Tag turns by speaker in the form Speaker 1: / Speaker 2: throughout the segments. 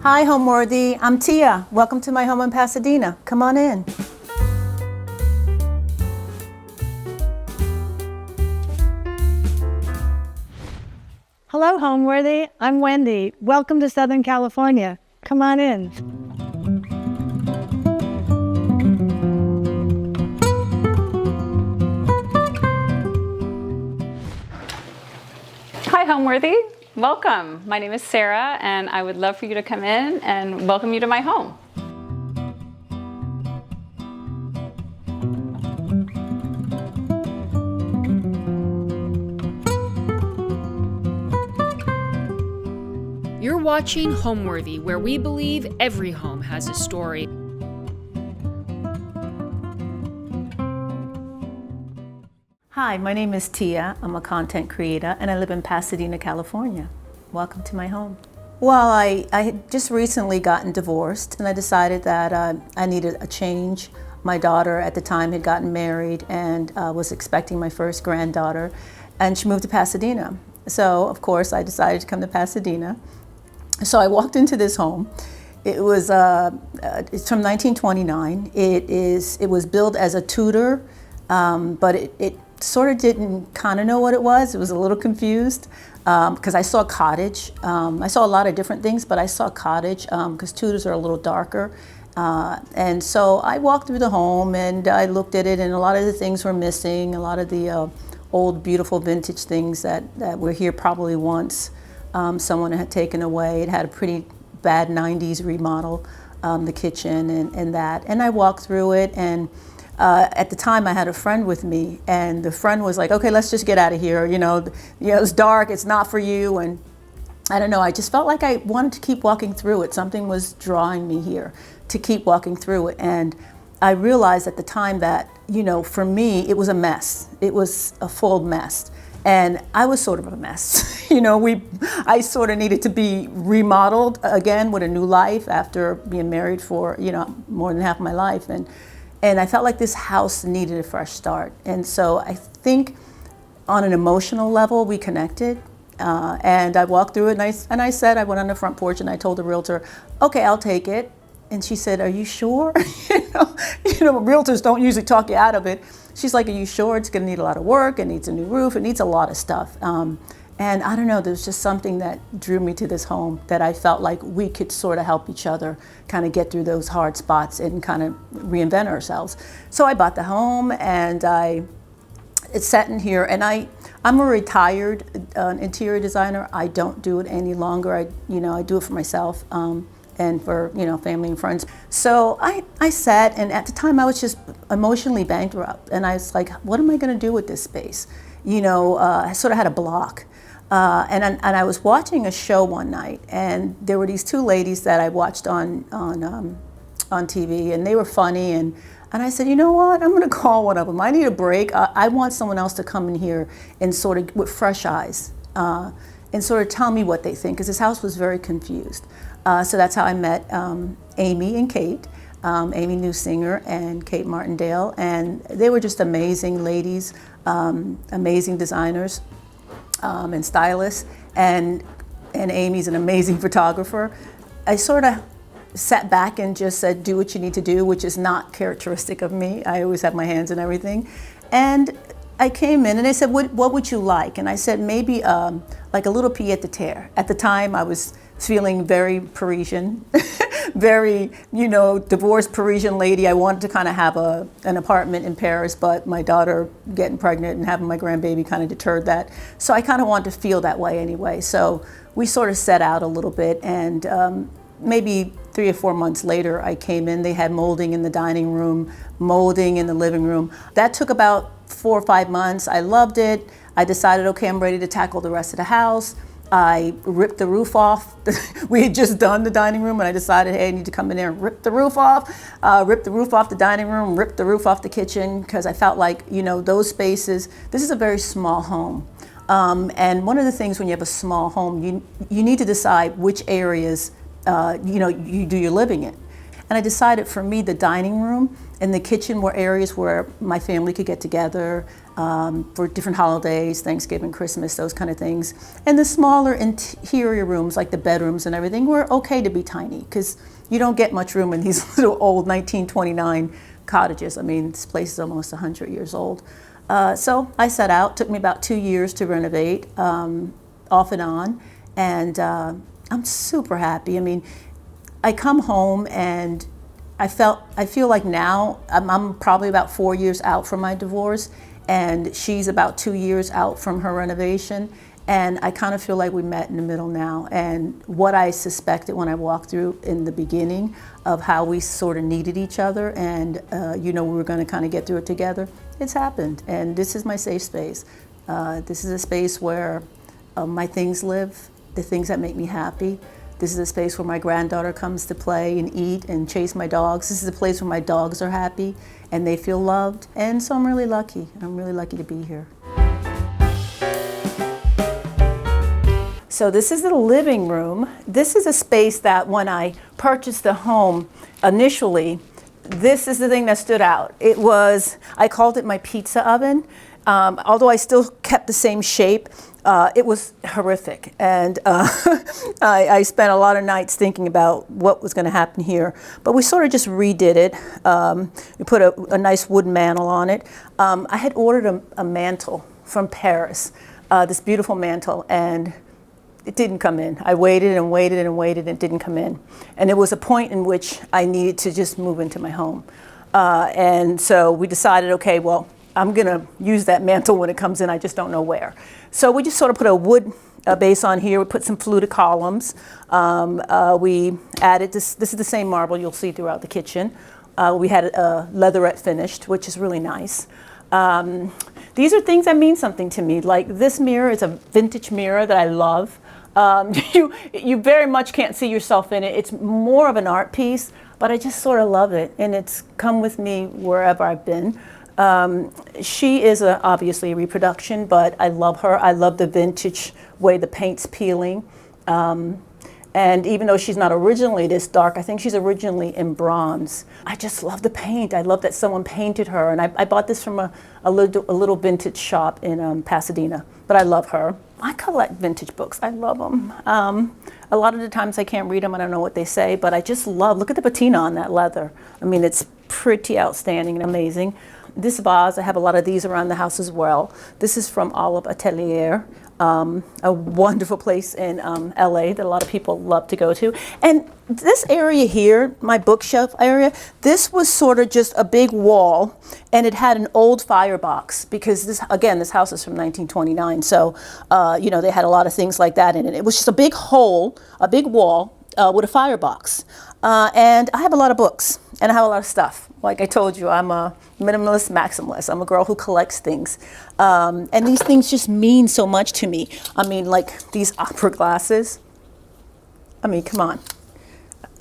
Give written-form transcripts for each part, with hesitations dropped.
Speaker 1: Hi, Homeworthy. I'm Tia. Welcome to my home in Pasadena. Come on in.
Speaker 2: Hello, Homeworthy. I'm Wendy. Welcome to Southern California. Come on in.
Speaker 3: Hi, Homeworthy. Welcome. My name is Sarah, and I would love for you to come in and welcome you to my home.
Speaker 4: You're watching Homeworthy, where we believe every home has a story.
Speaker 1: Hi, my name is Tia. I'm a content creator and I live in Pasadena, California. Welcome to my home. Well, I had just recently gotten divorced and I decided that I needed a change. My daughter at the time had gotten married and was expecting my first granddaughter, and she moved to Pasadena. So, of course, I decided to come to Pasadena. So I walked into this home. It's from 1929. It was built as a Tudor, but it sort of didn't kind of know what it was. It was a little confused because I saw cottage. I saw a lot of different things, but I saw cottage because Tudors are a little darker. And so I walked through the home and I looked at it, and a lot of the things were missing. A lot of the old, beautiful vintage things that were here probably once someone had taken away. It had a pretty bad 90s remodel, the kitchen and that. And I walked through it, and at the time I had a friend with me, and the friend was like, okay, let's just get out of here. It's dark, it's not for you. And I don't know, I just felt like I wanted to keep walking through it. Something was drawing me here to keep walking through it. And I realized at the time that, for me, it was a mess. It was a full mess. And I was sort of a mess. I sort of needed to be remodeled again with a new life after being married for, more than half my life. And I felt like this house needed a fresh start. And so I think on an emotional level, we connected. And I walked through it, and I said, I went on the front porch and I told the realtor, okay, I'll take it. And she said, are you sure? Realtors don't usually talk you out of it. She's like, are you sure? It's gonna need a lot of work, it needs a new roof, it needs a lot of stuff. And I don't know, there's just something that drew me to this home that I felt like we could sort of help each other kind of get through those hard spots and kind of reinvent ourselves. So I bought the home and it's set in here, and I'm a retired interior designer. I don't do it any longer. I do it for myself. And for family and friends. So I sat, and at the time I was just emotionally bankrupt, and I was like, what am I going to do with this space? I sort of had a block, and I was watching a show one night, and there were these two ladies that I watched on TV, and they were funny, and I said, you know what, I'm going to call one of them. I need a break. I want someone else to come in here and sort of with fresh eyes and sort of tell me what they think, because this house was very confused. So that's how I met Amy and Kate, Amy Newsinger and Kate Martindale, and they were just amazing ladies, amazing designers and stylists, and Amy's an amazing photographer. I sort of sat back and just said, do what you need to do, which is not characteristic of me. I always have my hands in everything. And I came in and they said, what would you like? And I said, maybe like a little pied-à-terre. At the time I was feeling very Parisian, very, divorced Parisian lady. I wanted to kind of have an apartment in Paris, but my daughter getting pregnant and having my grandbaby kind of deterred that. So I kind of wanted to feel that way anyway. So we sort of set out a little bit, and maybe 3 or 4 months later, I came in. They had molding in the dining room, molding in the living room. That took about 4 or 5 months. I loved it. I decided, okay, I'm ready to tackle the rest of the house. I ripped the roof off. We had just done the dining room, and I decided, hey, I need to come in there and rip the roof off. Rip the roof off the dining room, rip the roof off the kitchen, because I felt like, those spaces, this is a very small home. And one of the things when you have a small home, you need to decide which areas, you do your living in. And I decided for me, the dining room and the kitchen were areas where my family could get together for different holidays, Thanksgiving, Christmas, those kind of things. And the smaller interior rooms, like the bedrooms and everything, were okay to be tiny because you don't get much room in these little old 1929 cottages. I mean, this place is almost 100 years old. So I set out. Took me about 2 years to renovate, off and on, and I'm super happy. I mean, I come home and I feel like now I'm probably about 4 years out from my divorce, and she's about 2 years out from her renovation, and I kind of feel like we met in the middle now. And what I suspected when I walked through in the beginning of how we sort of needed each other, and we were going to kind of get through it together, it's happened. And this is my safe space. This is a space where my things live, the things that make me happy. This is a space where my granddaughter comes to play and eat and chase my dogs. This is a place where my dogs are happy and they feel loved. And so I'm really lucky. I'm really lucky to be here. So this is the living room. This is a space that when I purchased the home initially, this is the thing that stood out. I called it my pizza oven. Although I still kept the same shape, it was horrific. And I spent a lot of nights thinking about what was going to happen here. But we sort of just redid it. We put a nice wood mantle on it. I had ordered a mantle from Paris, this beautiful mantle, and it didn't come in. I waited and waited and waited, and it didn't come in. And there was a point in which I needed to just move into my home. And so we decided, okay, well, I'm going to use that mantle when it comes in. I just don't know where. So we just sort of put a wood base on here. We put some fluted columns. We added this. This is the same marble you'll see throughout the kitchen. We had a leatherette finished, which is really nice. These are things that mean something to me. Like this mirror is a vintage mirror that I love. You very much can't see yourself in it. It's more of an art piece, but I just sort of love it, and it's come with me wherever I've been. She is obviously a reproduction, but I love her. I love the vintage way the paint's peeling. And even though she's not originally this dark, I think she's originally in bronze. I just love the paint. I love that someone painted her. And I bought this from a little vintage shop in Pasadena, but I love her. I collect vintage books. I love them. A lot of the times I can't read them. I don't know what they say, but I just look at the patina on that leather. I mean, it's pretty outstanding and amazing. This vase, I have a lot of these around the house as well. This is from Olive Atelier, a wonderful place in LA that a lot of people love to go to. And this area here, my bookshelf area, this was sort of just a big wall, and it had an old firebox because this house is from 1929. So, they had a lot of things like that in it. It was just a big hole, a big wall with a firebox. And I have a lot of books, and I have a lot of stuff. Like I told you, I'm a minimalist maximalist. I'm a girl who collects things. And these things just mean so much to me. I mean, like these opera glasses. I mean, come on.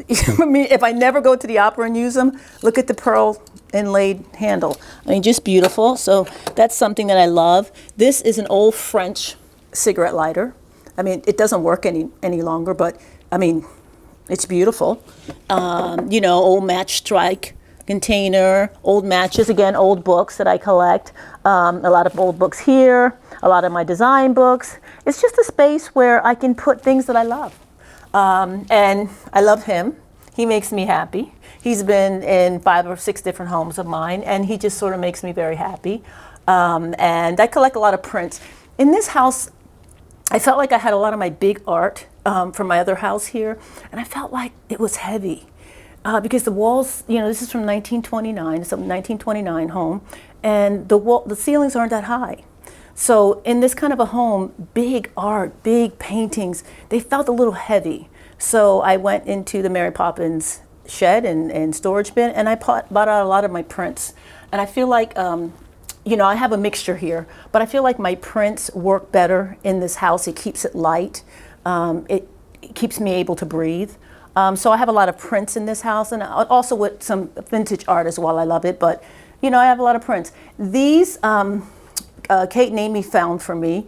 Speaker 1: I mean, if I never go to the opera and use them, look at the pearl inlaid handle. I mean, just beautiful. So that's something that I love. This is an old French cigarette lighter. I mean, it doesn't work any longer, but I mean, it's beautiful. Old match strike container, old matches, again, old books that I collect. A lot of old books here, a lot of my design books. It's just a space where I can put things that I love. And I love him. He makes me happy. He's been in 5 or 6 different homes of mine, and he just sort of makes me very happy. And I collect a lot of prints. In this house, I felt like I had a lot of my big art from my other house here, and I felt like it was heavy. Because the walls, this is from 1929, it's a 1929 home, and the ceilings aren't that high. So in this kind of a home, big art, big paintings, they felt a little heavy. So I went into the Mary Poppins shed and storage bin, and I bought out a lot of my prints. And I feel like, I have a mixture here, but I feel like my prints work better in this house. It keeps it light. It keeps me able to breathe. So I have a lot of prints in this house, and also with some vintage art as well. I love it, but I have a lot of prints. These Kate and Amy found for me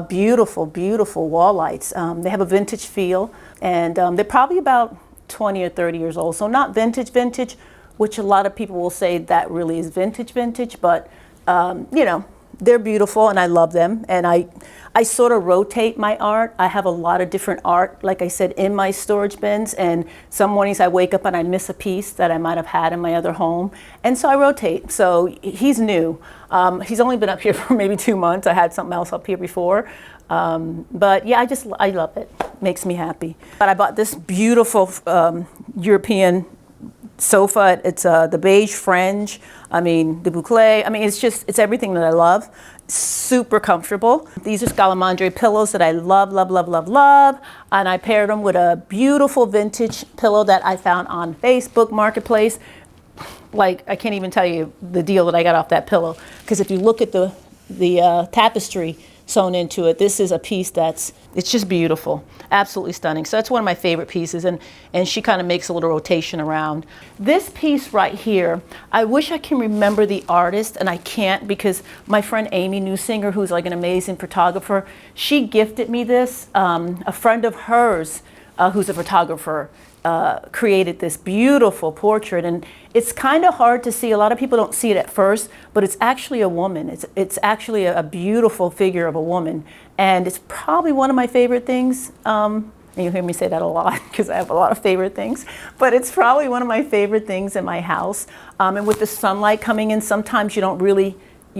Speaker 1: beautiful, beautiful wall lights. They have a vintage feel, and they're probably about 20 or 30 years old. So not vintage, which a lot of people will say that really is vintage, but you know, they're beautiful and I love them. And I sort of rotate my art. I have a lot of different art, like I said, in my storage bins. And some mornings I wake up and I miss a piece that I might have had in my other home. And so I rotate. So he's new. He's only been up here for maybe 2 months. I had something else up here before. But yeah, I love it. Makes me happy. But I bought this beautiful European sofa. It's the beige French. I mean, the boucle. I mean, it's everything that I love. Super comfortable. These are Scalamandre pillows that I love. And I paired them with a beautiful vintage pillow that I found on Facebook Marketplace. Like, I can't even tell you the deal that I got off that pillow. Because if you look at the tapestry sewn into it, this is a piece it's just beautiful, absolutely stunning. So that's one of my favorite pieces, and she kind of makes a little rotation around. This piece right here, I wish I can remember the artist, and I can't, because my friend Amy Newsinger, who's like an amazing photographer, she gifted me this. A friend of hers, who's a photographer, created this beautiful portrait, and it's kind of hard to see. A lot of people don't see it at first, but it's actually a woman. It's actually a beautiful figure of a woman, and it's probably one of my favorite things. And you'll hear me say that a lot because I have a lot of favorite things, but it's probably one of my favorite things in my house. And with the sunlight coming in, sometimes you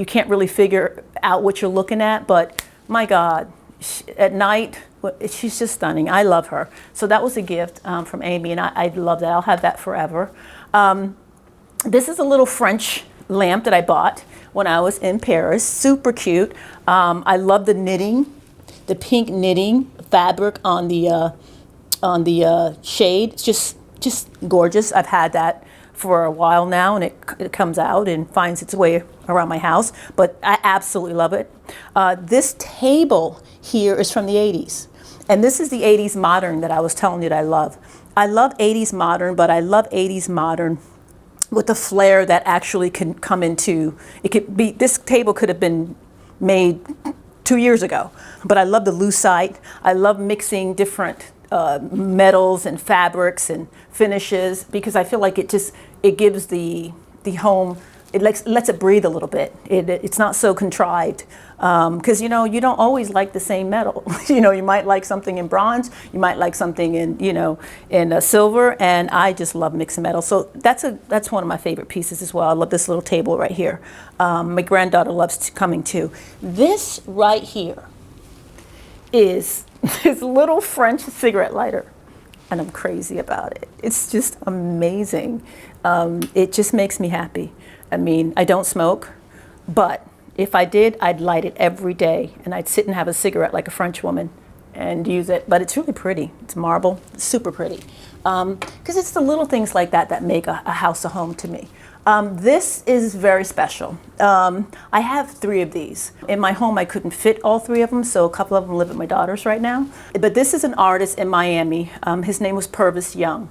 Speaker 1: can't really figure out what you're looking at, but my God, at night, she's just stunning. I love her. So that was a gift from Amy, and I love that. I'll have that forever. This is a little French lamp that I bought when I was in Paris. Super cute. I love the knitting, the pink knitting fabric on the shade. It's just gorgeous. I've had that for a while now, and it comes out and finds its way around my house, but I absolutely love it. This table here is from the 80s, and this is the 80s modern that I was telling you that I love. I love 80s modern, but I love 80s modern with the flair that actually can come into, it could be, this table could have been made 2 years ago, but I love the lucite. I love mixing different metals and fabrics and finishes, because I feel like it gives the home, it lets it breathe a little bit. It's not so contrived, because you don't always like the same metal. You might like something in bronze, you might like something in silver, and I just love mixed metal. So that's one of my favorite pieces as well. I love this little table right here. My granddaughter loves coming too. This right here is this little French cigarette lighter, and I'm crazy about it. It's just amazing. It just makes me happy. I mean, I don't smoke, but if I did, I'd light it every day, and I'd sit and have a cigarette like a French woman and use it. But it's really pretty. It's marble, super pretty. Because it's the little things like that make a house a home to me. This is very special. I have 3 of these. In my home, I couldn't fit all 3 of them, so a couple of them live at my daughter's right now. But this is an artist in Miami. His name was Purvis Young.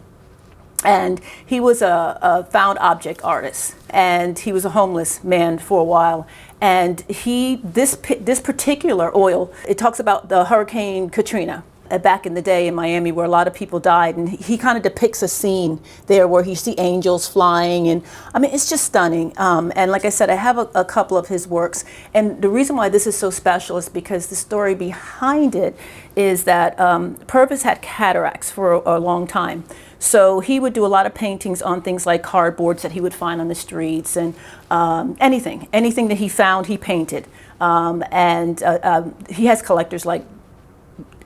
Speaker 1: And he was a found object artist, and he was a homeless man for a while. And this particular oil, it talks about the Hurricane Katrina back in the day in Miami, where a lot of people died, and he kind of depicts a scene there where you see angels flying, and I mean, it's just stunning. And like I said, I have a couple of his works, and the reason why this is so special is because the story behind it is that Purvis had cataracts for a long time. So he would do a lot of paintings on things like cardboards that he would find on the streets, and anything that he found, he painted. And he has collectors like,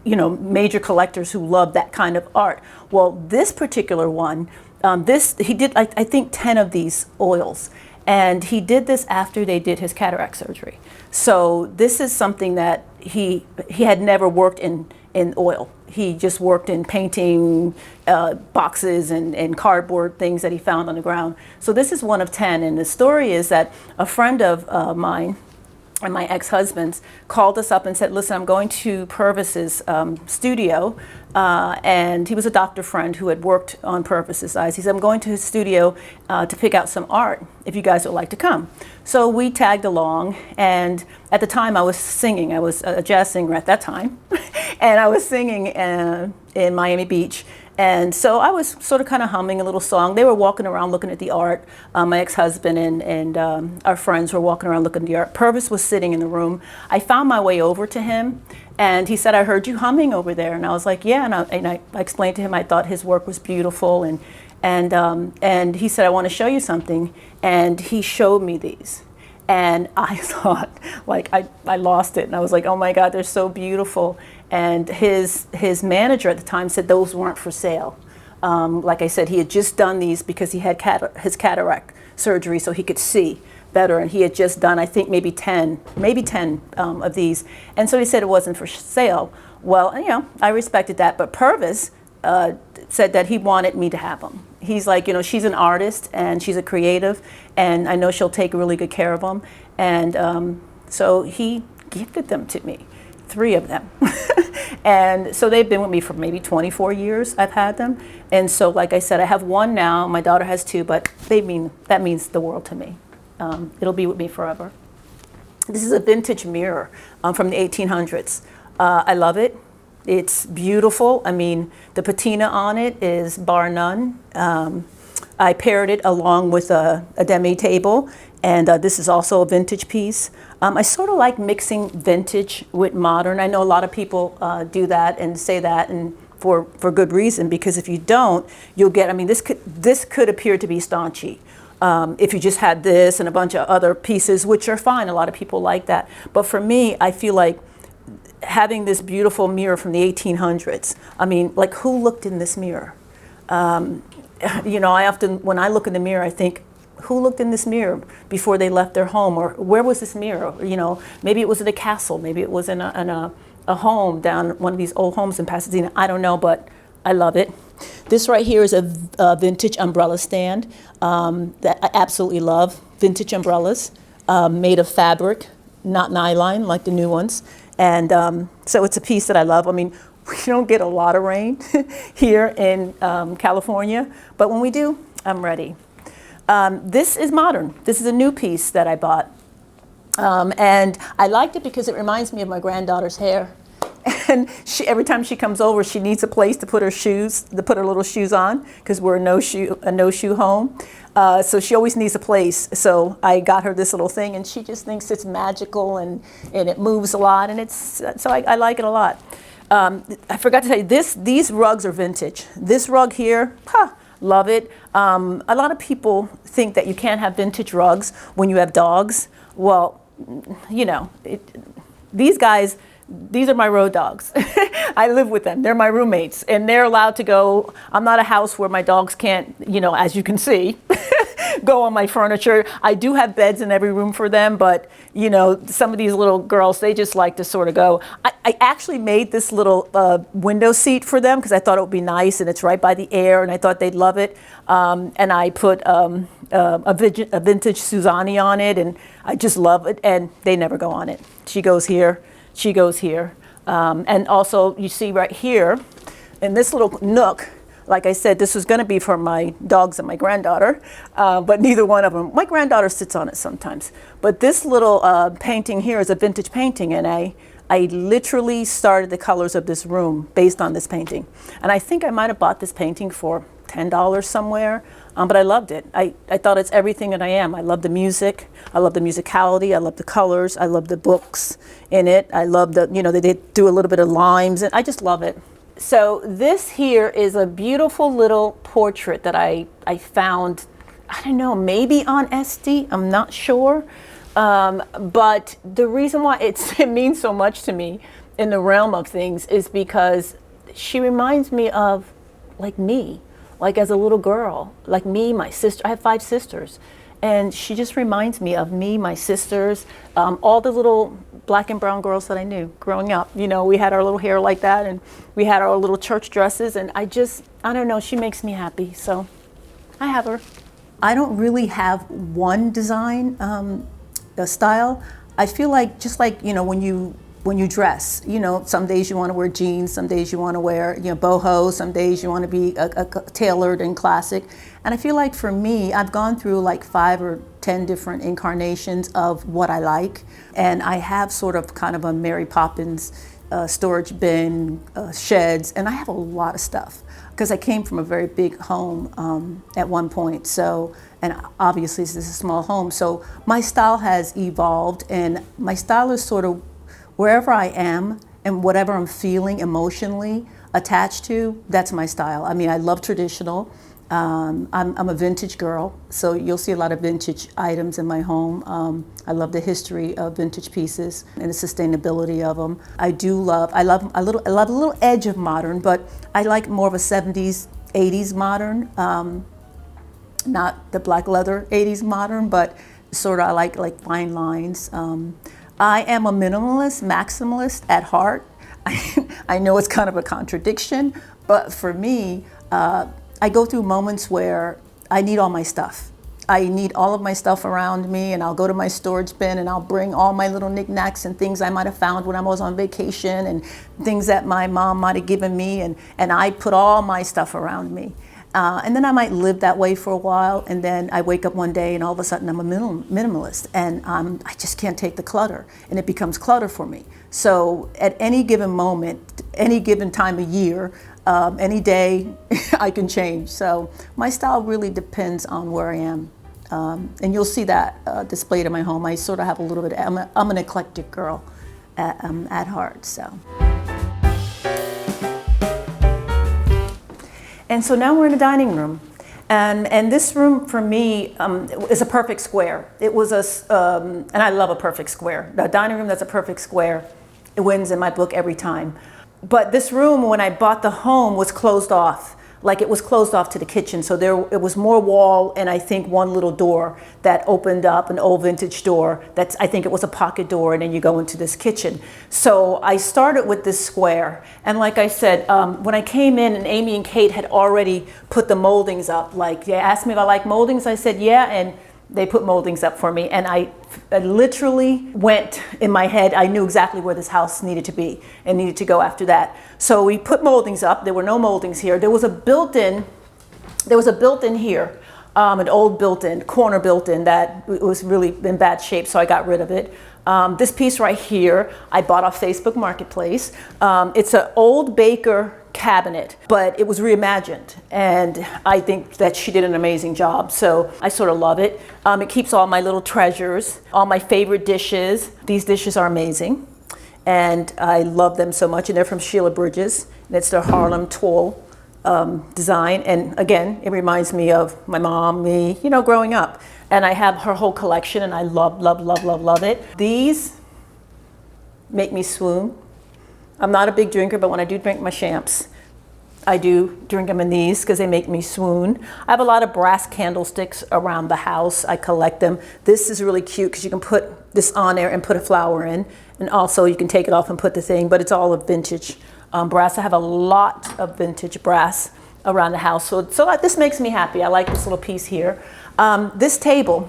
Speaker 1: major collectors who love that kind of art. Well, this particular one, he did, I think, 10 of these oils. And he did this after they did his cataract surgery. So this is something that he had never worked in oil. He just worked in painting boxes and cardboard things that he found on the ground. So this is one of 10. And the story is that a friend of mine and my ex-husband's called us up and said, listen, I'm going to Purvis's studio. And he was a doctor friend who had worked on Purvis's eyes. He said, I'm going to his studio to pick out some art, if you guys would like to come. So we tagged along, and at the time I was singing. I was a jazz singer at that time. And I was singing in Miami Beach, And so I was sort of kind of humming a little song. They were walking around looking at the art. My ex-husband and our friends were walking around looking at the art. Purvis was sitting in the room. I found my way over to him, and he said, "I heard you humming over there." And I was like, "Yeah." And I explained to him I thought his work was beautiful, and he said, "I want to show you something." And he showed me these. And I thought, like, I lost it. And I was like, oh my God, they're so beautiful. And his manager at the time said those weren't for sale. Like I said, he had just done these because he had his cataract surgery so he could see better. And he had just done, I think, maybe 10 of these. And so he said it wasn't for sale. Well, you know, I respected that. But Purvis said that he wanted me to have them. He's like, you know, she's an artist and she's a creative, and I know she'll take really good care of them. And so he gifted them to me, 3 of them. And so they've been with me for maybe 24 years. I've had them. And so, like I said, I have 1 now. My daughter has 2, but that means the world to me. It'll be with me forever. This is a vintage mirror from the 1800s. I love it. It's beautiful. I mean, the patina on it is bar none. I paired it along with a demi table, and this is also a vintage piece. I sort of like mixing vintage with modern. I know a lot of people do that and say that, and for good reason, because if you don't, you'll get, I mean, this could appear to be staunchy. If you just had this and a bunch of other pieces, which are fine, a lot of people like that. But for me, I feel like having this beautiful mirror from the 1800s, I mean, like, who looked in this mirror? You know, I often, when I look in the mirror, I think, who looked in this mirror before they left their home? Or where was this mirror? You know, maybe it was in a castle, maybe it was in a home down one of these old homes in Pasadena. I don't know, but I love it. This right here is a vintage umbrella stand that I absolutely love. Vintage umbrellas made of fabric, not nylon like the new ones. And so it's a piece that I love. I mean, we don't get a lot of rain here in California, but when we do, I'm ready. This is modern. This is a new piece that I bought. And I liked it because it reminds me of my granddaughter's hair. And every time she comes over, she needs a place to put her little shoes on, because we're a no-shoe home. So she always needs a place. So I got her this little thing, and she just thinks it's magical, and it moves a lot, and so I like it a lot. I forgot to tell you, these rugs are vintage. This rug here, love it. A lot of people think that you can't have vintage rugs when you have dogs. Well, you know, these guys, these are my road dogs. I live with them. They're my roommates, and they're allowed to go. I'm not a house where my dogs can't, you know, as you can see, go on my furniture. I do have beds in every room for them, but, you know, some of these little girls, they just like to sort of go. I actually made this little window seat for them because I thought it would be nice, and it's right by the air, and I thought they'd love it. And I put a vintage Suzanne on it, and I just love it, and they never go on it. She goes here. She goes here. And also, you see right here, in this little nook, like I said, this was going to be for my dogs and my granddaughter, but neither one of them. My granddaughter sits on it sometimes. But this little painting here is a vintage painting, and I literally started the colors of this room based on this painting. And I think I might have bought this painting for $10 somewhere, but I loved it. I thought it's everything that I am. I love the music. I love the musicality. I love the colors. I love the books in it. I love the, you know, they did do a little bit of limes, and I just love it. So this here is a beautiful little portrait that I found, I don't know, maybe on Etsy, I'm not sure. But the reason why it means so much to me in the realm of things is because she reminds me of, like, me, like as a little girl, like me, my sister. I have 5 sisters, and she just reminds me of me, my sisters, all the little black and brown girls that I knew growing up. You know, we had our little hair like that, and we had our little church dresses, and I don't know, she makes me happy, so I have her. I don't really have one design style. I feel like, just like, you know, when you dress, you know, some days you want to wear jeans, some days you want to wear, you know, boho, some days you want to be tailored and classic. And I feel like for me, I've gone through like 5 or 10 different incarnations of what I like. And I have sort of kind of a Mary Poppins storage bin, sheds, and I have a lot of stuff. because I came from a very big home at one point. So, and obviously this is a small home. So my style has evolved, and my style is sort of wherever I am and whatever I'm feeling emotionally attached to, that's my style. I mean, I love traditional. I'm a vintage girl, so you'll see a lot of vintage items in my home. I love the history of vintage pieces and the sustainability of them. I love a little edge of modern, but I like more of a 70s, 80s modern, not the black leather 80s modern, but sort of I like fine lines. I am a minimalist, maximalist at heart. I know it's kind of a contradiction, but for me, I go through moments where I need all my stuff. I need all of my stuff around me, and I'll go to my storage bin and I'll bring all my little knickknacks and things I might have found when I was on vacation and things that my mom might have given me, and I put all my stuff around me. And then I might live that way for a while, and then I wake up one day and all of a sudden I'm a minimalist, and I just can't take the clutter, and it becomes clutter for me. So at any given moment, any given time of year, any day, I can change. So my style really depends on where I am. And you'll see that displayed in my home. I sort of have a little bit, I'm an eclectic girl at heart, so. And so now we're in the dining room. And this room for me is a perfect square. It was and I love a perfect square. The dining room that's a perfect square, it wins in my book every time. But this room, when I bought the home, was closed off. Like it was closed off to the kitchen. So it was more wall and I think one little door that opened up, an old vintage door. I think it was a pocket door, and then you go into this kitchen. So I started with this square. And like I said, when I came in and Amy and Kate had already put the moldings up, like they asked me if I like moldings. I said, yeah. And they put moldings up for me, and I literally went in my head. I knew exactly where this house needed to be and needed to go after that. So we put moldings up. There were no moldings here. There was a built-in here, an old built-in, corner built-in that was really in bad shape, so I got rid of it. This piece right here, I bought off Facebook Marketplace. It's an old Baker cabinet, but it was reimagined, and I think that she did an amazing job, so I sort of love it. It keeps all my little treasures, all my favorite dishes. These dishes are amazing, and I love them so much, and they're from Sheila Bridges, and it's their Harlem Toile design, and again, it reminds me of my mom, me, growing up, and I have her whole collection, and I love, love, love, love, love it. These make me swoon. I'm not a big drinker, but when I do drink my champs, I do drink them in these because they make me swoon. I have a lot of brass candlesticks around the house. I collect them. This is really cute because you can put this on there and put a flower in, and also you can take it off and put the thing, but it's all of vintage brass. I have a lot of vintage brass around the house, so this makes me happy. I like this little piece here. This table,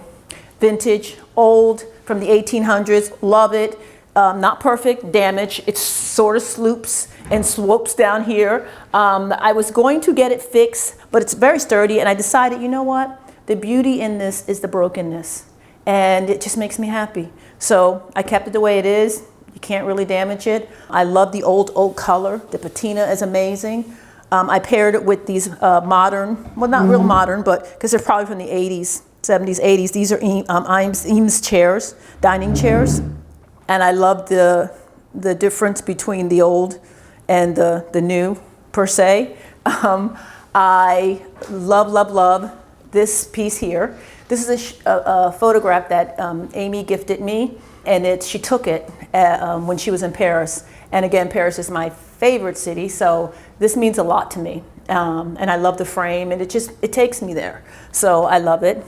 Speaker 1: vintage, old, from the 1800s, love it. Not perfect, damaged. It sort of sloops and slopes down here. I was going to get it fixed, but it's very sturdy, and I decided, you know what? The beauty in this is the brokenness, and it just makes me happy. So I kept it the way it is. You can't really damage it. I love the old oak color. The patina is amazing. I paired it with these modern, well, not real modern, but because they're probably from the 80s, 70s, 80s. These are Eames chairs, dining chairs. And I love the difference between the old and the new, per se. I love, love, love this piece here. This is a photograph that Amy gifted me, and she took it when she was in Paris. And again, Paris is my favorite city, so this means a lot to me. And I love the frame, and it takes me there. So I love it.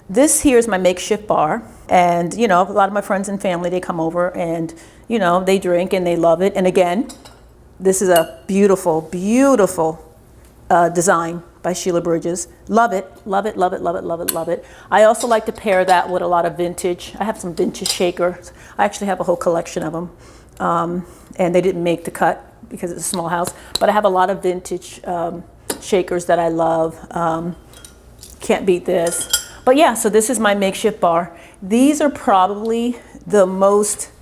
Speaker 1: This here is my makeshift bar, and a lot of my friends and family, they come over and they drink and they love it. And again, this is a beautiful, beautiful design by Sheila Bridges. Love it, love it, love it, love it, love it, love it. I also like to pair that with a lot of vintage. I have some vintage shakers. I actually have a whole collection of them, and they didn't make the cut because it's a small house, but I have a lot of vintage shakers that I love. Can't beat this. But yeah, so this is my makeshift bar. These are probably the most,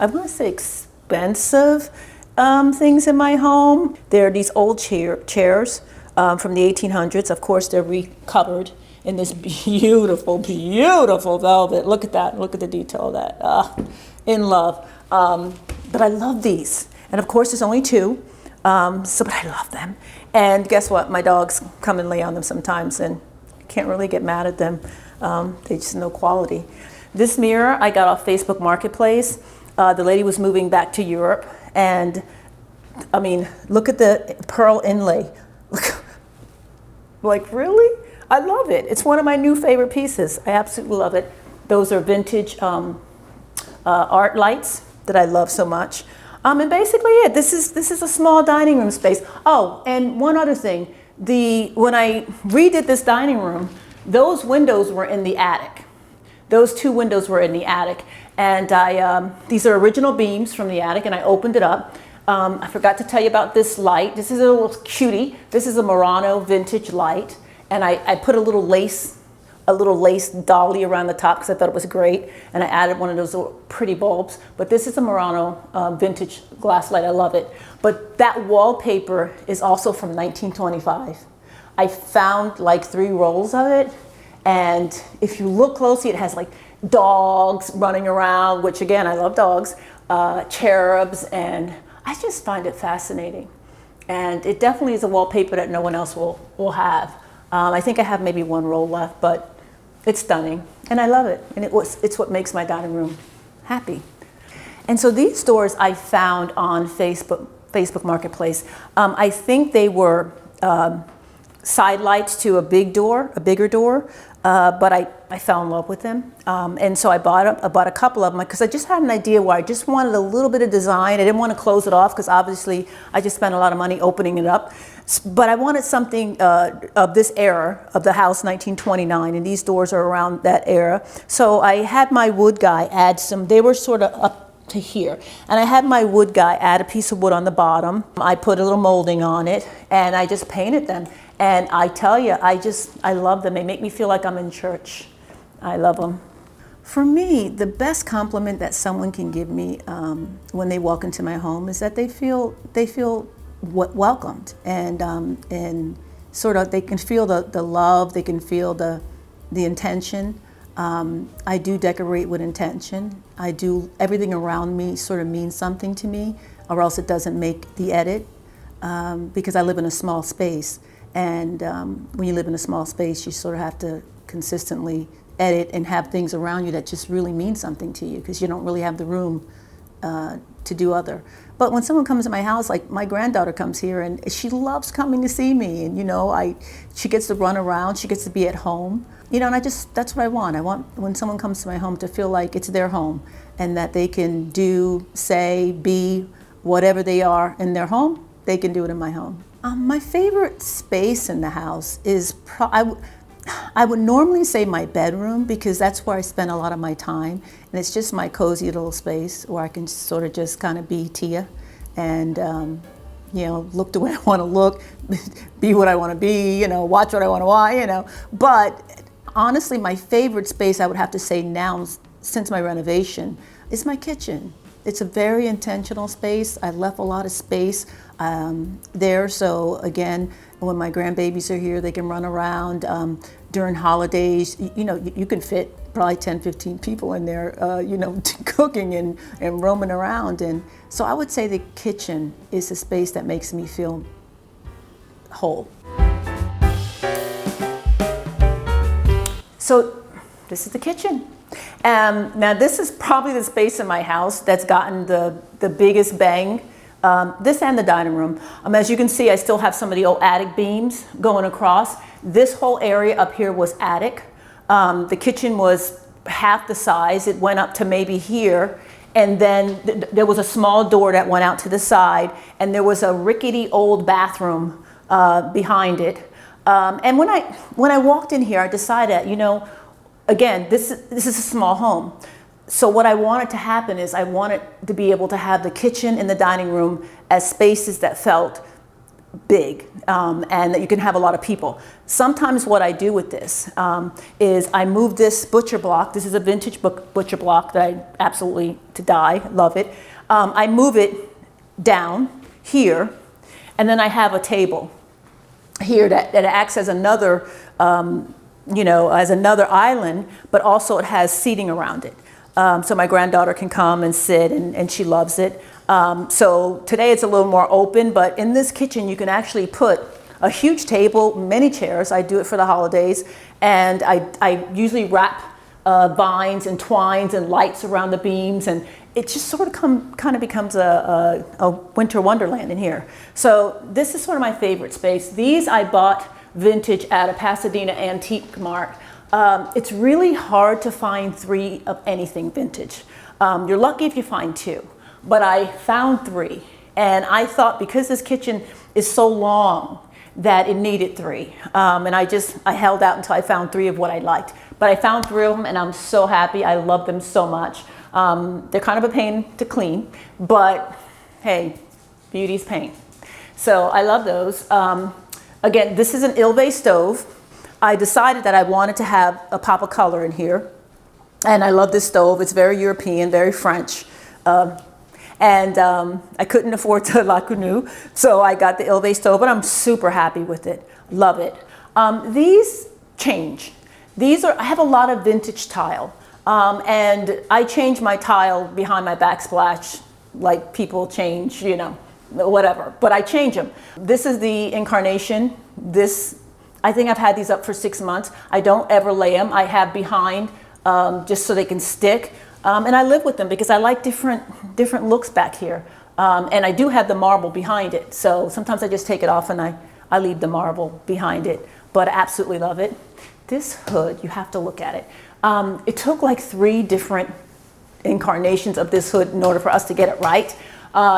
Speaker 1: I want to say expensive things in my home. There are these old chairs from the 1800s. Of course, they're recovered in this beautiful, beautiful velvet. Look at that. Look at the detail of that. In love. But I love these. And of course, there's only two. But I love them. And guess what? My dogs come and lay on them sometimes, and I can't really get mad at them. They just know quality. This mirror I got off Facebook Marketplace. The lady was moving back to Europe, and I mean, look at the pearl inlay. Like, really? I love it. It's one of my new favorite pieces. I absolutely love it. Those are vintage art lights that I love so much. And basically it. This is a small dining room space. Oh, and one other thing. When I redid this dining room, those windows were in the attic. Those two windows were in the attic. And these are original beams from the attic, and I opened it up. I forgot to tell you about this light. This is a little cutie. This is a Murano vintage light. And I put a little lace dolly around the top because I thought it was great. And I added one of those little pretty bulbs. But this is a Murano vintage glass light. I love it. But that wallpaper is also from 1925. I found like 3 rolls of it. And if you look closely, it has like dogs running around, which again, I love dogs, cherubs, and I just find it fascinating. And it definitely is a wallpaper that no one else will have. I think I have maybe 1 roll left, but it's stunning, and I love it. And it's what makes my dining room happy. And so these doors I found on Facebook Marketplace. I think they were side lights to a bigger door, but I fell in love with them. And so I bought a couple of them because I just had an idea where I just wanted a little bit of design. I didn't want to close it off because obviously I just spent a lot of money opening it up. But I wanted something of this era of the house, 1929, and these doors are around that era. So I had my wood guy add some, they were sort of up to here. And I had my wood guy add a piece of wood on the bottom. I put a little molding on it, and I just painted them. And I tell you, I love them. They make me feel like I'm in church. I love them. For me, the best compliment that someone can give me when they walk into my home is that they feel welcomed, and sort of they can feel the love, they can feel the intention. I do decorate with intention. I do everything around me sort of means something to me, or else it doesn't make the edit, because I live in a small space. And when you live in a small space, you sort of have to consistently edit and have things around you that just really mean something to you, because you don't really have the room to do other. But when someone comes to my house, like my granddaughter comes here, and she loves coming to see me, and she gets to run around, she gets to be at home, and that's what I want. I want when someone comes to my home to feel like it's their home, and that they can do, say, be whatever they are in their home, they can do it in my home. My favorite space in the house is, I would normally say my bedroom, because that's where I spend a lot of my time. And it's just my cozy little space where I can sort of just kind of be Tia and, look the way I want to look, be what I want to be, watch what I want to watch, But honestly, my favorite space, I would have to say now, since my renovation, is my kitchen. It's a very intentional space. I left a lot of space there. So again, when my grandbabies are here, they can run around. During holidays, you can fit probably 10, 15 people in there, cooking and roaming around. And so I would say the kitchen is a space that makes me feel whole. So this is the kitchen. Now this is probably the space in my house that's gotten the biggest bang. This and the dining room. As you can see, I still have some of the old attic beams going across. This whole area up here was attic. The kitchen was half the size. It went up to maybe here. And then there was a small door that went out to the side. And there was a rickety old bathroom behind it. And when I walked in here, I decided, again, this is a small home. So what I wanted to happen is I wanted to be able to have the kitchen and the dining room as spaces that felt big, and that you can have a lot of people. Sometimes what I do with this is I move this butcher block. This is a vintage butcher block that I absolutely, to die, love it. I move it down here, and then I have a table here that acts as another, as another island, but also it has seating around it. So my granddaughter can come and sit, and she loves it. So today it's a little more open, but in this kitchen you can actually put a huge table, many chairs. I do it for the holidays, and I usually wrap vines and twines and lights around the beams, and it just sort of kind of becomes a winter wonderland in here. So this is sort of my favorite space. These I bought vintage at a Pasadena antique mart. It's really hard to find 3 of anything vintage. You're lucky if you find 2, but I found 3. And I thought because this kitchen is so long that it needed 3. And I held out until I found 3 of what I liked. But I found 3 of them, and I'm so happy. I love them so much. They're kind of a pain to clean, but hey, beauty's pain. So I love those. Again, this is an Ilve stove. I decided that I wanted to have a pop of color in here. And I love this stove. It's very European, very French. And I couldn't afford the La Cunu, so I got the Ilve stove, but I'm super happy with it. Love it. These change. I have a lot of vintage tile. And I change my tile behind my backsplash like people change, whatever, but I change them. This is the incarnation. I think I've had these up for 6 months. I don't ever lay them. I have behind just so they can stick. And I live with them because I like different looks back here. And I do have the marble behind it. So sometimes I just take it off and I leave the marble behind it, but I absolutely love it. This hood, you have to look at it. It took like 3 different incarnations of this hood in order for us to get it right.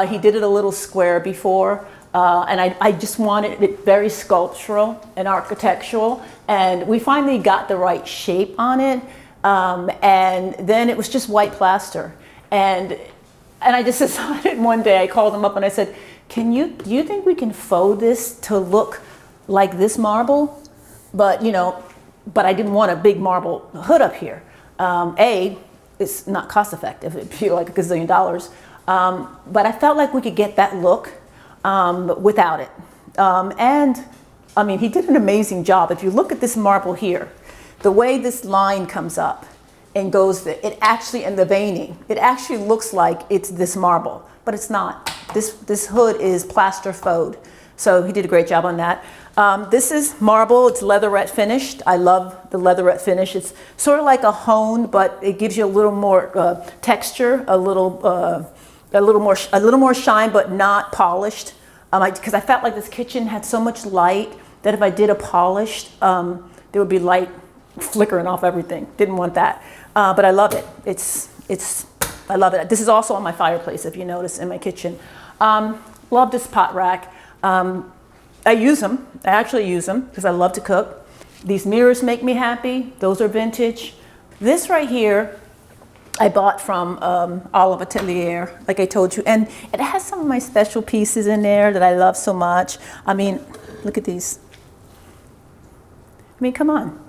Speaker 1: He did it a little square before, and I just wanted it very sculptural and architectural, and we finally got the right shape on it, and then it was just white plaster. And I just decided one day, I called him up and I said, do you think we can faux this to look like this marble? But I didn't want a big marble hood up here. It's not cost effective. It'd be like $1 gazillion. But I felt like we could get that look without it. And I mean, he did an amazing job. If you look at this marble here, the way this line comes up and goes, it actually, in the veining, it actually looks like it's this marble, but it's not. This hood is plaster faux. So he did a great job on that. This is marble. It's leatherette finished. I love the leatherette finish. It's sort of like a hone, but it gives you a little more texture, a little more shine, but not polished. Because I felt like this kitchen had so much light that if I did a polished, there would be light flickering off everything. Didn't want that. But I love it. I love it. This is also on my fireplace, if you notice, in my kitchen. Love this pot rack. I use them. I actually use them because I love to cook. These mirrors make me happy. Those are vintage. This right here, I bought from Olive Atelier, like I told you. And it has some of my special pieces in there that I love so much. I mean, look at these. I mean, come on.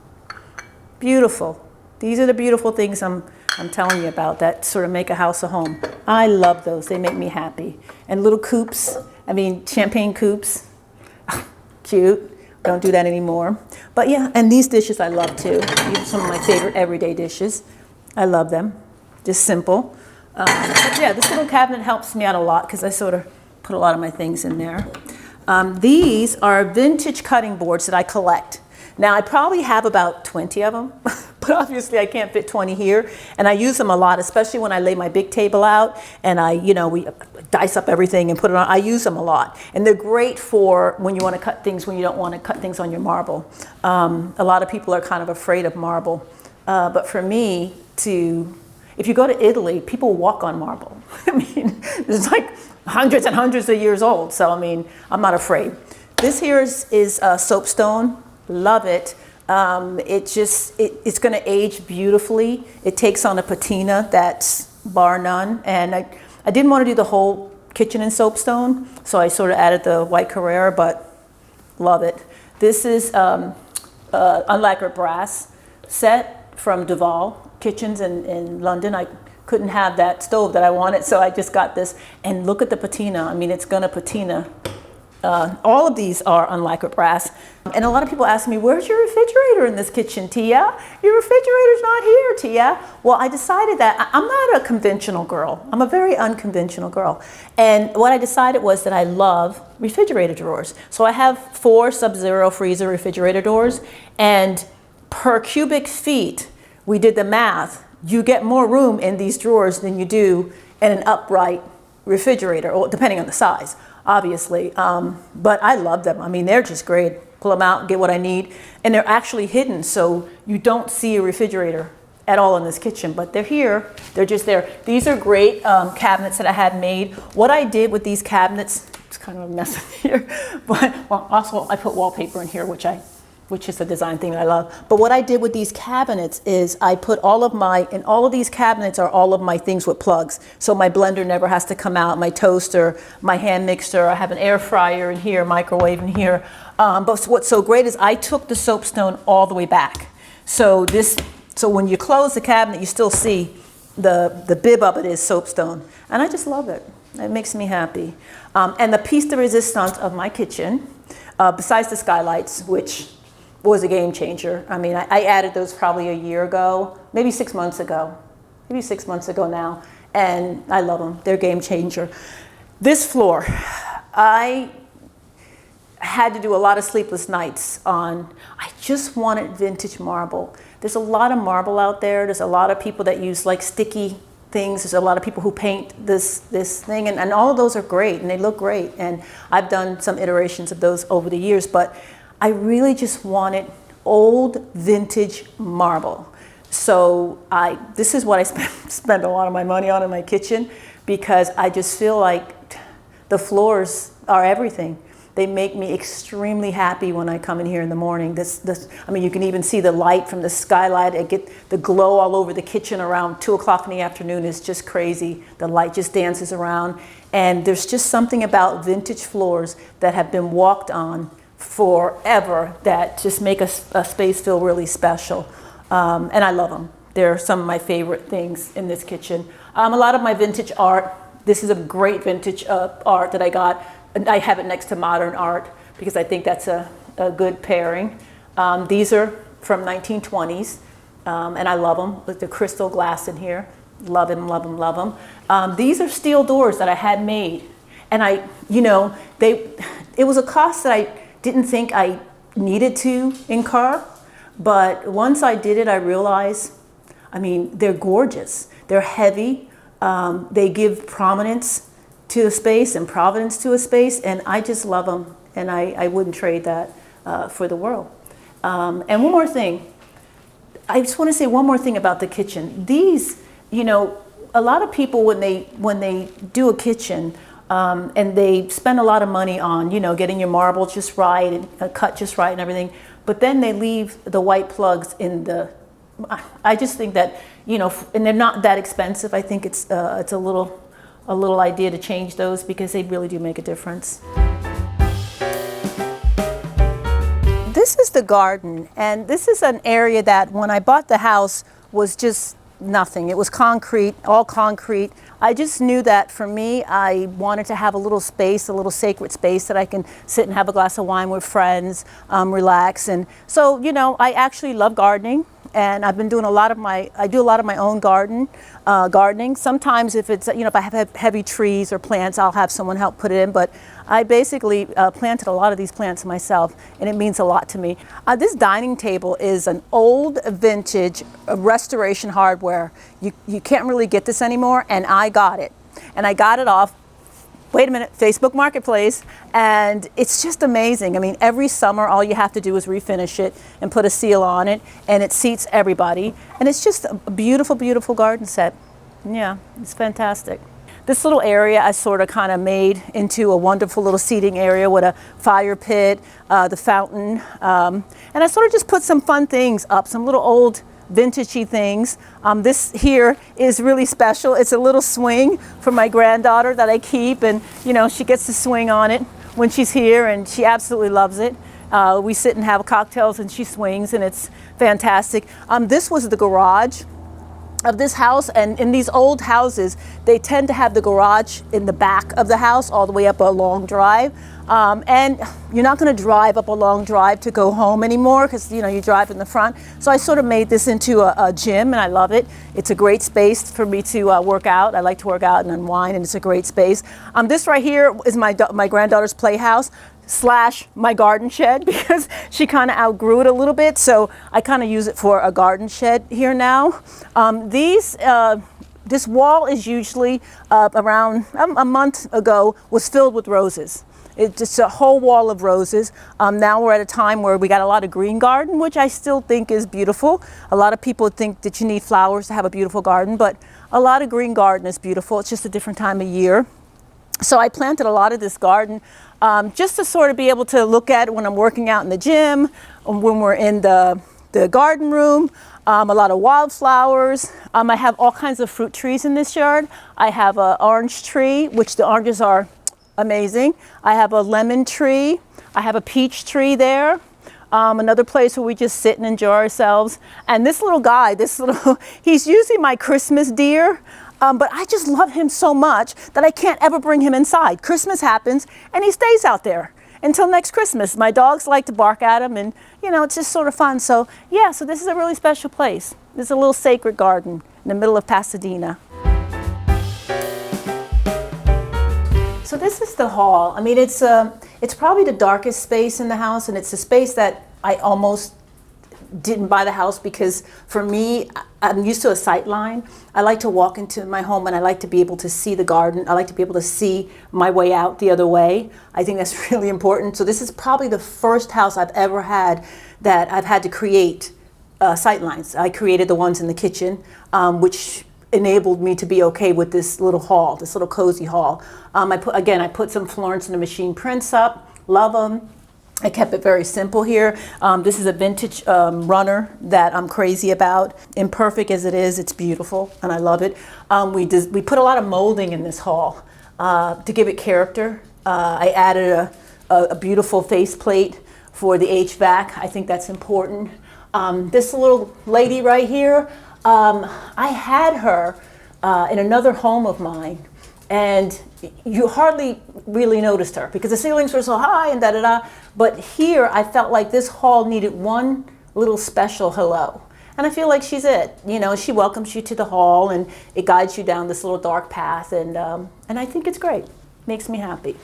Speaker 1: Beautiful. These are the beautiful things I'm telling you about that sort of make a house a home. I love those. They make me happy. And little coupes. I mean, champagne coupes. Cute. Don't do that anymore. But yeah, and these dishes I love too. These are some of my favorite everyday dishes. I love them. Just simple. But yeah, this little cabinet helps me out a lot because I sort of put a lot of my things in there. These are vintage cutting boards that I collect. Now, I probably have about 20 of them, but obviously I can't fit 20 here. And I use them a lot, especially when I lay my big table out and we dice up everything and put it on. I use them a lot. And they're great for when you want to cut things when you don't want to cut things on your marble. A lot of people are kind of afraid of marble. But for me, if you go to Italy, people walk on marble. I mean, it's like hundreds and hundreds of years old. So, I mean, I'm not afraid. This here is soapstone. Love it. It's going to age beautifully. It takes on a patina that's bar none. And I didn't want to do the whole kitchen in soapstone, so I sort of added the white Carrara, but love it. This is unlacquered brass set from Duval Kitchens in London. I couldn't have that stove that I wanted, so I just got this. And look at the patina. I mean, it's gonna patina. All of these are unlacquered brass. And a lot of people ask me, where's your refrigerator in this kitchen, Tia? Your refrigerator's not here, Tia. Well, I decided that I'm not a conventional girl. I'm a very unconventional girl. And what I decided was that I love refrigerator drawers. So I have 4 Sub-Zero freezer refrigerator doors, and per cubic feet, we did the math, you get more room in these drawers than you do in an upright refrigerator, or depending on the size, obviously. But I love them. I mean, they're just great. Pull them out, get what I need. And they're actually hidden, so you don't see a refrigerator at all in this kitchen, but they're here. They're just there. These are great cabinets that I had made. What I did with these cabinets, it's kind of a mess in here, but well, also I put wallpaper in here, which is a design thing I love. But what I did with these cabinets is I put all of these cabinets are all of my things with plugs. So my blender never has to come out, my toaster, my hand mixer, I have an air fryer in here, microwave in here. But what's so great is I took the soapstone all the way back. So when you close the cabinet, you still see the bib of it is soapstone. And I just love it. It makes me happy. And the piece de resistance of my kitchen, besides the skylights, which was a game changer. I mean, I added those probably a year ago, maybe 6 months ago now, and I love them. They're a game changer. This floor, I had to do a lot of sleepless nights on. I just wanted vintage marble. There's a lot of marble out there. There's a lot of people that use like sticky things. There's a lot of people who paint this thing, and all of those are great, and they look great. And I've done some iterations of those over the years, but I really just wanted old vintage marble. So this is what I spend a lot of my money on in my kitchen, because I just feel like the floors are everything. They make me extremely happy when I come in here in the morning. I mean, you can even see the light from the skylight. I get the glow all over the kitchen around 2 o'clock in the afternoon. It's just crazy. The light just dances around. And there's just something about vintage floors that have been walked on forever that just make a space feel really special. And I love them. They're some of my favorite things in this kitchen. A lot of my vintage art, this is a great vintage art that I got. And I have it next to modern art because I think that's a good pairing. These are from 1920s, and I love them with the crystal glass in here. Love them, love them, love them. These are steel doors that I had made. And it was a cost that I didn't think I needed to incur, but once I did it, I realized, I mean, they're gorgeous. They're heavy. They give prominence to a space and providence to a space, and I just love them, and I wouldn't trade that for the world. And one more thing, I just want to say one more thing about the kitchen. These, a lot of people when they do a kitchen, and they spend a lot of money on, getting your marble just right and cut just right and everything, but then they leave the white plugs in the, I just think that, and they're not that expensive. I think it's a little idea to change those because they really do make a difference. This is the garden, and this is an area that when I bought the house was just nothing. It was concrete, all concrete. I just knew that for me, I wanted to have a little space, a little sacred space that I can sit and have a glass of wine with friends, relax. And so, I actually love gardening, and I've been doing I do a lot of my own gardening. Sometimes if it's, if I have heavy trees or plants, I'll have someone help put it in, but I basically planted a lot of these plants myself, and it means a lot to me. This dining table is an old vintage restoration hardware. You can't really get this anymore, and I got it. And I got it off, wait a minute, Facebook Marketplace, and it's just amazing. I mean, every summer all you have to do is refinish it and put a seal on it, and it seats everybody. And it's just a beautiful, beautiful garden set. Yeah, it's fantastic. This little area I sort of kind of made into a wonderful little seating area with a fire pit, the fountain, and I sort of just put some fun things up, some little old vintagey things. This here is really special. It's a little swing for my granddaughter that I keep, and she gets to swing on it when she's here, and she absolutely loves it. We sit and have cocktails and she swings, and it's fantastic. This was the garage. of this house, and in these old houses, they tend to have the garage in the back of the house all the way up a long drive. And you're not going to drive up a long drive to go home anymore because, you know, you drive in the front. So I sort of made this into a gym, and I love it. It's a great space for me to work out. I like to work out and unwind, and it's a great space. This right here is my granddaughter's playhouse / my garden shed because she kind of outgrew it a little bit. So I kind of use it for a garden shed here now. This wall is usually around a month ago was filled with roses. It's just a whole wall of roses. Now we're at a time where we got a lot of green garden, which I still think is beautiful. A lot of people think that you need flowers to have a beautiful garden, but a lot of green garden is beautiful. It's just a different time of year. So I planted a lot of this garden just to sort of be able to look at it when I'm working out in the gym, when we're in the garden room. A lot of wildflowers. I have all kinds of fruit trees in this yard. I have an orange tree, which the oranges are amazing. I have a lemon tree. I have a peach tree there. Another place where we just sit and enjoy ourselves. And this little guy, he's usually my Christmas deer. But I just love him so much that I can't ever bring him inside. Christmas happens and he stays out there until next Christmas. My dogs like to bark at him, and you know, it's just sort of fun. So yeah, so this is a really special place. This is a little sacred garden in the middle of Pasadena. So this is the hall. I mean, it's probably the darkest space in the house, and it's a space that I almost didn't buy the house because for me, I'm used to a sight line. I like to walk into my home and I like to be able to see the garden. I like to be able to see my way out the other way. I think that's really important. So this is probably the first house I've ever had that I've had to create sight lines. I created the ones in the kitchen, which enabled me to be okay with this little hall, this little cozy hall. I put some Florence and the Machine prints up, love them. I kept it very simple here. This is a vintage runner that I'm crazy about. Imperfect as it is, it's beautiful and I love it. We put a lot of molding in this hall to give it character. I added a beautiful faceplate for the HVAC. I think that's important. This little lady right here, I had her in another home of mine, and you hardly really noticed her because the ceilings were so high and da-da-da. But here I felt like this hall needed one little special hello. And I feel like she's it. You know, she welcomes you to the hall and it guides you down this little dark path, and I think it's great. Makes me happy.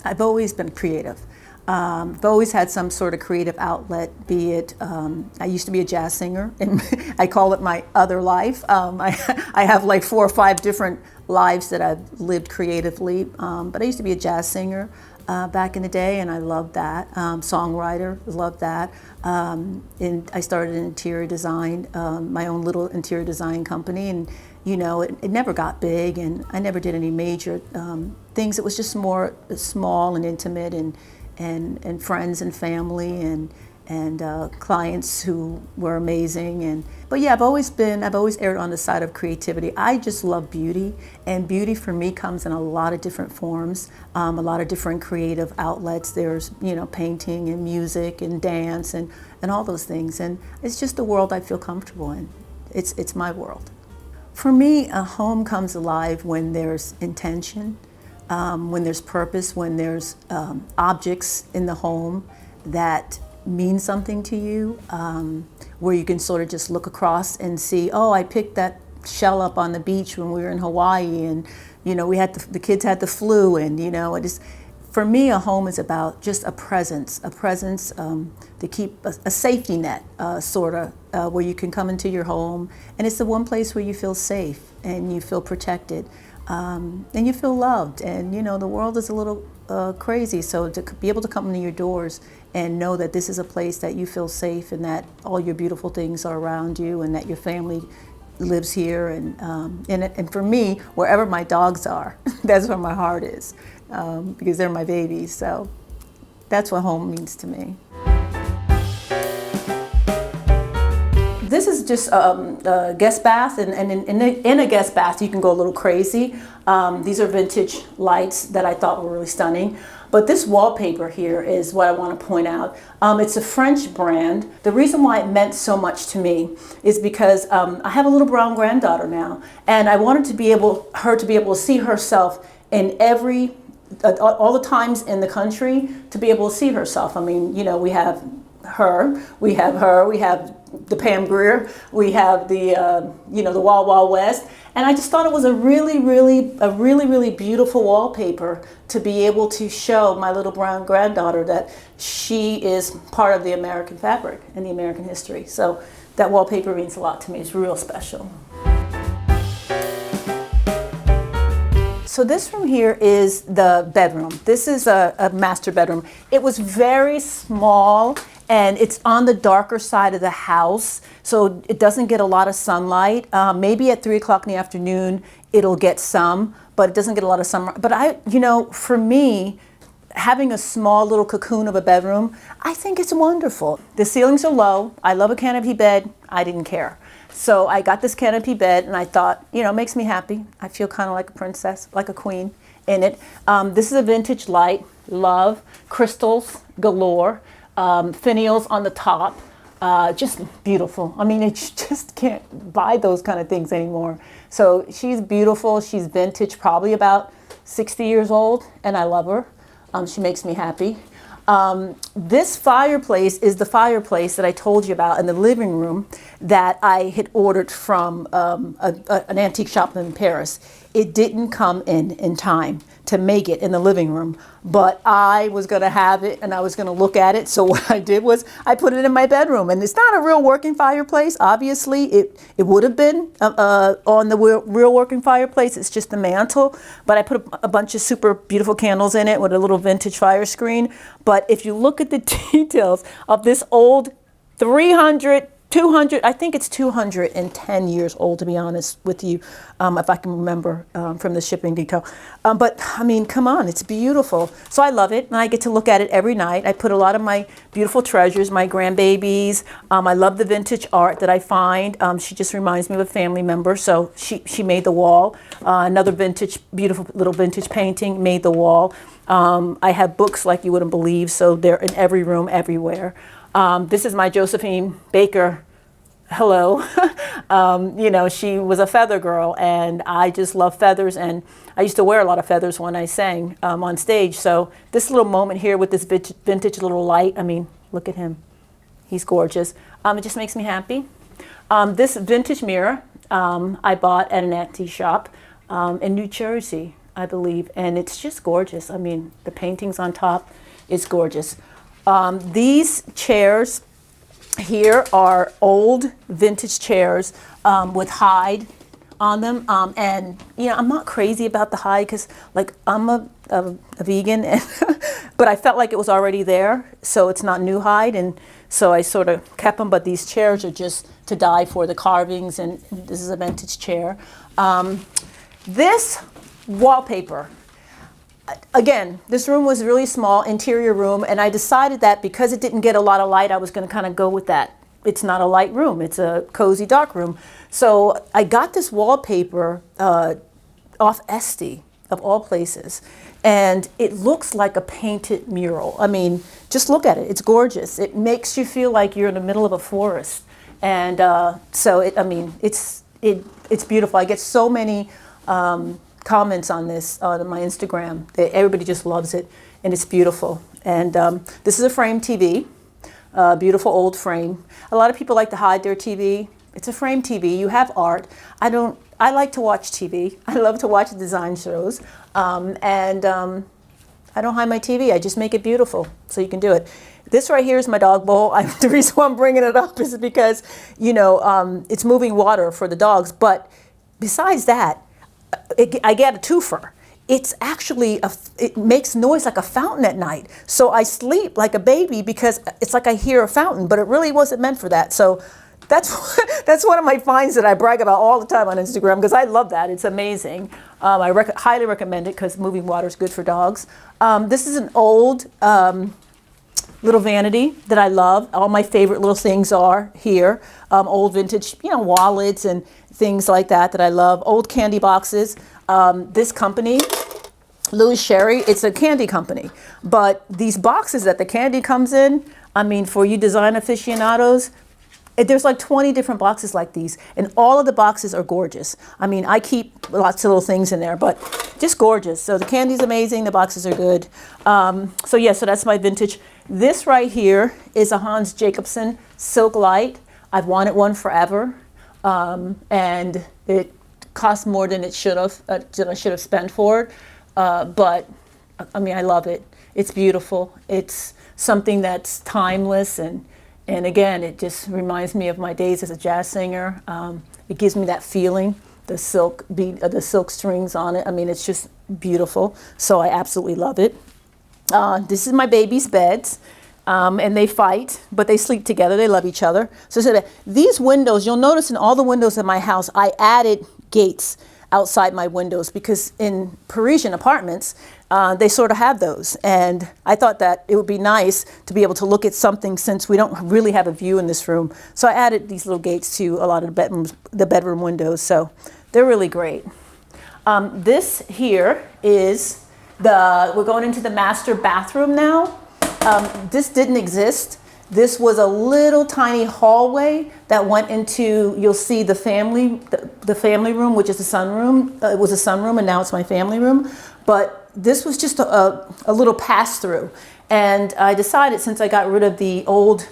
Speaker 1: I've always been creative. I've always had some sort of creative outlet, be it, I used to be a jazz singer, and I call it my other life. I have like 4 or 5 different lives that I've lived creatively, but I used to be a jazz singer back in the day, and I loved that. Songwriter, loved that. And I started in interior design, my own little interior design company, and you know, it never got big, and I never did any major things. It was just more small and intimate, and friends and family and clients who were amazing. But yeah, I've always erred on the side of creativity. I just love beauty, and beauty for me comes in a lot of different forms, a lot of different creative outlets. There's, you know, painting and music and dance and all those things, and it's just the world I feel comfortable in. It's my world. For me, a home comes alive when there's intention, when there's purpose, when there's objects in the home that mean something to you, where you can sort of just look across and see, oh, I picked that shell up on the beach when we were in Hawaii, and you know, we had the kids had the flu, and you know, for me, a home is about just a presence to keep a safety net, sort of, where you can come into your home, and it's the one place where you feel safe and you feel protected. And you feel loved, and you know, the world is a little crazy, so to be able to come into your doors and know that this is a place that you feel safe, and that all your beautiful things are around you, and that your family lives here, and for me, wherever my dogs are, that's where my heart is, because they're my babies. So that's what home means to me. This is just a guest bath, and in a guest bath you can go a little crazy. These are vintage lights that I thought were really stunning. But this wallpaper here is what I want to point out. It's a French brand. The reason why it meant so much to me is because I have a little brown granddaughter now, and I wanted her to be able to see herself in all the times in the country, to be able to see herself. I mean, you know, we have we have the Pam Grier, we have the the Wild Wild West, and I just thought it was a really beautiful wallpaper to be able to show my little brown granddaughter that she is part of the American fabric and the American history. So that wallpaper means a lot to me. It's real special. So this room here is the bedroom. This is a master bedroom. It was very small, and it's on the darker side of the house, so it doesn't get a lot of sunlight. Maybe at 3 o'clock in the afternoon, it'll get some, but it doesn't get a lot of sunlight. But for me, having a small little cocoon of a bedroom, I think it's wonderful. The ceilings are low. I love a canopy bed. I didn't care. So I got this canopy bed, and I thought, it makes me happy. I feel kind of like a princess, like a queen in it. This is a vintage light, love, crystals galore, finials on the top, just beautiful. I mean, you just can't buy those kind of things anymore. So she's beautiful. She's vintage, probably about 60 years old, and I love her. She makes me happy. This fireplace is the fireplace that I told you about in the living room that I had ordered from an antique shop in Paris. It didn't come in time to make it in the living room, but I was going to have it and I was going to look at it. So what I did was I put it in my bedroom, and it's not a real working fireplace. Obviously, it would have been on the real working fireplace. It's just the mantle, but I put a bunch of super beautiful candles in it with a little vintage fire screen. But if you look at the details of this old 200, I think it's 210 years old, to be honest with you, if I can remember from the shipping detail. But I mean, come on, it's beautiful. So I love it, and I get to look at it every night. I put a lot of my beautiful treasures, my grandbabies. I love the vintage art that I find. She just reminds me of a family member, so she made the wall. Another beautiful little vintage painting made the wall. I have books like you wouldn't believe, so they're in every room, everywhere. This is my Josephine Baker. Hello. She was a feather girl, and I just love feathers, and I used to wear a lot of feathers when I sang on stage. So this little moment here with this vintage little light, I mean, look at him. He's gorgeous. It just makes me happy. This vintage mirror I bought at an antique shop in New Jersey, I believe, and it's just gorgeous. I mean, the paintings on top is gorgeous. These chairs here are old vintage chairs with hide on them, and I'm not crazy about the hide because I'm a vegan, but I felt like it was already there, so it's not new hide, and so I sort of kept them. But these chairs are just to die for, the carvings, and this is a vintage chair. This wallpaper. Again, this room was a really small interior room, and I decided that because it didn't get a lot of light, I was going to kind of go with that. It's not a light room, it's a cozy dark room. So I got this wallpaper off Etsy, of all places, and it looks like a painted mural. I mean, just look at it, it's gorgeous. It makes you feel like you're in the middle of a forest. And it's beautiful. I get so many comments on this on my Instagram. Everybody just loves it, and it's beautiful. And this is a frame TV, beautiful old frame. A lot of people like to hide their TV. It's a frame TV. You have art. I like to watch TV. I love to watch design shows, and I don't hide my TV. I just make it beautiful, so you can do it. This right here is my dog bowl. The reason why I'm bringing it up is because it's moving water for the dogs. But besides that, I get a twofer. It's actually, it makes noise like a fountain at night. So I sleep like a baby because it's like I hear a fountain, but it really wasn't meant for that. So that's one of my finds that I brag about all the time on Instagram because I love that. It's amazing. I highly recommend it because moving water is good for dogs. This is an old little vanity that I love. All my favorite little things are here. Old vintage, wallets and things like that I love. Old candy boxes. This company Louis Sherry, it's a candy company. But these boxes that the candy comes in, I mean, for you design aficionados, there's like 20 different boxes like these, and all of the boxes are gorgeous. I mean, I keep lots of little things in there, but just gorgeous. So the candy's amazing, the boxes are good. So yeah, so that's my vintage. This right here is a Hans Jacobsen Silk Light. I've wanted one forever, and it cost more than it should have, than I should have spent for it. But I mean, I love it. It's beautiful. It's something that's timeless, and again, it just reminds me of my days as a jazz singer. It gives me that feeling, the silk beat, the silk strings on it. I mean, it's just beautiful. So I absolutely love it. This is my baby's beds, and they fight, but they sleep together. They love each other. So that these windows, you'll notice in all the windows in my house, I added gates outside my windows, because in Parisian apartments, they sort of have those. And I thought that it would be nice to be able to look at something, since we don't really have a view in this room. So I added these little gates to a lot of the bedroom windows. So they're really great. This here is we're going into the master bathroom now. This didn't exist. This was a little tiny hallway that went into, you'll see the family room, which is the sunroom. It was a sunroom, and now it's my family room. But this was just a little pass through. And I decided, since I got rid of the old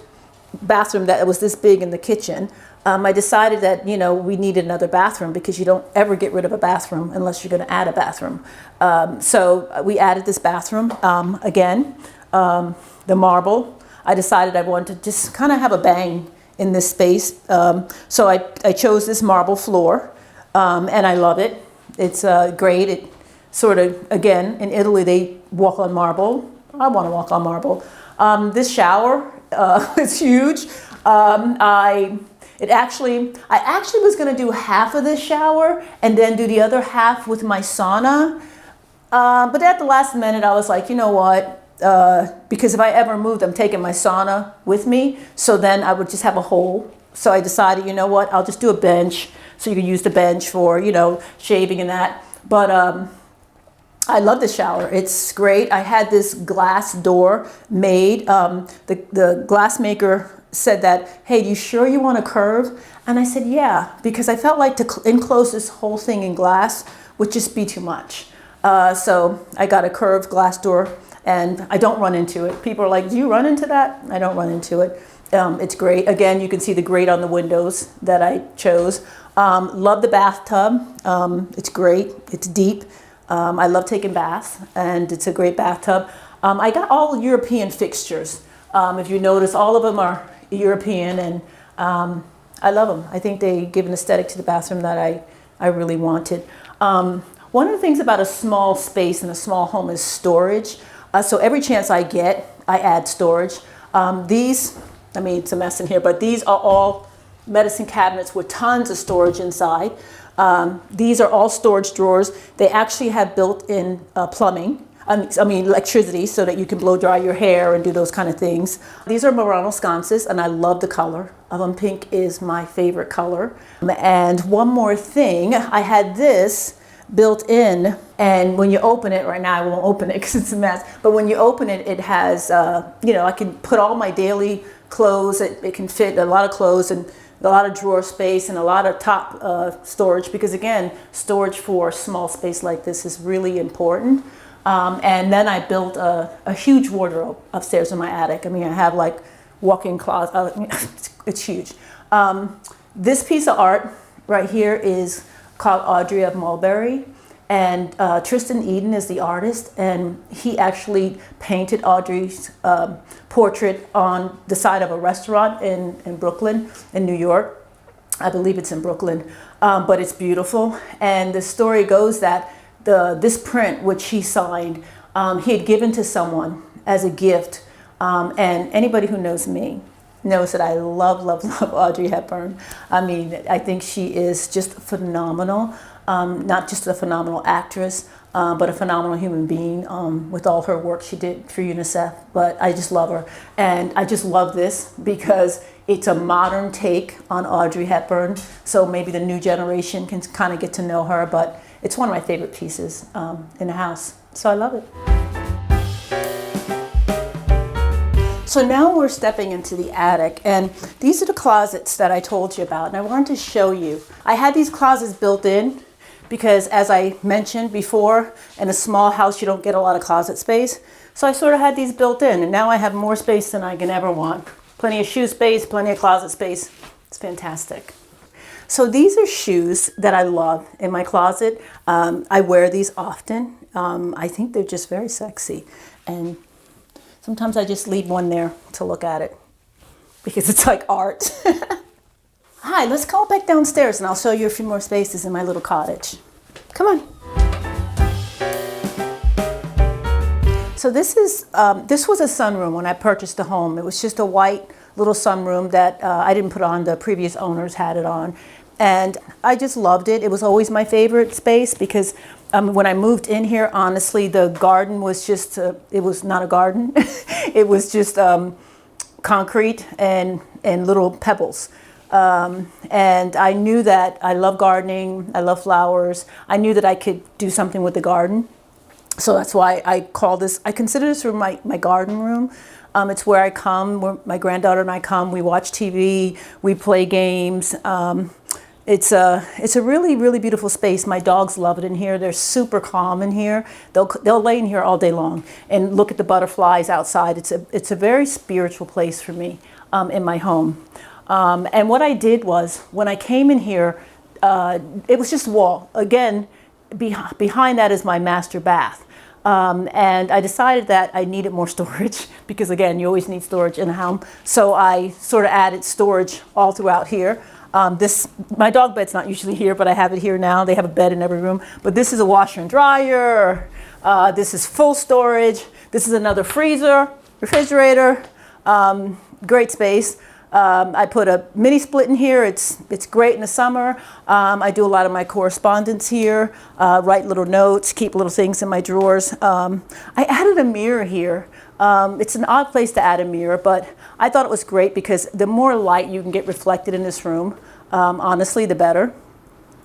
Speaker 1: bathroom that was this big in the kitchen, I decided that, you know, we needed another bathroom, because you don't ever get rid of a bathroom unless you're going to add a bathroom. So we added this bathroom again, the marble. I decided I wanted to just kind of have a bang in this space. So I chose this marble floor, and I love it. It's great. It sort of, again, in Italy, they walk on marble. I want to walk on marble. This shower is huge. I actually was going to do half of this shower and then do the other half with my sauna. But at the last minute, I was like, you know what? Because if I ever moved, I'm taking my sauna with me. So then I would just have a hole. So I decided, you know what, I'll just do a bench. So you can use the bench for, you know, shaving and that. But I love the shower. It's great. I had this glass door made. The glass maker said that, hey, you sure you want a curve? And I said, yeah, because I felt like to enclose this whole thing in glass would just be too much. So I got a curved glass door. And I don't run into it. People are like, do you run into that? I don't run into it. It's great. Again, you can see the grate on the windows that I chose. Love the bathtub. It's great. It's deep. I love taking baths, and it's a great bathtub. I got all European fixtures. If you notice, all of them are European, and I love them. I think they give an aesthetic to the bathroom that I really wanted. One of the things about a small space and a small home is storage. So every chance I get, I add storage. These, I mean, it's a mess in here, but these are all medicine cabinets with tons of storage inside. These are all storage drawers. They actually have built-in plumbing, electricity, so that you can blow dry your hair and do those kind of things. These are Murano sconces, and I love the color of them. Pink is my favorite color. And one more thing, I had this built in, and when you open it, right now I won't open it because it's a mess, but when you open it, it has, I can put all my daily clothes. It can fit a lot of clothes and a lot of drawer space and a lot of top storage, because again, storage for a small space like this is really important. And then I built a huge wardrobe upstairs in my attic. I mean, I have like walk-in closet. It's huge. This piece of art right here is called Audrey of Mulberry, and Tristan Eden is the artist, and he actually painted Audrey's portrait on the side of a restaurant in Brooklyn, in New York. I believe it's in Brooklyn, but it's beautiful. And the story goes that this print, which he signed, he had given to someone as a gift, and anybody who knows me knows that I love Audrey Hepburn. I mean, I think she is just phenomenal. Not just a phenomenal actress, but a phenomenal human being with all her work she did for UNICEF. But I just love her. And I just love this because it's a modern take on Audrey Hepburn. So maybe the new generation can kind of get to know her. But it's one of my favorite pieces in the house. So I love it. So now we're stepping into the attic, and these are the closets that I told you about, and I wanted to show you. I had these closets built in because, as I mentioned before, in a small house you don't get a lot of closet space. So I sort of had these built in, and now I have more space than I can ever want. Plenty of shoe space, plenty of closet space. It's fantastic. So these are shoes that I love in my closet. I wear these often. I think they're just very sexy, and sometimes I just leave one there to look at it because it's like art. Hi, let's go back downstairs and I'll show you a few more spaces in my little cottage. Come on. So this was a sunroom when I purchased the home. It was just a white little sunroom that I didn't put on, the previous owners had it on. And I just loved it. It was always my favorite space because when I moved in here, honestly, the garden was just, it was not a garden. It was just concrete and little pebbles. And I knew that I love gardening, I love flowers. I knew that I could do something with the garden. So that's why I consider this room my garden room. It's where I come, where my granddaughter and I come, we watch TV, we play games. It's a really, really beautiful space. My dogs love it in here. They're super calm in here. They'll lay in here all day long and look at the butterflies outside. It's a very spiritual place for me in my home. And what I did was, when I came in here, it was just wall. Again, behind that is my master bath. And I decided that I needed more storage because, again, you always need storage in a home. So I sort of added storage all throughout here. My dog bed's not usually here, but I have it here now. They have a bed in every room. But this is a washer and dryer. This is full storage. This is another freezer, refrigerator. Great space. I put a mini split in here. It's great in the summer. I do a lot of my correspondence here, write little notes, keep little things in my drawers. I added a mirror here. It's an odd place to add a mirror, but I thought it was great because the more light you can get reflected in this room, honestly, the better.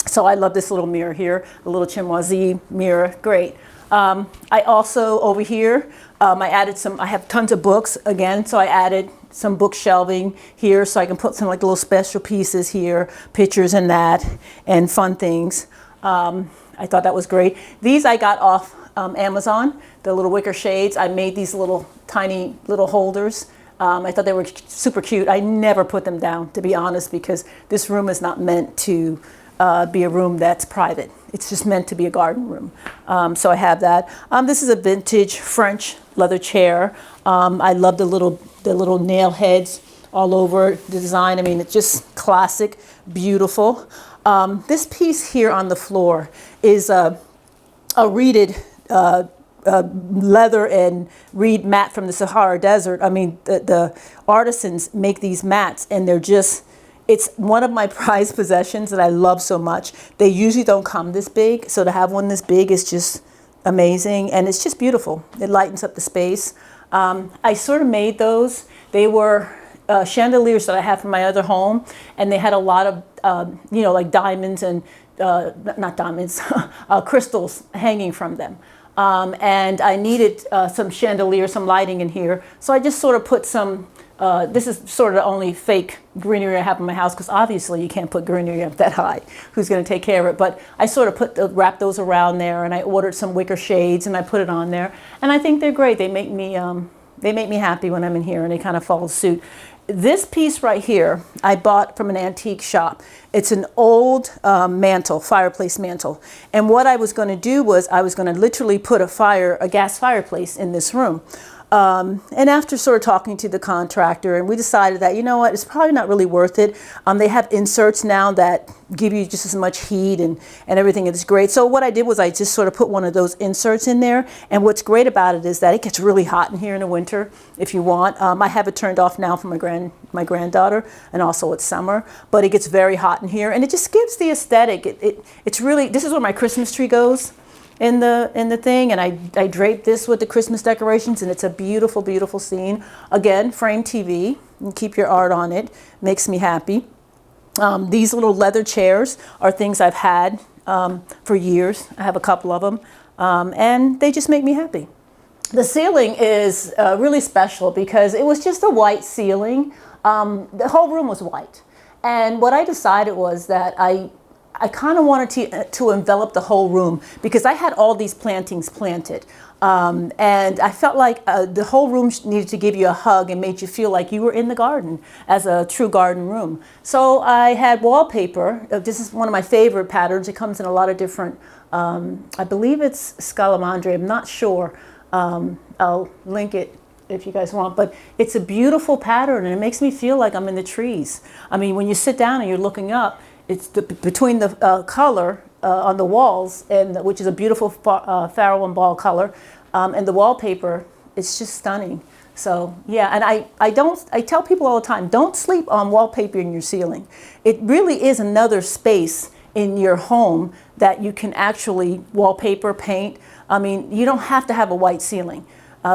Speaker 1: So I love this little mirror here, a little chimoisie mirror, great. I also, over here, I have tons of books again, so I added some book shelving here so I can put some like little special pieces here, pictures and that, and fun things. I thought that was great. These I got off Amazon, the little wicker shades. I made these little tiny little holders. I thought they were super cute. I never put them down, to be honest, because this room is not meant to be a room that's private. It's just meant to be a garden room. So I have that. This is a vintage French leather chair. I love the little nail heads all over the design. I mean, it's just classic, beautiful. This piece here on the floor is a reeded leather and reed mat from the Sahara Desert. I mean, the artisans make these mats, and it's one of my prized possessions that I love so much. They usually don't come this big, so to have one this big is just amazing, and it's just beautiful. It lightens up the space. I sort of made those. They were chandeliers that I had from my other home, and they had a lot of, like diamonds and, not diamonds, crystals hanging from them. And I needed some chandelier, some lighting in here, so I just sort of put some, this is sort of the only fake greenery I have in my house, because obviously you can't put greenery up that high. Who's going to take care of it? But I sort of wrapped those around there, and I ordered some wicker shades, and I put it on there. And I think they're great. They make me happy when I'm in here, and they kind of follow suit. This piece right here, I bought from an antique shop. It's an old mantle, fireplace mantle. And what I was going to do was I was going to literally put a gas fireplace in this room. And after sort of talking to the contractor, and we decided that, you know what, it's probably not really worth it. They have inserts now that give you just as much heat and everything. It's great. So what I did was I just sort of put one of those inserts in there. And what's great about it is that it gets really hot in here in the winter if you want. I have it turned off now for my granddaughter, and also it's summer, but it gets very hot in here, and it just gives the aesthetic. It's really, this is where my Christmas tree goes in the thing, and I draped this with the Christmas decorations, and it's a beautiful, beautiful scene. Again, frame TV, and keep your art on it. Makes me happy. These little leather chairs are things I've had for years. I have a couple of them. and they just make me happy. The ceiling is really special because it was just a white ceiling. The whole room was white. And what I decided was that I kind of wanted to envelop the whole room because I had all these plantings planted. And I felt like the whole room needed to give you a hug and made you feel like you were in the garden as a true garden room. So I had wallpaper. This is one of my favorite patterns. It comes in a lot of different, I believe it's Scalamandre, I'm not sure. I'll link it if you guys want, but it's a beautiful pattern and it makes me feel like I'm in the trees. I mean, when you sit down and you're looking up, it's between the color on the walls, and which is a beautiful Farrow and Ball color, and the wallpaper, it's just stunning. So yeah, and I tell people all the time, don't sleep on wallpaper in your ceiling. It really is another space in your home that you can actually wallpaper, paint. I mean, you don't have to have a white ceiling.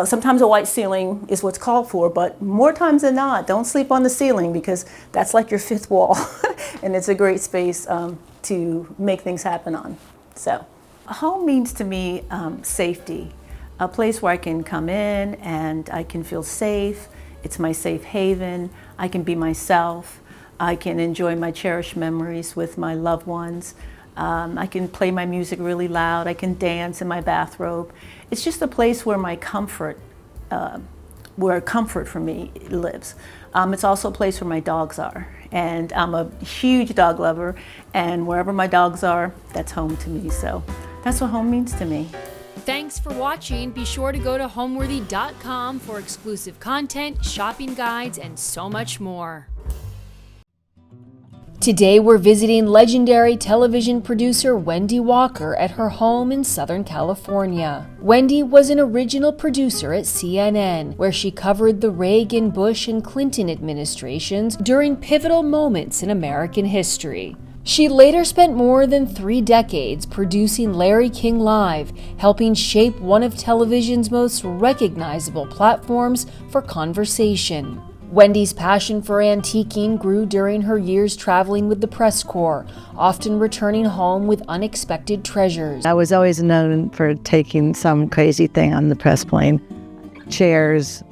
Speaker 1: Sometimes a white ceiling is what's called for, but more times than not, don't sleep on the ceiling because that's like your fifth wall, and it's a great space to make things happen on. So, home means to me safety, a place where I can come in and I can feel safe. It's my safe haven. I can be myself. I can enjoy my cherished memories with my loved ones. I can play my music really loud. I can dance in my bathrobe. It's just a place where my comfort, where comfort for me lives. It's also a place where my dogs are. And I'm a huge dog lover, and wherever my dogs are, that's home to me. So that's what home means to me.
Speaker 4: Thanks for watching. Be sure to go to homeworthy.com for exclusive content, shopping guides, and so much more. Today we're visiting legendary television producer Wendy Walker at her home in Southern California. Wendy was an original producer at CNN, where she covered the Reagan, Bush, and Clinton administrations during pivotal moments in American history. She later spent more than 3 decades producing Larry King Live, helping shape one of television's most recognizable platforms for conversation. Wendy's passion for antiquing grew during her years traveling with the press corps, often returning home with unexpected treasures.
Speaker 2: I was always known for taking some crazy thing on the press plane, chairs,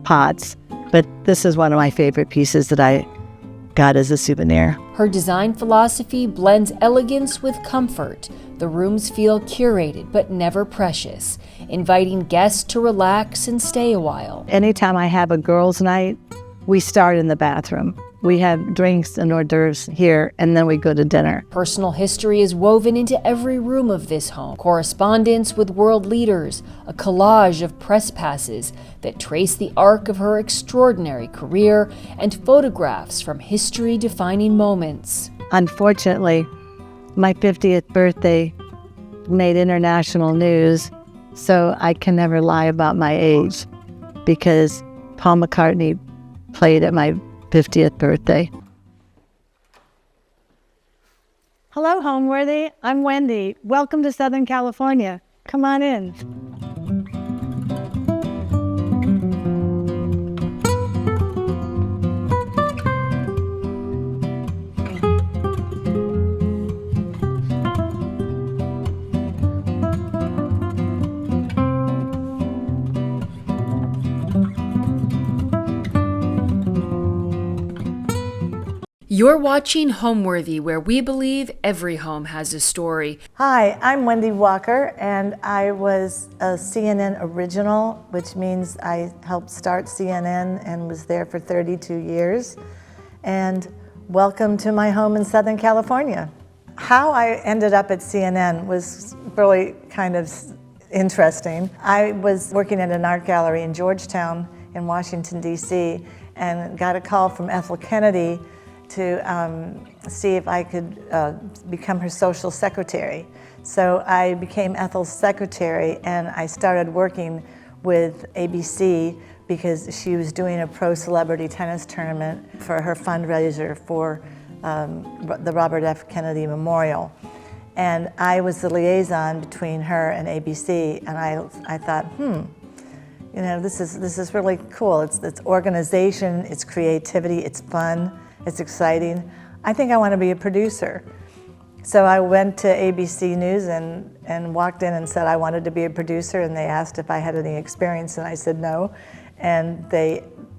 Speaker 2: pots, but this is one of my favorite pieces that I got as a souvenir.
Speaker 4: Her design philosophy blends elegance with comfort. The rooms feel curated but never precious, inviting guests to relax and stay a while.
Speaker 2: Anytime I have a girls' night, we start in the bathroom. We have drinks and hors d'oeuvres here, and then we go to dinner.
Speaker 4: Personal history is woven into every room of this home. Correspondence with world leaders, a collage of press passes that trace the arc of her extraordinary career, and photographs from history-defining moments.
Speaker 2: Unfortunately, my 50th birthday made international news, so I can never lie about my age because Paul McCartney played at my 50th birthday. Hello, Homeworthy. I'm Wendy. Welcome to Southern California. Come on in.
Speaker 4: You're watching Homeworthy, where we believe every home has a story.
Speaker 5: Hi, I'm Wendy Walker, and I was a CNN original, which means I helped start CNN and was there for 32 years. And welcome to my home in Southern California. How I ended up at CNN was really kind of interesting. I was working at an art gallery in Georgetown in Washington, D.C., and got a call from Ethel Kennedy to see if I could become her social secretary. So I became Ethel's secretary, and I started working with ABC because she was doing a pro celebrity tennis tournament for her fundraiser for the Robert F. Kennedy Memorial. And I was the liaison between her and ABC, and I thought, you know, this is really cool. It's organization, it's creativity, it's fun, it's exciting. I think I want to be a producer. So I went to ABC News and walked in and said I wanted to be a producer, and they asked if I had any experience, and I said no. And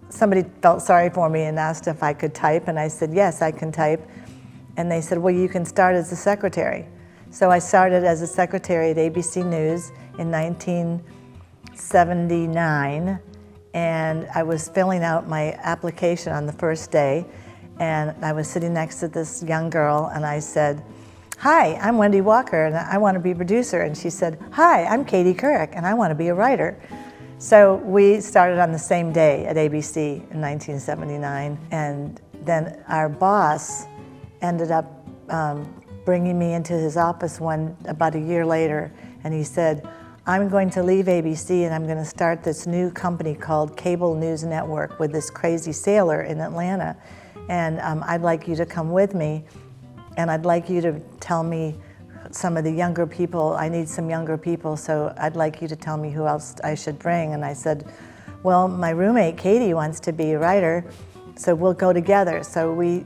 Speaker 5: somebody felt sorry for me and asked if I could type, and I said yes, I can type. And they said, well, you can start as a secretary. So I started as a secretary at ABC News in 1979, and I was filling out my application on the first day, and I was sitting next to this young girl, and I said, hi, I'm Wendy Walker, and I want to be a producer. And she said, hi, I'm Katie Couric, and I want to be a writer. So we started on the same day at ABC in 1979, and then our boss ended up bringing me into his office about a year later, and he said, I'm going to leave ABC and I'm going to start this new company called Cable News Network with this crazy sailor in Atlanta, and I'd like you to come with me, and I'd like you to tell me some of the younger people. I need some younger people, so I'd like you to tell me who else I should bring. And I said, well, my roommate Katie wants to be a writer, so we'll go together. So we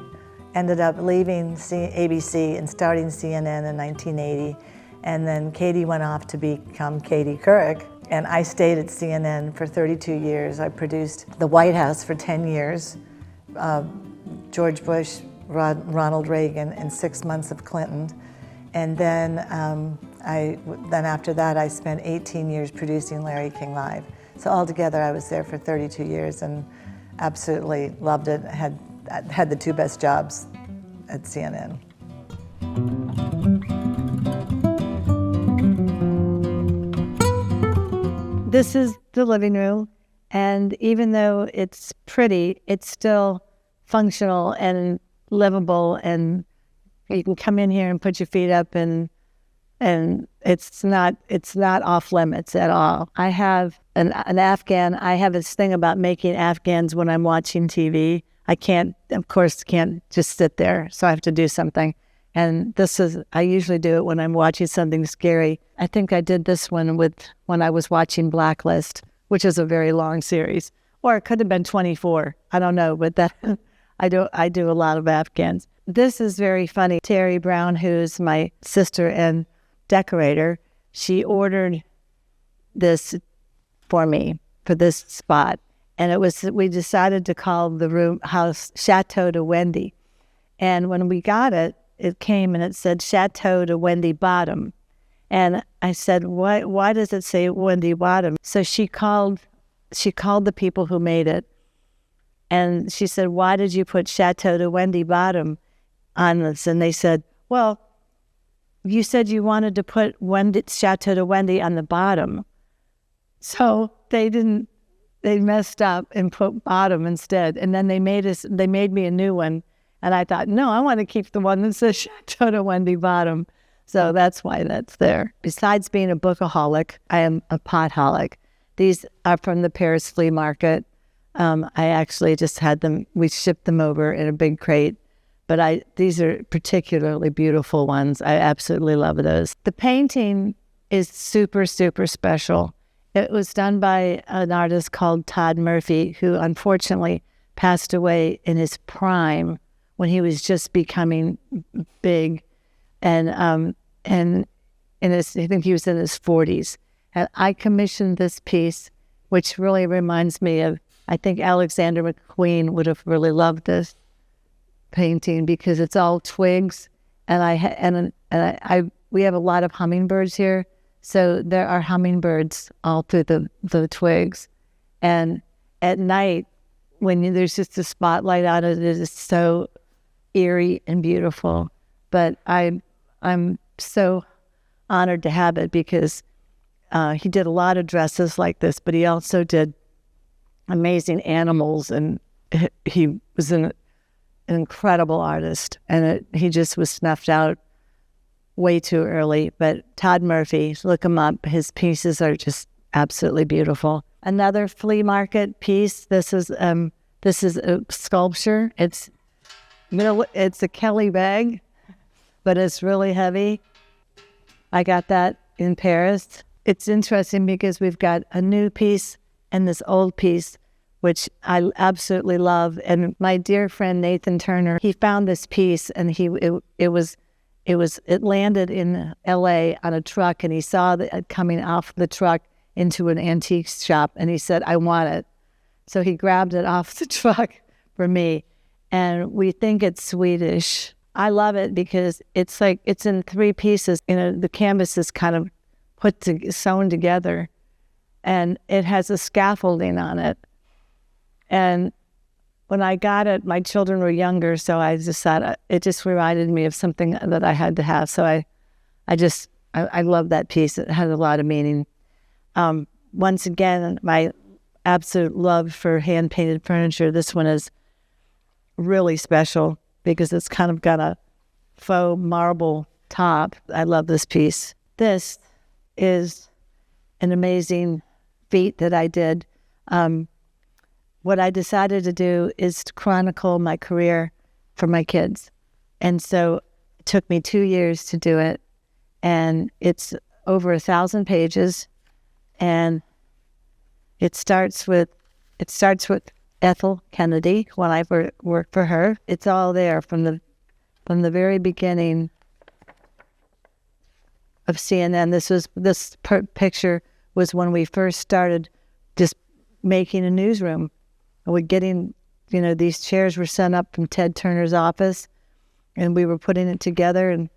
Speaker 5: ended up leaving ABC and starting CNN in 1980, and then Katie went off to become Katie Couric, and I stayed at CNN for 32 years. I produced the White House for 10 years, George Bush, Ronald Reagan, and 6 months of Clinton. And then after that, I spent 18 years producing Larry King Live. So altogether, I was there for 32 years and absolutely loved it. Had the two best jobs at CNN.
Speaker 2: This is the living room, and even though it's pretty, it's still functional and livable, and you can come in here and put your feet up, and it's not off limits at all. I have an Afghan. I have this thing about making Afghans when I'm watching TV. I can't just sit there, so I have to do something. And I usually do it when I'm watching something scary. I think I did this one when I was watching Blacklist, which is a very long series, or it could have been 24. I don't know, but that I do a lot of Afghans. This is very funny. Terry Brown, who's my sister and decorator, she ordered this for me for this spot. And we decided to call the house Chateau to Wendy. And when we got it, it came and it said Chateau to Wendy Bottom. And I said, why does it say Wendy Bottom? So she called the people who made it. And she said, why did you put Chateau to Wendy Bottom on this? And they said, well, you said you wanted to put Chateau to Wendy on the bottom. So they messed up and put bottom instead. And then they made me a new one. And I thought, no, I want to keep the one that says Chateau to Wendy Bottom. So that's why that's there. Besides being a bookaholic, I am a potholic. These are from the Paris flea market. I actually just had them, we shipped them over in a big crate. But these are particularly beautiful ones. I absolutely love those. The painting is super, super special. It was done by an artist called Todd Murphy, who unfortunately passed away in his prime when he was just becoming big, and I think he was in his 40s. And I commissioned this piece, which really reminds me of, I think Alexander McQueen would have really loved this painting because it's all twigs, and we have a lot of hummingbirds here, so there are hummingbirds all through the twigs, and at night when there's just a spotlight on it, it is so eerie and beautiful. But I'm so honored to have it because he did a lot of dresses like this, but he also did amazing animals, and he was an incredible artist, and he just was snuffed out way too early. But Todd Murphy, look him up. His pieces are just absolutely beautiful. Another flea market piece. This is a sculpture. It's a Kelly bag, but it's really heavy. I got that in Paris. It's interesting because we've got a new piece and this old piece, which I absolutely love. And my dear friend Nathan Turner, he found this piece, and it it landed in LA on a truck, and he saw it coming off the truck into an antique shop, and he said, I want it. So he grabbed it off the truck for me, and we think it's Swedish. I love it because it's in 3 pieces. The canvas is kind of sewn together, and it has a scaffolding on it. And when I got it, my children were younger, so I just thought it just reminded me of something that I had to have. So I love that piece. It has a lot of meaning. Once again, my absolute love for hand-painted furniture. This one is really special because it's kind of got a faux marble top. I love this piece. This is an amazing feat that I did. What I decided to do is to chronicle my career for my kids. And so it took me 2 years to do it. And it's over 1,000 pages. And it starts with Ethel Kennedy when I worked for her. It's all there from the very beginning of CNN. This picture was when we first started just making a newsroom. We're getting, these chairs were sent up from Ted Turner's office, and we were putting it together. And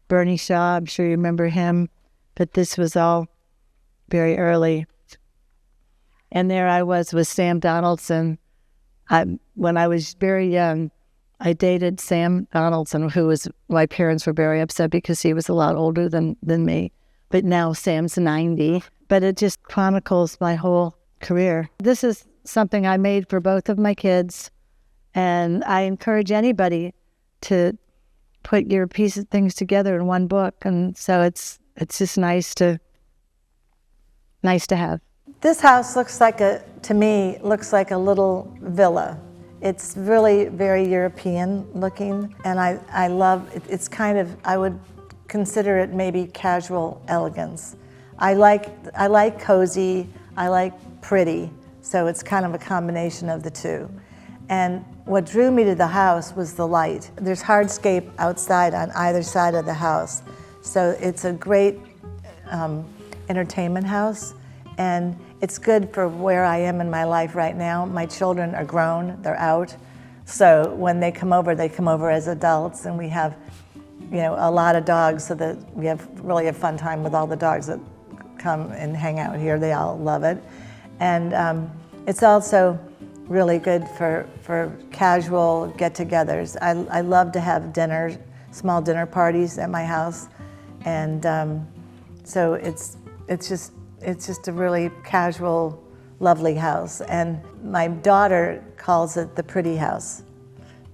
Speaker 2: Bernie Shaw, I'm sure you remember him, but this was all very early. And there I was with Sam Donaldson. When I was very young, I dated Sam Donaldson, my parents were very upset because he was a lot older than me. But now Sam's 90. But it just chronicles my whole career. This is something I made for both of my kids, and I encourage anybody to put your things together in one book. And so it's just nice to have.
Speaker 5: This house to me looks like a little villa. It's really very European looking, and I love it. It's kind of, I would consider it maybe casual elegance. I like cozy, I like pretty, so it's kind of a combination of the two. And what drew me to the house was the light. There's hardscape outside on either side of the house, so it's a great entertainment house, and it's good for where I am in my life right now. My children are grown, they're out, so when they come over as adults, and we have a lot of dogs, so that we have really a fun time with all the dogs that come and hang out here. They all love it. And it's also really good for casual get-togethers. I love to have small dinner parties at my house, and so it's just a really casual, lovely house. And my daughter calls it the pretty house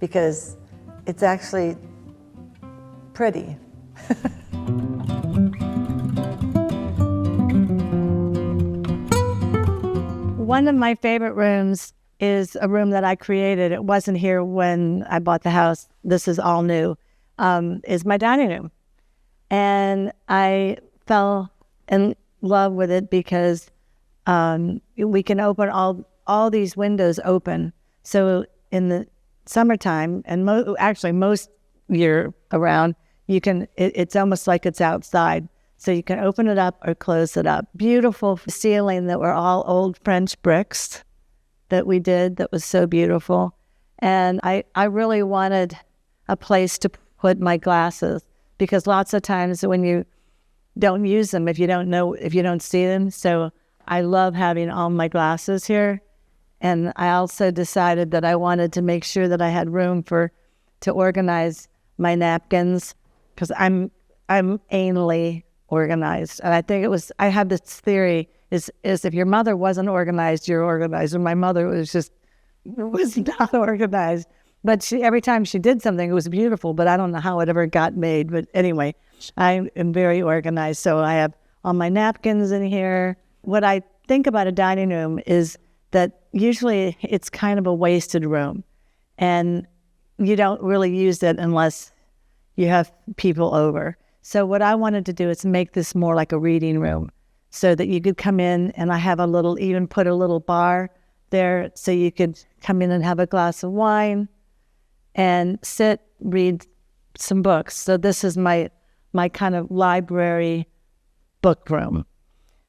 Speaker 5: because it's actually pretty.
Speaker 2: One of my favorite rooms is a room that I created. It wasn't here when I bought the house. This is all new, is my dining room. And I fell in love with it because we can open all these windows open. So in the summertime, and actually most year around, it's almost like it's outside. So you can open it up or close it up. Beautiful ceiling that were all old French bricks that we did that was so beautiful. And I really wanted a place to put my glasses, because lots of times when you don't use them, if you don't see them. So I love having all my glasses here. And I also decided that I wanted to make sure that I had room to organize my napkins, because I'm anally organized. And I think I have this theory is if your mother wasn't organized, you're organized. And my mother was not organized. But every time she did something, it was beautiful, but I don't know how it ever got made. But anyway, I am very organized. So I have all my napkins in here. What I think about a dining room is that usually it's kind of a wasted room, and you don't really use it unless you have people over. So what I wanted to do is make this more like a reading room, so that you could come in, and I have even put a little bar there, so you could come in and have a glass of wine and sit, read some books. So this is my kind of library book room.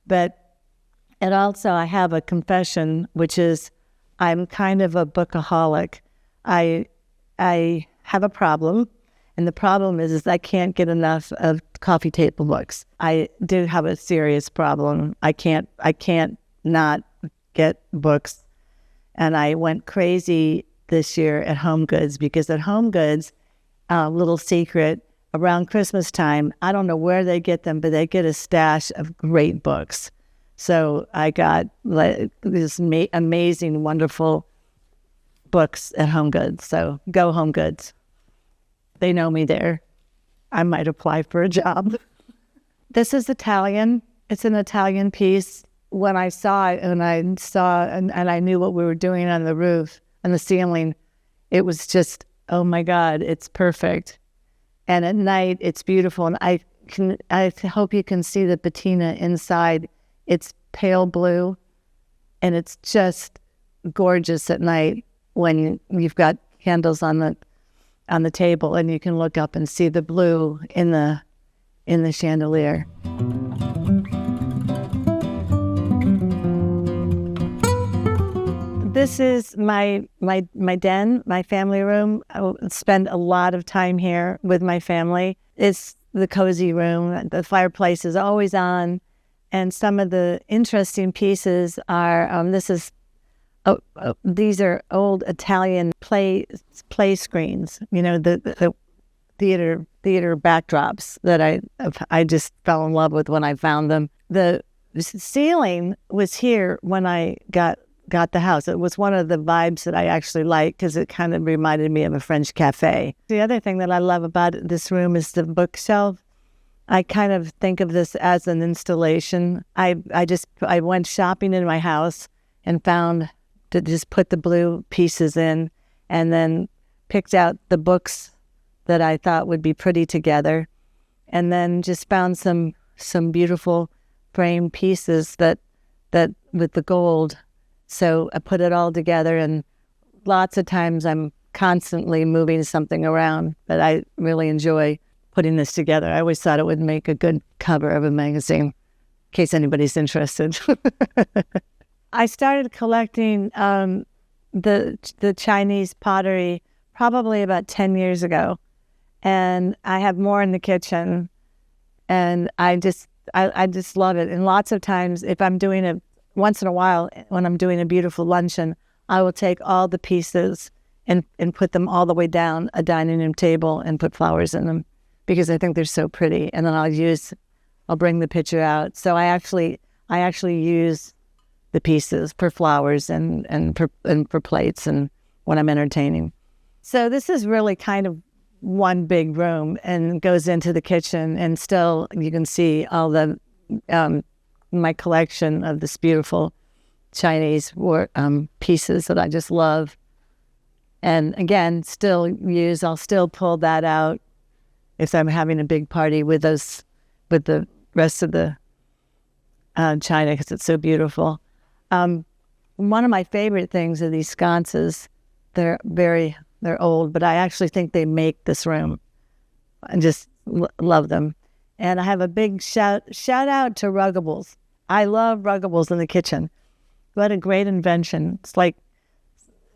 Speaker 2: And also I have a confession, which is I'm kind of a bookaholic. I have a problem, and the problem is I can't get enough of coffee table books. I do have a serious problem. I can't not get books. And I went crazy this year at Home Goods, because at Home Goods, little secret, around Christmas time, I don't know where they get them, but they get a stash of great books. So I got this amazing, wonderful books at Home Goods. So go Home Goods. They know me there. I might apply for a job. This is Italian. It's an Italian piece. When I saw it, and I knew what we were doing on the roof, on the ceiling, it was just, oh my God, it's perfect. And at night, it's beautiful. And I hope you can see the patina inside. It's pale blue, and it's just gorgeous at night when you've got candles on the table, and you can look up and see the blue in the chandelier. This is my den, my family room. I spend a lot of time here with my family. It's the cozy room. The fireplace is always on. And some of the interesting pieces are, these are old Italian play screens, the theater backdrops that I just fell in love with when I found them. The ceiling was here when I got the house. It was one of the vibes that I actually liked, because it kind of reminded me of a French cafe. The other thing that I love about this room is the bookshelf. I kind of think of this as an installation. I went shopping in my house and found to just put the blue pieces in, and then picked out the books that I thought would be pretty together, and then just found some beautiful frame pieces that with the gold. So I put it all together, and lots of times I'm constantly moving something around, but I really enjoy putting this together. I always thought it would make a good cover of a magazine, in case anybody's interested. I started collecting the Chinese pottery probably about 10 years ago, and I have more in the kitchen, and I just love it. And lots of times, if I'm doing once in a while, when I'm doing a beautiful luncheon, I will take all the pieces and put them all the way down a dining room table and put flowers in them, because I think they're so pretty. And then I'll bring the picture out. So I actually use the pieces for flowers and for plates and when I'm entertaining. So this is really kind of one big room, and goes into the kitchen, and still you can see all the my collection of this beautiful Chinese pieces that I just love. And again, I'll still pull that out if I'm having a big party with the rest of the china, because it's so beautiful. One of my favorite things are these sconces. They're old, but I actually think they make this room. I just love them. And I have a big shout out to Ruggables. I love Ruggables in the kitchen. What a great invention. It's like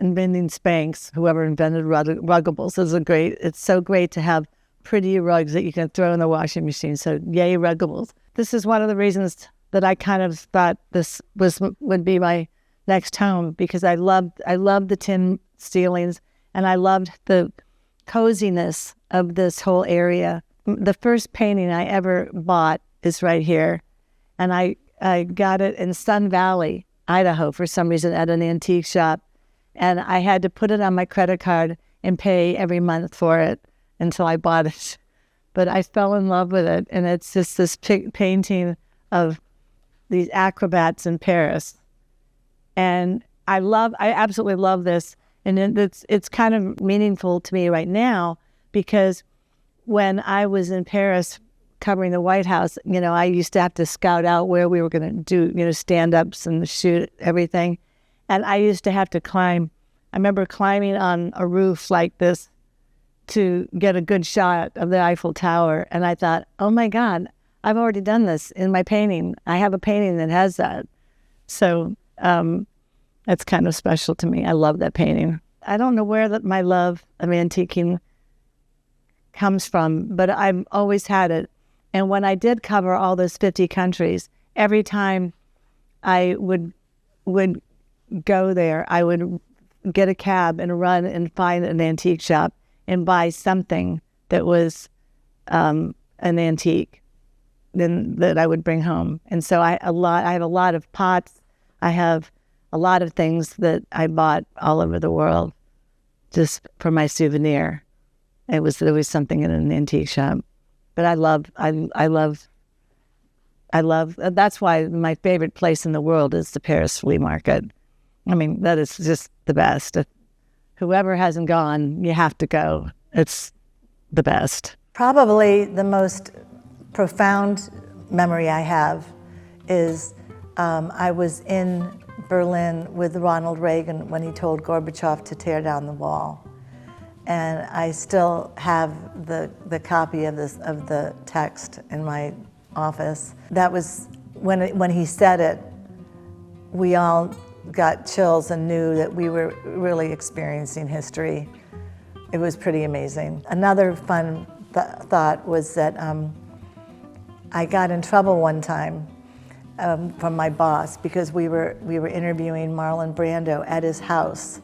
Speaker 2: inventing Spanx. Whoever invented Ruggables it's so great to have pretty rugs that you can throw in the washing machine. So yay, Ruggables. This is one of the reasons that I kind of thought this would be my next home, because I loved the tin ceilings, and I loved the coziness of this whole area. The first painting I ever bought is right here, and I got it in Sun Valley, Idaho, for some reason, at an antique shop, and I had to put it on my credit card and pay every month for it until I bought it. But I fell in love with it, and it's just this painting of these acrobats in Paris, and I absolutely love this, and it's kind of meaningful to me right now, because when I was in Paris covering the White House, I used to have to scout out where we were going to do, stand-ups and shoot everything. And I used to have to climb. I remember climbing on a roof like this to get a good shot of the Eiffel Tower. And I thought, oh my God, I've already done this in my painting. I have a painting that has that. So that's kind of special to me. I love that painting. I don't know where my love of antiquing comes from, but I've always had it. And when I did cover all those 50 countries, every time I would go there, I would get a cab and run and find an antique shop and buy something that was an antique that I would bring home. And so I have a lot of pots. I have a lot of things that I bought all over the world just for my souvenir. There was something in an antique shop. But I love, that's why my favorite place in the world is the Paris flea market. I mean, that is just the best. Whoever hasn't gone, you have to go. It's the best.
Speaker 5: Probably the most profound memory I have is I was in Berlin with Ronald Reagan when he told Gorbachev to tear down the wall. And I still have the copy of the text in my office. That was when he said it, we all got chills and knew that we were really experiencing history. It was pretty amazing. Another fun thought was that I got in trouble one time from my boss because we were interviewing Marlon Brando at his house.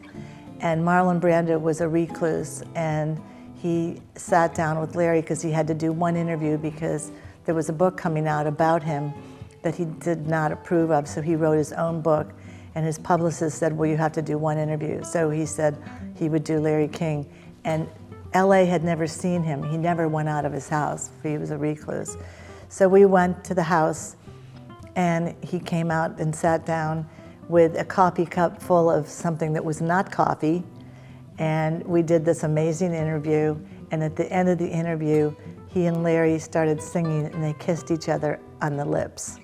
Speaker 5: And Marlon Brando was a recluse, and he sat down with Larry because he had to do one interview because there was a book coming out about him that he did not approve of, so he wrote his own book. And his publicist said, well, you have to do one interview. So he said he would do Larry King. And LA had never seen him. He never went out of his house. He was a recluse. So we went to the house, and he came out and sat down with a coffee cup full of something that was not coffee. And we did this amazing interview. And at the end of the interview, he and Larry started singing, and they kissed each other on the lips.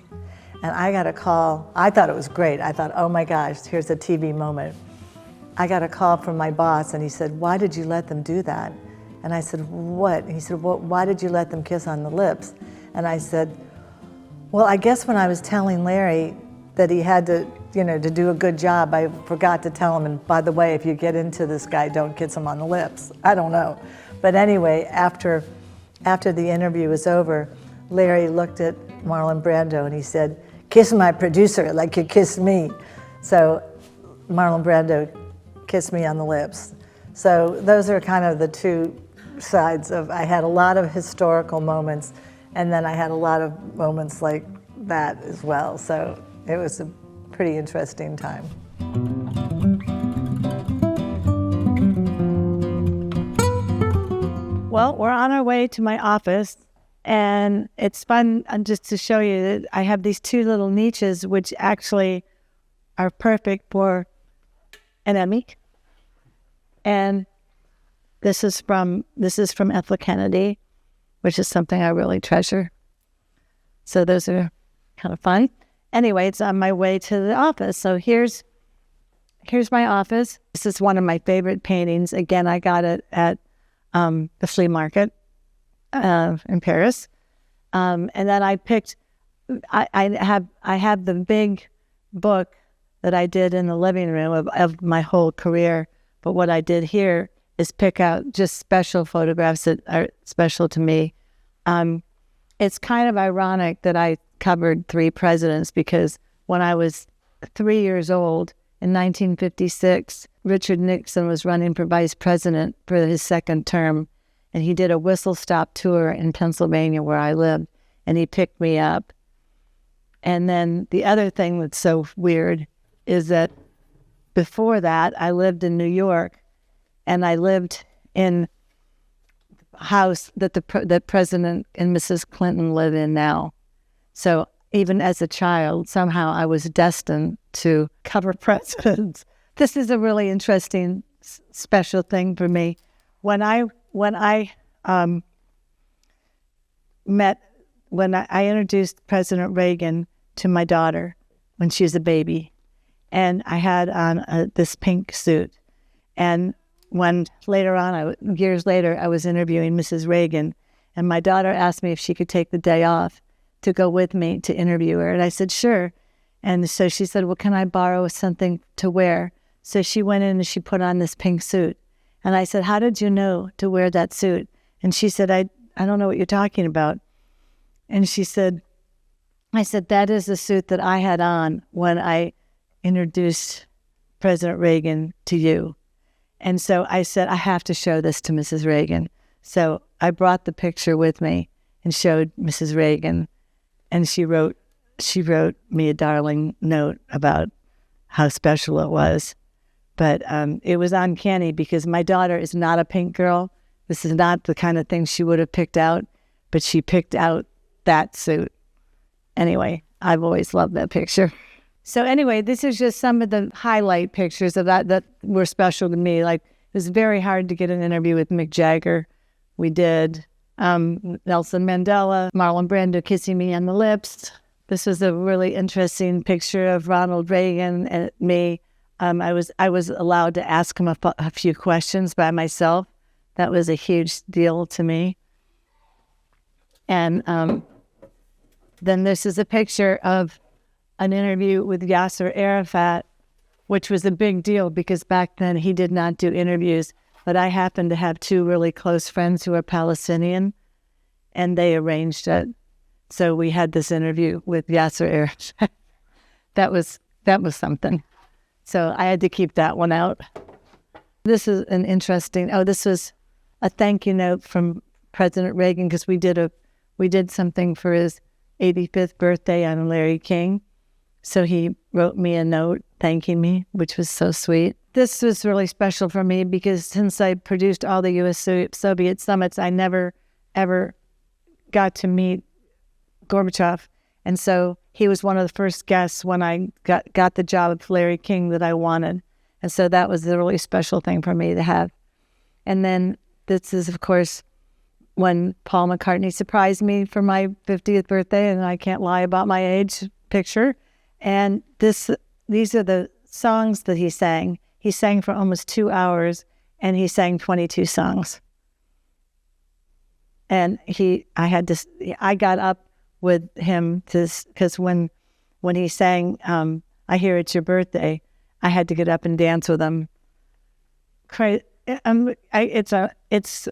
Speaker 5: And I got a call. I thought it was great. I thought, oh my gosh, here's a TV moment. I got a call from my boss, and he said, why did you let them do that? And I said, what? And he said, well, why did you let them kiss on the lips? And I said, well, I guess when I was telling Larry that he had to, to do a good job, I forgot to tell him, and by the way, if you get into this guy, don't kiss him on the lips. I don't know. But anyway, after the interview was over, Larry looked at Marlon Brando and he said, kiss my producer like you kissed me. So Marlon Brando kissed me on the lips. So those are kind of the two sides of, I had a lot of historical moments, and then I had a lot of moments like that as well. So it was a pretty interesting time.
Speaker 2: Well, we're on our way to my office, and it's fun just to show you that I have these two little niches which actually are perfect for an Emmy. And this is from Ethel Kennedy, which is something I really treasure. So those are kind of fun. Anyway, it's on my way to the office. So here's my office. This is one of my favorite paintings. Again, I got it at the flea market in Paris. And then I picked, I have the big book that I did in the living room of my whole career. But what I did here is pick out just special photographs that are special to me. It's kind of ironic that I covered 3 presidents, because when I was 3 years old in 1956, Richard Nixon was running for vice president for his second term, and he did a whistle-stop tour in Pennsylvania where I lived, and he picked me up. And then the other thing that's so weird is that before that, I lived in New York, and I lived in the house that the President and Mrs. Clinton live in now. So even as a child, somehow I was destined to cover presidents. This is a really interesting, special thing for me. When I introduced President Reagan to my daughter when she was a baby, and I had on this pink suit, and when later on, years later, I was interviewing Mrs. Reagan, and my daughter asked me if she could take the day off to go with me to interview her. And I said, sure. And so she said, well, can I borrow something to wear? So she went in and she put on this pink suit. And I said, how did you know to wear that suit? And she said, I don't know what you're talking about. And I said, that is the suit that I had on when I introduced President Reagan to you. And so I said, I have to show this to Mrs. Reagan. So I brought the picture with me and showed Mrs. Reagan. And she wrote me a darling note about how special it was. But it was uncanny because my daughter is not a pink girl. This is not the kind of thing she would have picked out, but she picked out that suit. Anyway, I've always loved that picture. So anyway, this is just some of the highlight pictures of that were special to me. Like, it was very hard to get an interview with Mick Jagger. We did Nelson Mandela, Marlon Brando kissing me on the lips. This was a really interesting picture of Ronald Reagan and me. I was allowed to ask him a few questions by myself. That was a huge deal to me. And then this is a picture of an interview with Yasser Arafat, which was a big deal because back then he did not do interviews. But I happened to have two really close friends who are Palestinian, and they arranged it. So we had this interview with Yasser Arafat. That was something. So I had to keep that one out. This is an interesting, this was a thank you note from President Reagan because we did something for his 85th birthday on Larry King. So he wrote me a note thanking me, which was so sweet. This was really special for me because since I produced all the U.S. Soviet summits, I never, ever got to meet Gorbachev. And so he was one of the first guests when I got the job of Larry King that I wanted. And so that was a really special thing for me to have. And then this is, of course, when Paul McCartney surprised me for my 50th birthday, and I can't lie about my age picture. And these are the songs that he sang. He sang for almost 2 hours, and he sang 22 songs. And I got up with him because when he sang I Hear It's Your Birthday, I had to get up and dance with him. It's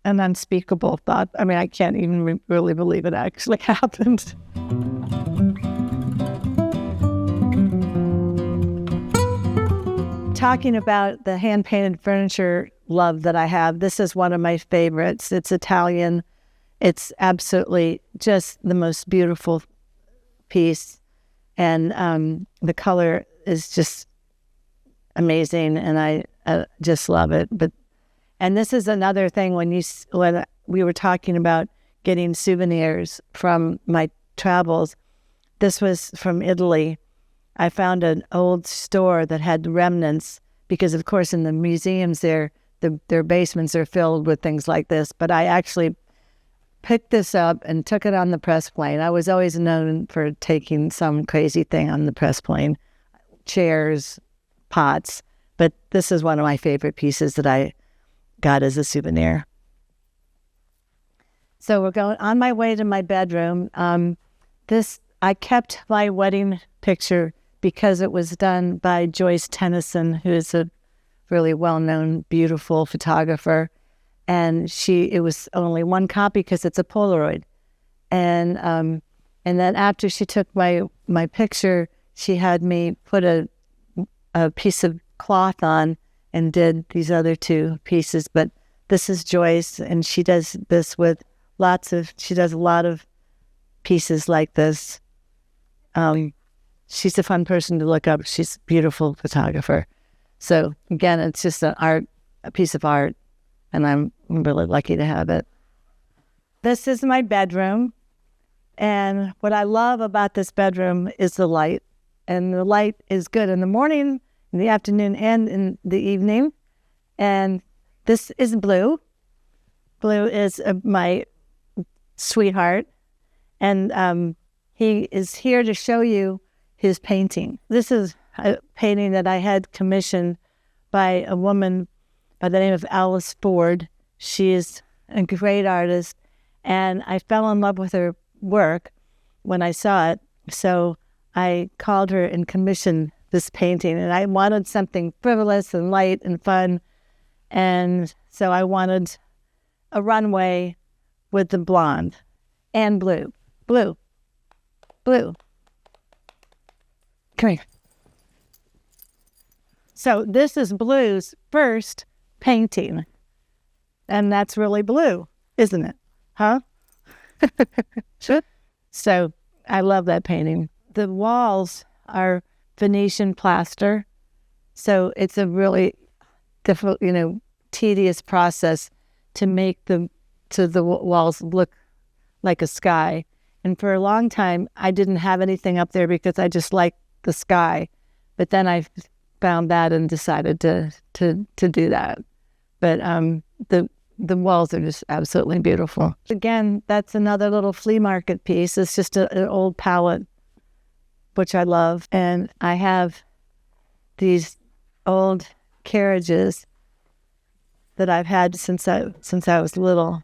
Speaker 2: an unspeakable thought. I mean, I can't even really believe it actually happened. Talking about the hand-painted furniture love that I have, this is one of my favorites. It's Italian. It's absolutely just the most beautiful piece. And the color is just amazing, and I just love it. And this is another thing when we were talking about getting souvenirs from my travels. This was from Italy. I found an old store that had remnants because, of course, in the museums their basements are filled with things like this. But I actually picked this up and took it on the press plane. I was always known for taking some crazy thing on the press plane, chairs, pots. But this is one of my favorite pieces that I got as a souvenir. So we're going on my way to my bedroom. I kept my wedding picture because it was done by Joyce Tennyson, who is a really well-known, beautiful photographer. And it was only one copy because it's a Polaroid. And then after she took my picture, she had me put a piece of cloth on and did these other two pieces. But this is Joyce, and she does this with she does a lot of pieces like this. She's a fun person to look up. She's a beautiful photographer. So again, it's just a piece of art, and I'm really lucky to have it. This is my bedroom, and what I love about this bedroom is the light. And the light is good in the morning, in the afternoon, and in the evening. And this is Blue. Blue is my sweetheart, and he is here to show you his painting. This is a painting that I had commissioned by by the name of Alice Ford. She is a great artist, and I fell in love with her work when I saw it. So I called her and commissioned this painting, and I wanted something frivolous and light and fun. And so I wanted a runway with the blonde and blue. Blue. Blue. Come here. So this is Blue's first painting. And that's really blue, isn't it? Huh? So I love that painting. The walls are Venetian plaster. So it's a really difficult, tedious process to make the walls look like a sky. And for a long time, I didn't have anything up there because I just liked the sky. But then I found that and decided to do that. But the walls are just absolutely beautiful. Again, that's another little flea market piece. It's just an old palette, which I love. And I have these old carriages that I've had since I was little.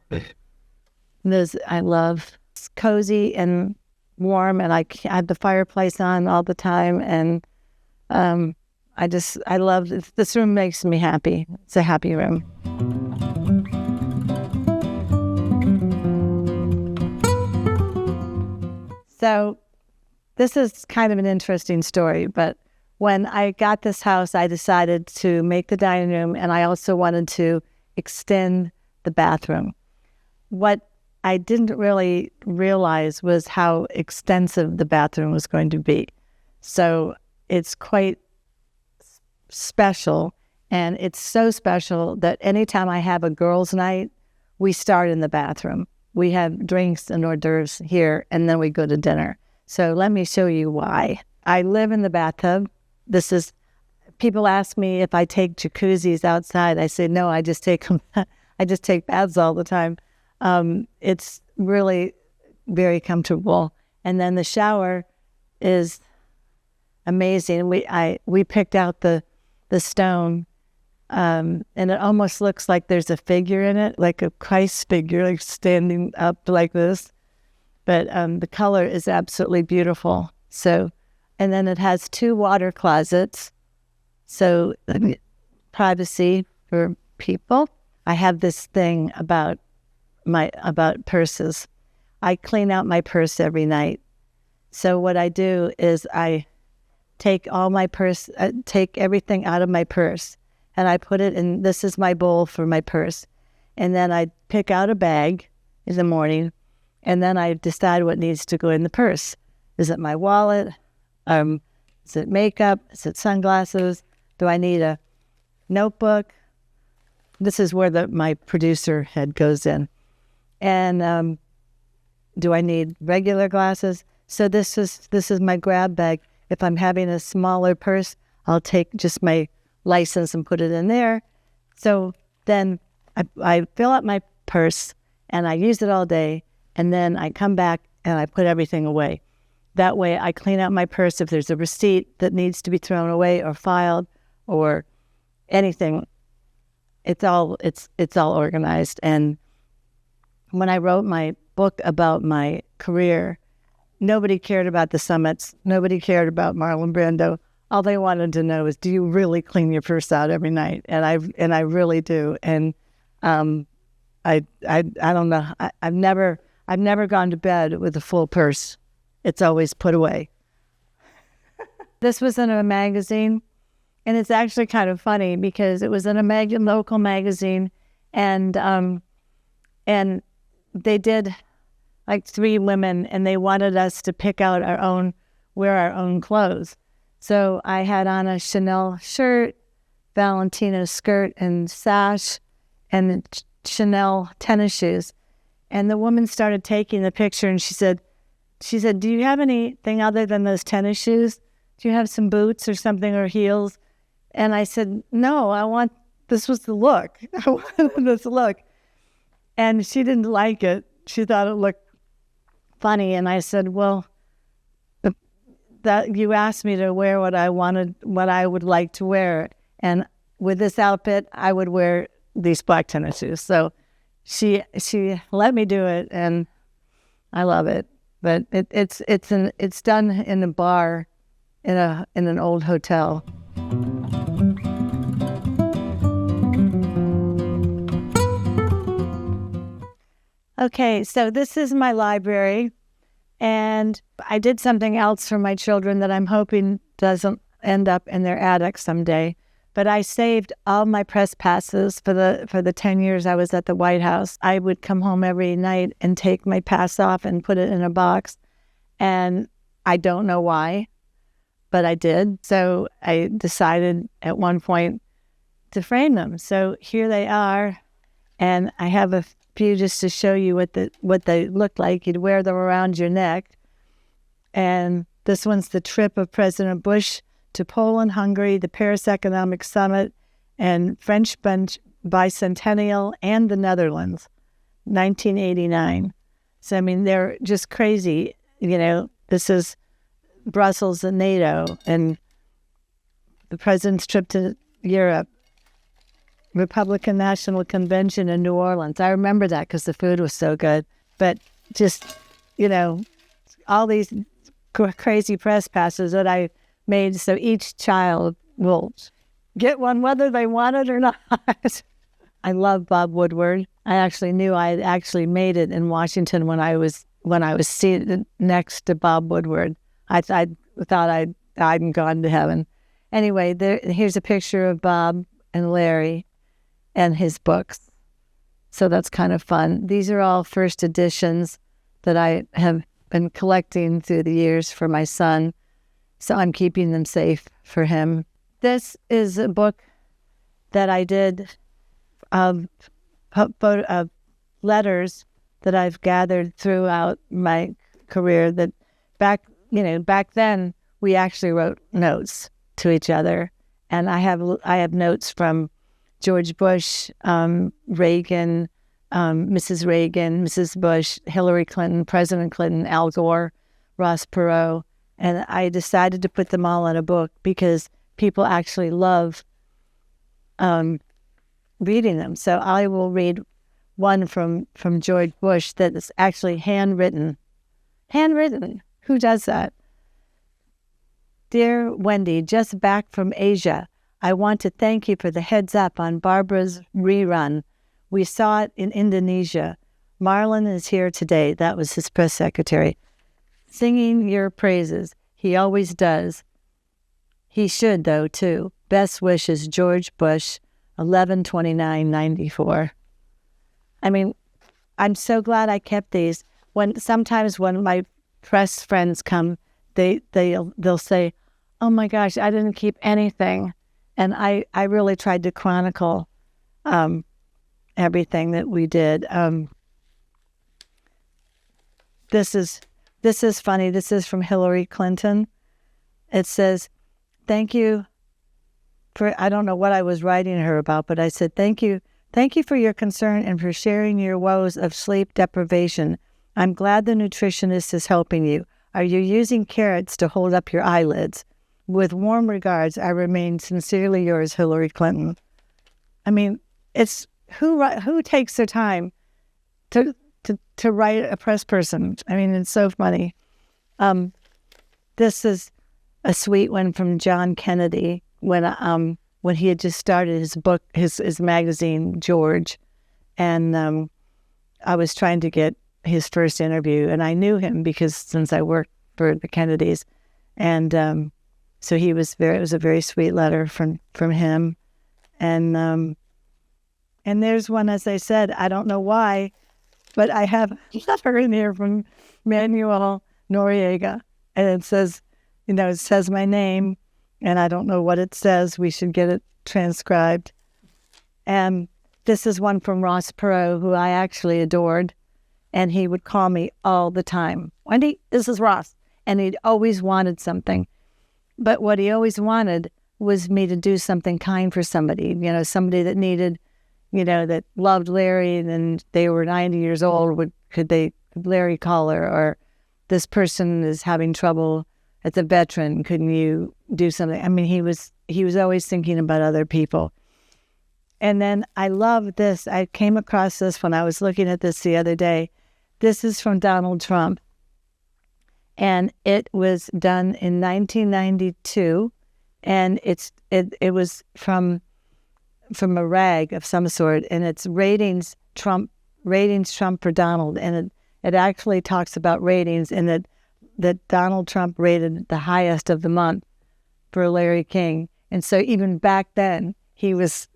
Speaker 2: Those I love. It's cozy and warm, and I have the fireplace on all the time. And I love this room. Makes me happy. It's a happy room. So this is kind of an interesting story, but when I got this house, I decided to make the dining room, and I also wanted to extend the bathroom. What I didn't really realize was how extensive the bathroom was going to be. So it's quite special, and it's so special that anytime I have a girls' night, we start in the bathroom. We have drinks and hors d'oeuvres here, and then we go to dinner. So let me show you why. I live in the bathtub. People ask me if I take jacuzzis outside. I say, no, I just take baths all the time. It's really very comfortable. And then the shower is amazing. We picked out the stone, and it almost looks like there's a figure in it, like a Christ figure, like standing up like this. But the color is absolutely beautiful. So, and then it has 2 water closets. So privacy for people. I have this thing about purses. I clean out my purse every night. So what I do is I take take everything out of my purse, and I put it in. This is my bowl for my purse, and then I pick out a bag in the morning, and then I decide what needs to go in the purse. Is it my wallet? Is it makeup? Is it sunglasses? Do I need a notebook? This is where my producer head goes in. And do I need regular glasses? So this is my grab bag. If I'm having a smaller purse, I'll take just my license and put it in there. So then I fill up my purse and I use it all day, and then I come back and I put everything away. That way I clean out my purse if there's a receipt that needs to be thrown away or filed or anything. It's all organized. And when I wrote my book about my career, nobody cared about the summits. Nobody cared about Marlon Brando. All they wanted to know is, do you really clean your purse out every night? And I really do. And I don't know. I've never gone to bed with a full purse. It's always put away. This was in a magazine, and it's actually kind of funny because it was in a local magazine, and they did like 3 women, and they wanted us to pick out wear our own clothes. So I had on a Chanel shirt, Valentino skirt and sash, and Chanel tennis shoes. And the woman started taking the picture, and she said, do you have anything other than those tennis shoes? Do you have some boots or something, or heels? And I said, no, this was the look. I wanted this look. And she didn't like it. She thought it looked funny. And I said, well, that you asked me to wear what I wanted, what I would like to wear. And with this outfit, I would wear these black tennis shoes. So she let me do it, and I love it. But it's done in a bar in an old hotel. Okay, so this is my library, and I did something else for my children that I'm hoping doesn't end up in their attic someday. But I saved all my press passes for the 10 years I was at the White House. I would come home every night and take my pass off and put it in a box. And I don't know why, but I did. So I decided at one point to frame them. So here they are. And I have a few just to show you what they look like. You'd wear them around your neck. And this one's the trip of President Bush to Poland, Hungary, the Paris Economic Summit, and French Bicentennial, and the Netherlands, 1989. So, I mean, they're just crazy. You know, this is Brussels and NATO, and the president's trip to Europe, Republican National Convention in New Orleans. I remember that because the food was so good. But just, you know, all these crazy press passes that I made so each child will get one whether they want it or not. I love Bob Woodward. I actually knew I had actually made it in Washington when I was seated next to Bob Woodward. I thought I'd died and gone to heaven. Anyway, here's a picture of Bob and Larry and his books. So that's kind of fun. These are all first editions that I have been collecting through the years for my son. So I'm keeping them safe for him. This is a book that I did of letters that I've gathered throughout my career. That back then we actually wrote notes to each other, and I have notes from George Bush, Reagan, Mrs. Reagan, Mrs. Bush, Hillary Clinton, President Clinton, Al Gore, Ross Perot. And I decided to put them all in a book because people actually love reading them. So I will read one from George Bush that is actually handwritten. Handwritten. Who does that? Dear Wendy, just back from Asia. I want to thank you for the heads up on Barbara's rerun. We saw it in Indonesia. Marlon is here today. That was his press secretary. Singing your praises. He always does. He should, though, too. Best wishes, George Bush, 11/29/94. I mean, I'm so glad I kept these. Sometimes when my press friends come, they'll say, "Oh my gosh, I didn't keep anything," and I really tried to chronicle everything that we did. This is funny. This is from Hillary Clinton. It says, "Thank you for," I don't know what I was writing her about, but I said, "Thank you for your concern and for sharing your woes of sleep deprivation. I'm glad the nutritionist is helping you. Are you using carrots to hold up your eyelids? With warm regards, I remain sincerely yours, Hillary Clinton." I mean, it's who takes their time to write a press person. I mean, it's so funny. This is a sweet one from John Kennedy when he had just started his book, his magazine, George, and I was trying to get his first interview, and I knew him because since I worked for the Kennedys, and so it was a very sweet letter from him, and there's one, as I said, I don't know why, but I have a letter in here from Manuel Noriega, and it says my name, and I don't know what it says. We should get it transcribed. And this is one from Ross Perot, who I actually adored, and he would call me all the time. "Wendy, this is Ross." And he'd always wanted something. But what he always wanted was me to do something kind for somebody, somebody that needed, that loved Larry, and they were 90 years old. Could Larry call her? Or this person is having trouble as a veteran. Couldn't you do something? I mean, he was always thinking about other people. And then I love this. I came across this when I was looking at this the other day. This is from Donald Trump. And it was done in 1992. And it was from a rag of some sort. And it's ratings Trump for Donald. And it actually talks about ratings, and that Donald Trump rated the highest of the month for Larry King. And so even back then, he was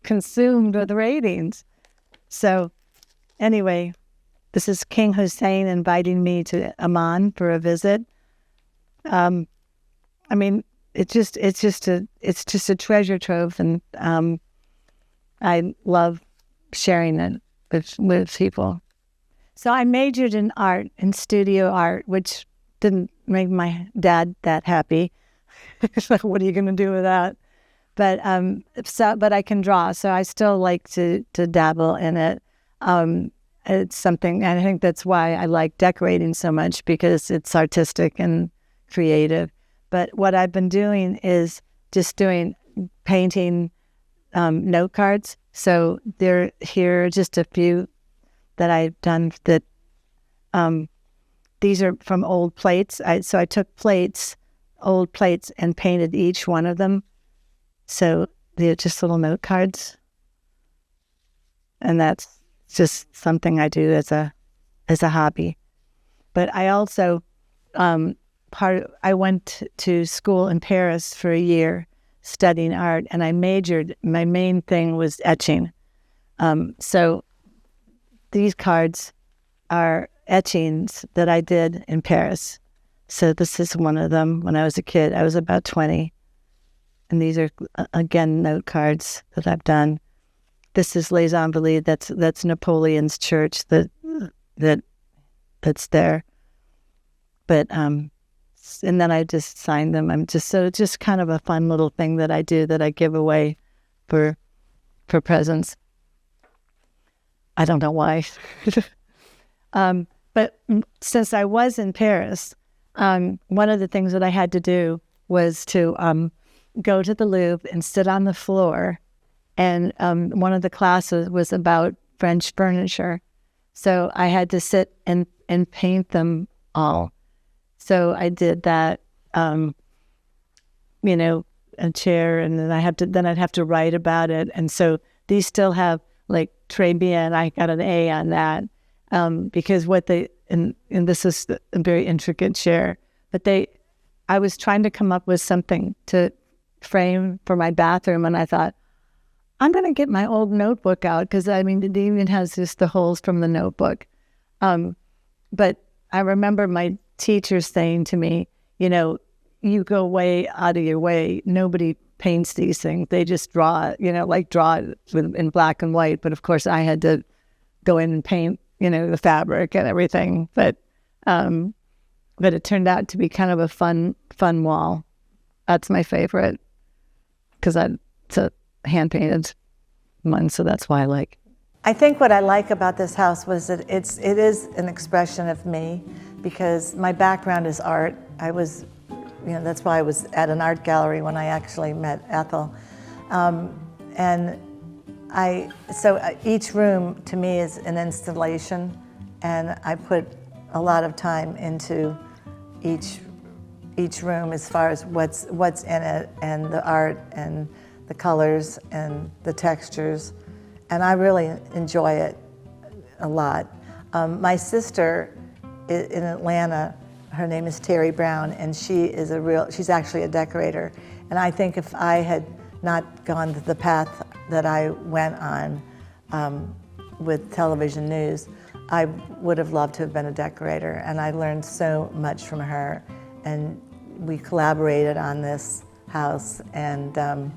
Speaker 2: consumed with ratings. So anyway, this is King Hussein inviting me to Amman for a visit. I mean, it's just a treasure trove, and I love sharing it with people. So I majored in art, in studio art, which didn't make my dad that happy. So what are you going to do with that? But I can draw, so I still like to dabble in it. It's something, I think that's why I like decorating so much, because it's artistic and creative. But what I've been doing is just painting note cards. So here are just a few that I've done that, these are from old plates. So I took old plates, and painted each one of them. So they're just little note cards. And that's just something I do as a hobby. But I also, I went to school in Paris for a year studying art, and my main thing was etching. So these cards are etchings that I did in Paris. So this is one of them when I was a kid. I was about 20. And these are, again, note cards that I've done. This is Les Invalides. That's Napoleon's church that's there. But, and then I just signed them. So it's just kind of a fun little thing that I do, that I give away for presents. I don't know why. But since I was in Paris, one of the things that I had to do was to go to the Louvre and sit on the floor. And one of the classes was about French furniture. So I had to sit and paint them all. So I did that, a chair, and then I'd have to write about it. And so these still have like très bien. I got an A on that, because and this is a very intricate chair, but I was trying to come up with something to frame for my bathroom, and I thought, I'm going to get my old notebook out, because it even has just the holes from the notebook. But I remember my teacher saying to me, you go way out of your way. Nobody paints these things. They just draw it, in black and white. But of course I had to go in and paint, the fabric and everything. But it turned out to be kind of a fun wall. That's my favorite, because it's a hand-painted one, so that's why I like.
Speaker 5: I think what I like about this house was that it is an expression of me, because my background is art. I was, that's why I was at an art gallery when I actually met Ethel. So each room to me is an installation, and I put a lot of time into each room as far as what's in it, and the art and the colors and the textures, and I really enjoy it a lot. My sister in Atlanta, her name is Terry Brown, and she's actually a decorator. And I think if I had not gone the path that I went on with television news, I would have loved to have been a decorator. And I learned so much from her, and we collaborated on this house, and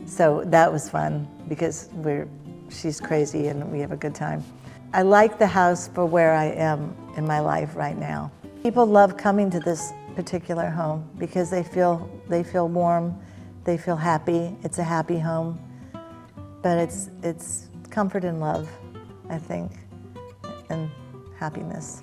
Speaker 5: so that was fun, because she's crazy and we have a good time. I like the house for where I am in my life right now. People love coming to this particular home because they feel warm, they feel happy. It's a happy home, but it's comfort and love, I think, and happiness.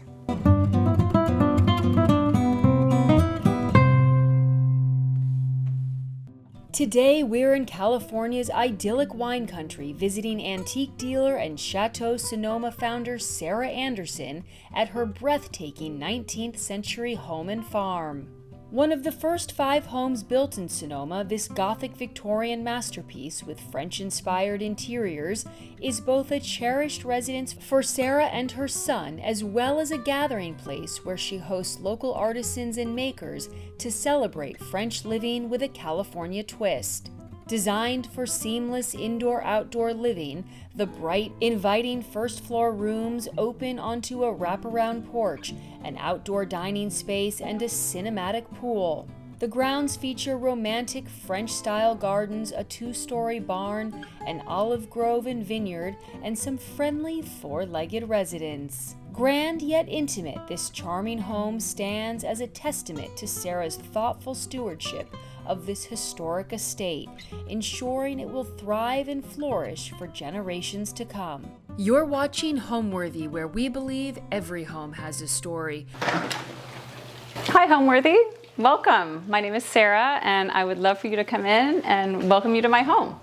Speaker 4: Today, we're in California's idyllic wine country, visiting antique dealer and Chateau Sonoma founder Sarah Anderson at her breathtaking 19th century home and farm. One of the first 5 homes built in Sonoma, this Gothic Victorian masterpiece with French-inspired interiors is both a cherished residence for Sarah and her son, as well as a gathering place where she hosts local artisans and makers to celebrate French living with a California twist. Designed for seamless indoor-outdoor living, the bright, inviting first-floor rooms open onto a wraparound porch, an outdoor dining space, and a cinematic pool. The grounds feature romantic French-style gardens, a 2-story barn, an olive grove and vineyard, and some friendly 4-legged residents. Grand yet intimate, this charming home stands as a testament to Sarah's thoughtful stewardship of this historic estate, ensuring it will thrive and flourish for generations to come. You're watching Homeworthy, where we believe every home has a story.
Speaker 3: Hi, Homeworthy. Welcome. My name is Sarah, and I would love for you to come in and welcome you to my home.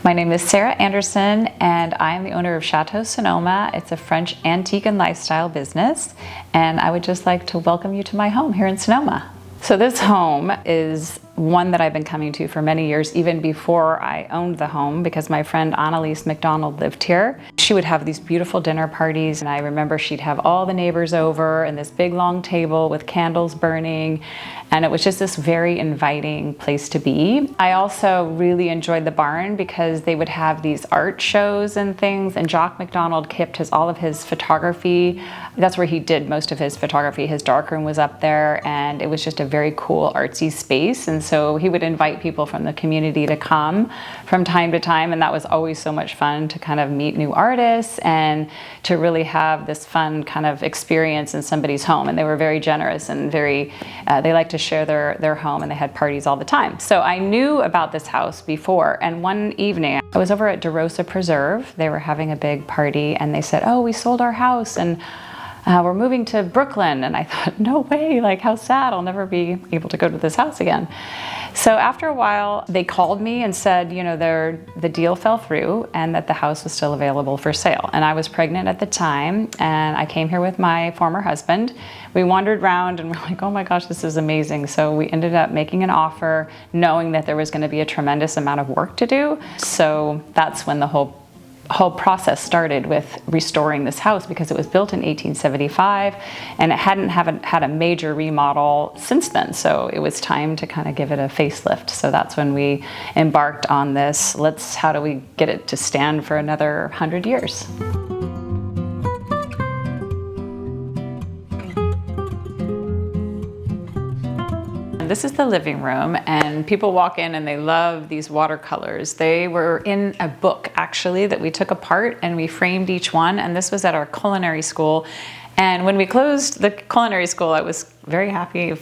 Speaker 3: My name is Sarah Anderson, and I am the owner of Chateau Sonoma. It's a French antique and lifestyle business, and I would just like to welcome you to my home here in Sonoma. So this home is one that I've been coming to for many years, even before I owned the home, because my friend Annalise McDonald lived here. She would have these beautiful dinner parties, and I remember she'd have all the neighbors over and this big long table with candles burning, and it was just this very inviting place to be. I also really enjoyed the barn because they would have these art shows and things, and Jock McDonald kept all of his photography. That's where he did most of his photography. His darkroom was up there, and it was just a very cool artsy space. And so he would invite people from the community to come from time to time, and that was always so much fun to kind of meet new artists and to really have this fun kind of experience in somebody's home. And they were very generous and very, they liked to share their home, and they had parties all the time. So I knew about this house before, and one evening I was over at DeRosa Preserve. They were having a big party, and they said, "Oh, we sold our house, and we're moving to Brooklyn." And I thought, no way, like how sad, I'll never be able to go to this house again. So after a while, they called me and said, you know, the deal fell through and that the house was still available for sale. And I was pregnant at the time, and I came here with my former husband. We wandered around and we're like, oh my gosh, this is amazing. So we ended up making an offer, knowing that there was going to be a tremendous amount of work to do. So that's when the whole process started with restoring this house, because it was built in 1875 and it hadn't had a major remodel since then. So it was time to kind of give it a facelift. So that's when we embarked on this. How do we get it to stand for another 100 years? This is the living room, and people walk in and they love these watercolors. They were in a book actually that we took apart and we framed each one, and this was at our culinary school. And when we closed the culinary school, I was very happy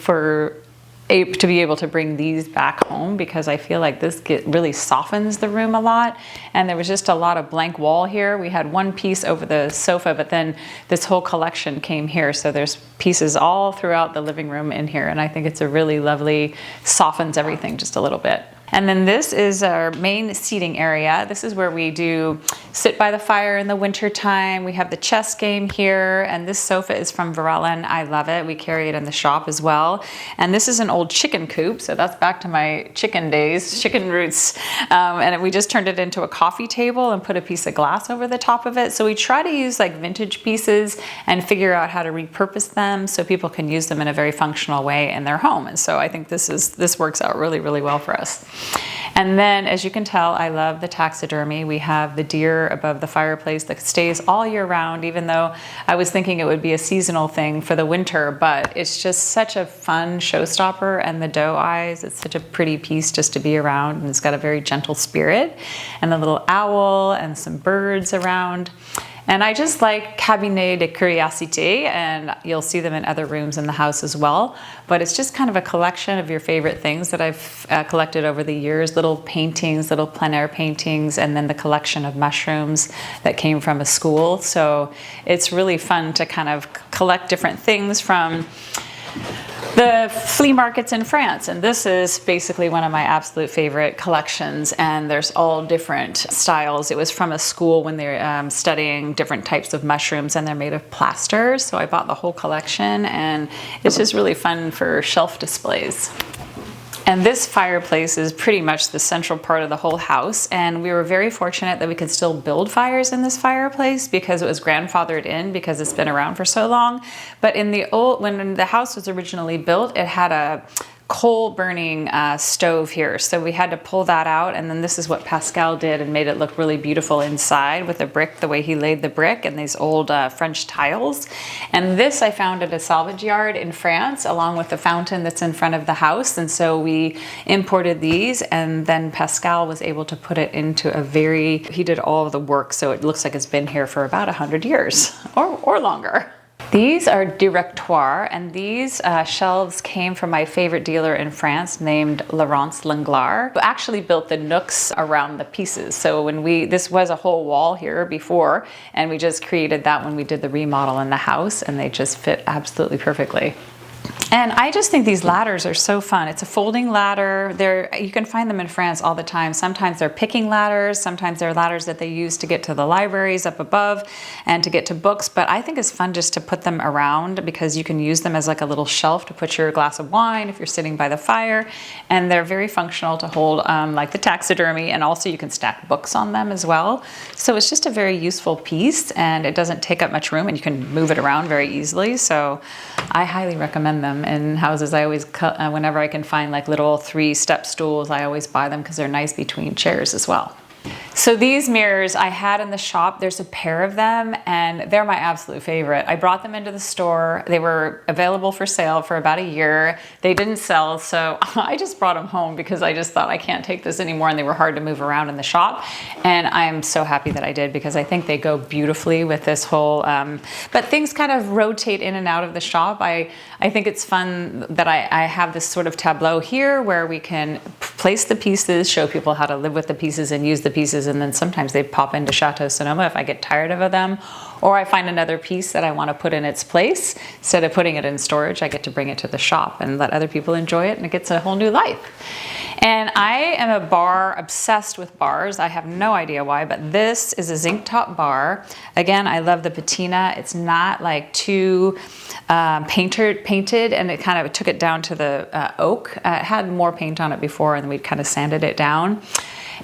Speaker 3: to be able to bring these back home, because I feel like this really softens the room a lot. And there was just a lot of blank wall here. We had one piece over the sofa, but then this whole collection came here. So there's pieces all throughout the living room in here. And I think it's a really lovely, softens everything just a little bit. And then this is our main seating area. This is where we do sit by the fire in the winter time. We have the chess game here, and this sofa is from Varela. I love it. We carry it in the shop as well. And this is an old chicken coop, so that's back to my chicken days, chicken roots. And we just turned it into a coffee table and put a piece of glass over the top of it. So we try to use like vintage pieces and figure out how to repurpose them so people can use them in a very functional way in their home. And so I think this works out really, really well for us. And then, as you can tell, I love the taxidermy. We have the deer above the fireplace that stays all year round, even though I was thinking it would be a seasonal thing for the winter, but it's just such a fun showstopper. And the doe eyes, it's such a pretty piece just to be around, and it's got a very gentle spirit. And a little owl and some birds around. And I just like cabinet de curiosité, and you'll see them in other rooms in the house as well. But it's just kind of a collection of your favorite things that I've collected over the years, little paintings, little plein air paintings, and then the collection of mushrooms that came from a school. So it's really fun to kind of collect different things from the flea markets in France, and this is basically one of my absolute favorite collections, and there's all different styles. It was from a school when they're studying different types of mushrooms, and they're made of plaster, so I bought the whole collection, and it's just really fun for shelf displays. And this fireplace is pretty much the central part of the whole house, and we were very fortunate that we could still build fires in this fireplace because it was grandfathered in because it's been around for so long. But in the when the house was originally built, it had a coal burning stove here, so we had to pull that out, and then this is what Pascal did and made it look really beautiful inside with the brick, the way he laid the brick and these old French tiles. And this I found at a salvage yard in France along with the fountain that's in front of the house, and so we imported these, and then Pascal was able to put it into he did all of the work, so it looks like it's been here for about 100 years or longer. These are directoires, and these shelves came from my favorite dealer in France named Laurence Langlard, who actually built the nooks around the pieces. So this was a whole wall here before, and we just created that when we did the remodel in the house, and they just fit absolutely perfectly. And I just think these ladders are so fun. It's a folding ladder. You can find them in France all the time. Sometimes they're picking ladders. Sometimes they're ladders that they use to get to the libraries up above and to get to books. But I think it's fun just to put them around because you can use them as like a little shelf to put your glass of wine if you're sitting by the fire. And they're very functional to hold like the taxidermy, and also you can stack books on them as well. So it's just a very useful piece, and it doesn't take up much room, and you can move it around very easily. So I highly recommend them in houses. I always, whenever I can find like little 3-step stools, I always buy them because they're nice between chairs as well. So these mirrors I had in the shop, there's a pair of them, and they're my absolute favorite. I brought them into the store. They were available for sale for about a year. They didn't sell, so I just brought them home because I just thought I can't take this anymore, and they were hard to move around in the shop. And I am so happy that I did because I think they go beautifully with this whole, but things kind of rotate in and out of the shop. I think it's fun that I have this sort of tableau here where we can place the pieces, show people how to live with the pieces and use the pieces, and then sometimes they pop into Chateau Sonoma if I get tired of them, or I find another piece that I want to put in its place. Instead of putting it in storage, I get to bring it to the shop and let other people enjoy it, and it gets a whole new life. And I am obsessed with bars. I have no idea why, but this is a zinc top bar. Again, I love the patina. It's not like too painted, and it took it down to the oak. It had more paint on it before, and we'd kind of sanded it down.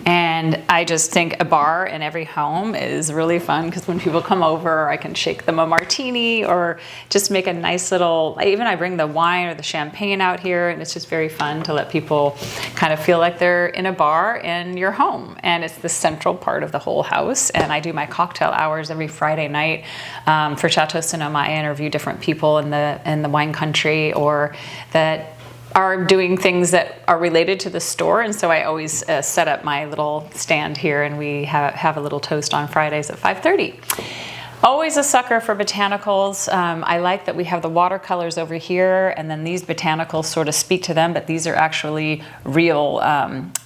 Speaker 3: And I just think a bar in every home is really fun because when people come over, I can shake them a martini or just make a nice little, I bring the wine or the champagne out here, and it's just very fun to let people kind of feel like they're in a bar in your home. And it's the central part of the whole house. And I do my cocktail hours every Friday night for Chateau Sonoma. I interview different people in the wine country or that are doing things that are related to the store, and so I always set up my little stand here, and we have a little toast on Fridays at 5:30. Always a sucker for botanicals. I like that we have the watercolors over here, and then these botanicals sort of speak to them, but these are actually real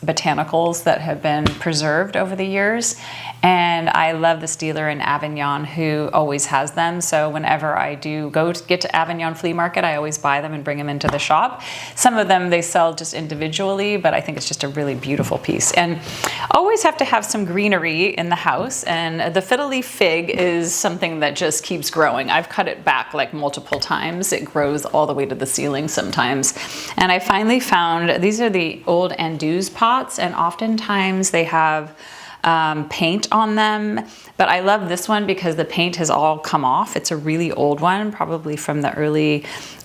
Speaker 3: botanicals that have been preserved over the years. And I love this dealer in Avignon who always has them. So whenever I do get to Avignon Flea Market, I always buy them and bring them into the shop. Some of them they sell just individually, but I think it's just a really beautiful piece. And always have to have some greenery in the house. And the fiddle leaf fig is something that just keeps growing. I've cut it back like multiple times. It grows all the way to the ceiling sometimes. And I finally found, these are the old Anduze pots, and oftentimes they have paint on them, but I love this one because the paint has all come off. It's a really old one, probably from the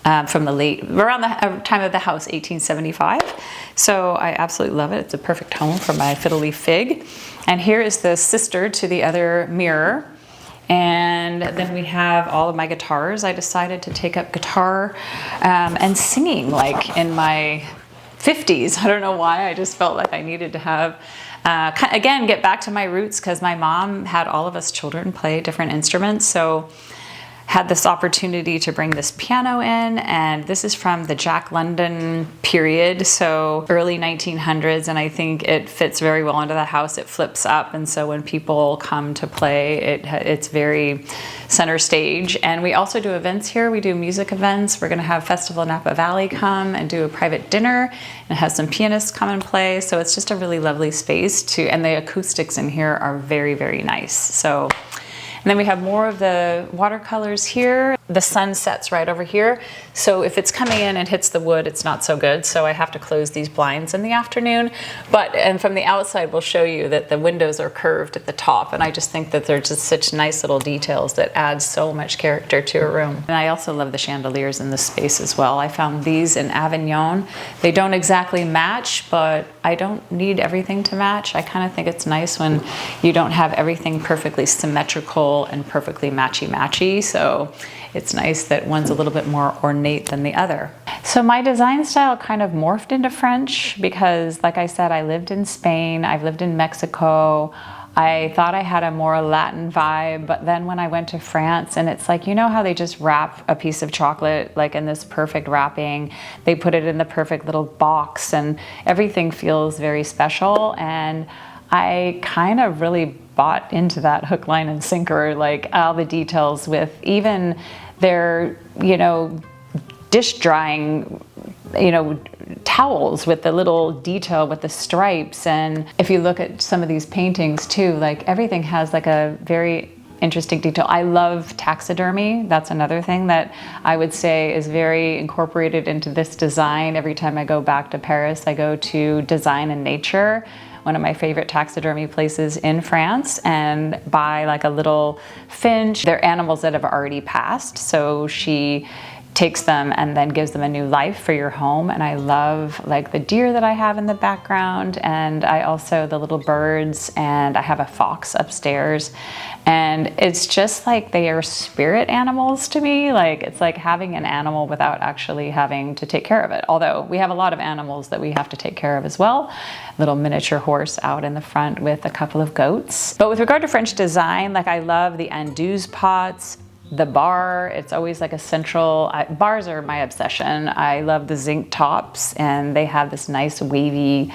Speaker 3: around the time of the house, 1875. So I absolutely love it. It's a perfect home for my fiddle leaf fig. And here is the sister to the other mirror. And then we have all of my guitars. I decided to take up guitar and singing like in my 50s. I don't know why. I just felt like I needed to have, again, get back to my roots, because my mom had all of us children play different instruments. So had this opportunity to bring this piano in, and this is from the Jack London period, so early 1900s, and I think it fits very well into the house. It flips up, and so when people come to play, it's very center stage. And we also do events here. We do music events. We're going to have Festival Napa Valley come and do a private dinner, and have some pianists come and play. So it's just a really lovely space and the acoustics in here are very, very nice. So. And then we have more of the watercolors here. The sun sets right over here. So if it's coming in and hits the wood, it's not so good. So I have to close these blinds in the afternoon. And from the outside, we'll show you that the windows are curved at the top. And I just think that they're just such nice little details that add so much character to a room. And I also love the chandeliers in this space as well. I found these in Avignon. They don't exactly match, but I don't need everything to match. I kind of think it's nice when you don't have everything perfectly symmetrical and perfectly matchy-matchy. So it's nice that one's a little bit more ornate than the other. So my design style kind of morphed into French because, like I said, I lived in Spain, I've lived in Mexico. I thought I had a more Latin vibe, but then when I went to France, and it's like, you know how they just wrap a piece of chocolate like in this perfect wrapping, they put it in the perfect little box, and everything feels very special. And I kind of really bought into that hook, line, and sinker, like all the details with even their, dish drying, towels with the little detail with the stripes. And if you look at some of these paintings too, like everything has like a very interesting detail. I love taxidermy. That's another thing that I would say is very incorporated into this design. Every time I go back to Paris, I go to Design and Nature, one of my favorite taxidermy places in France, and buy like a little finch. They're animals that have already passed, so she takes them and then gives them a new life for your home. And I love like the deer that I have in the background, and I also the little birds, and I have a fox upstairs. And it's just like they are spirit animals to me. Like it's like having an animal without actually having to take care of it. Although we have a lot of animals that we have to take care of as well. Little miniature horse out in the front with a couple of goats. But with regard to French design, like I love the andouille pots, the bar. It's always like a central, bars are my obsession. I love the zinc tops, and they have this nice wavy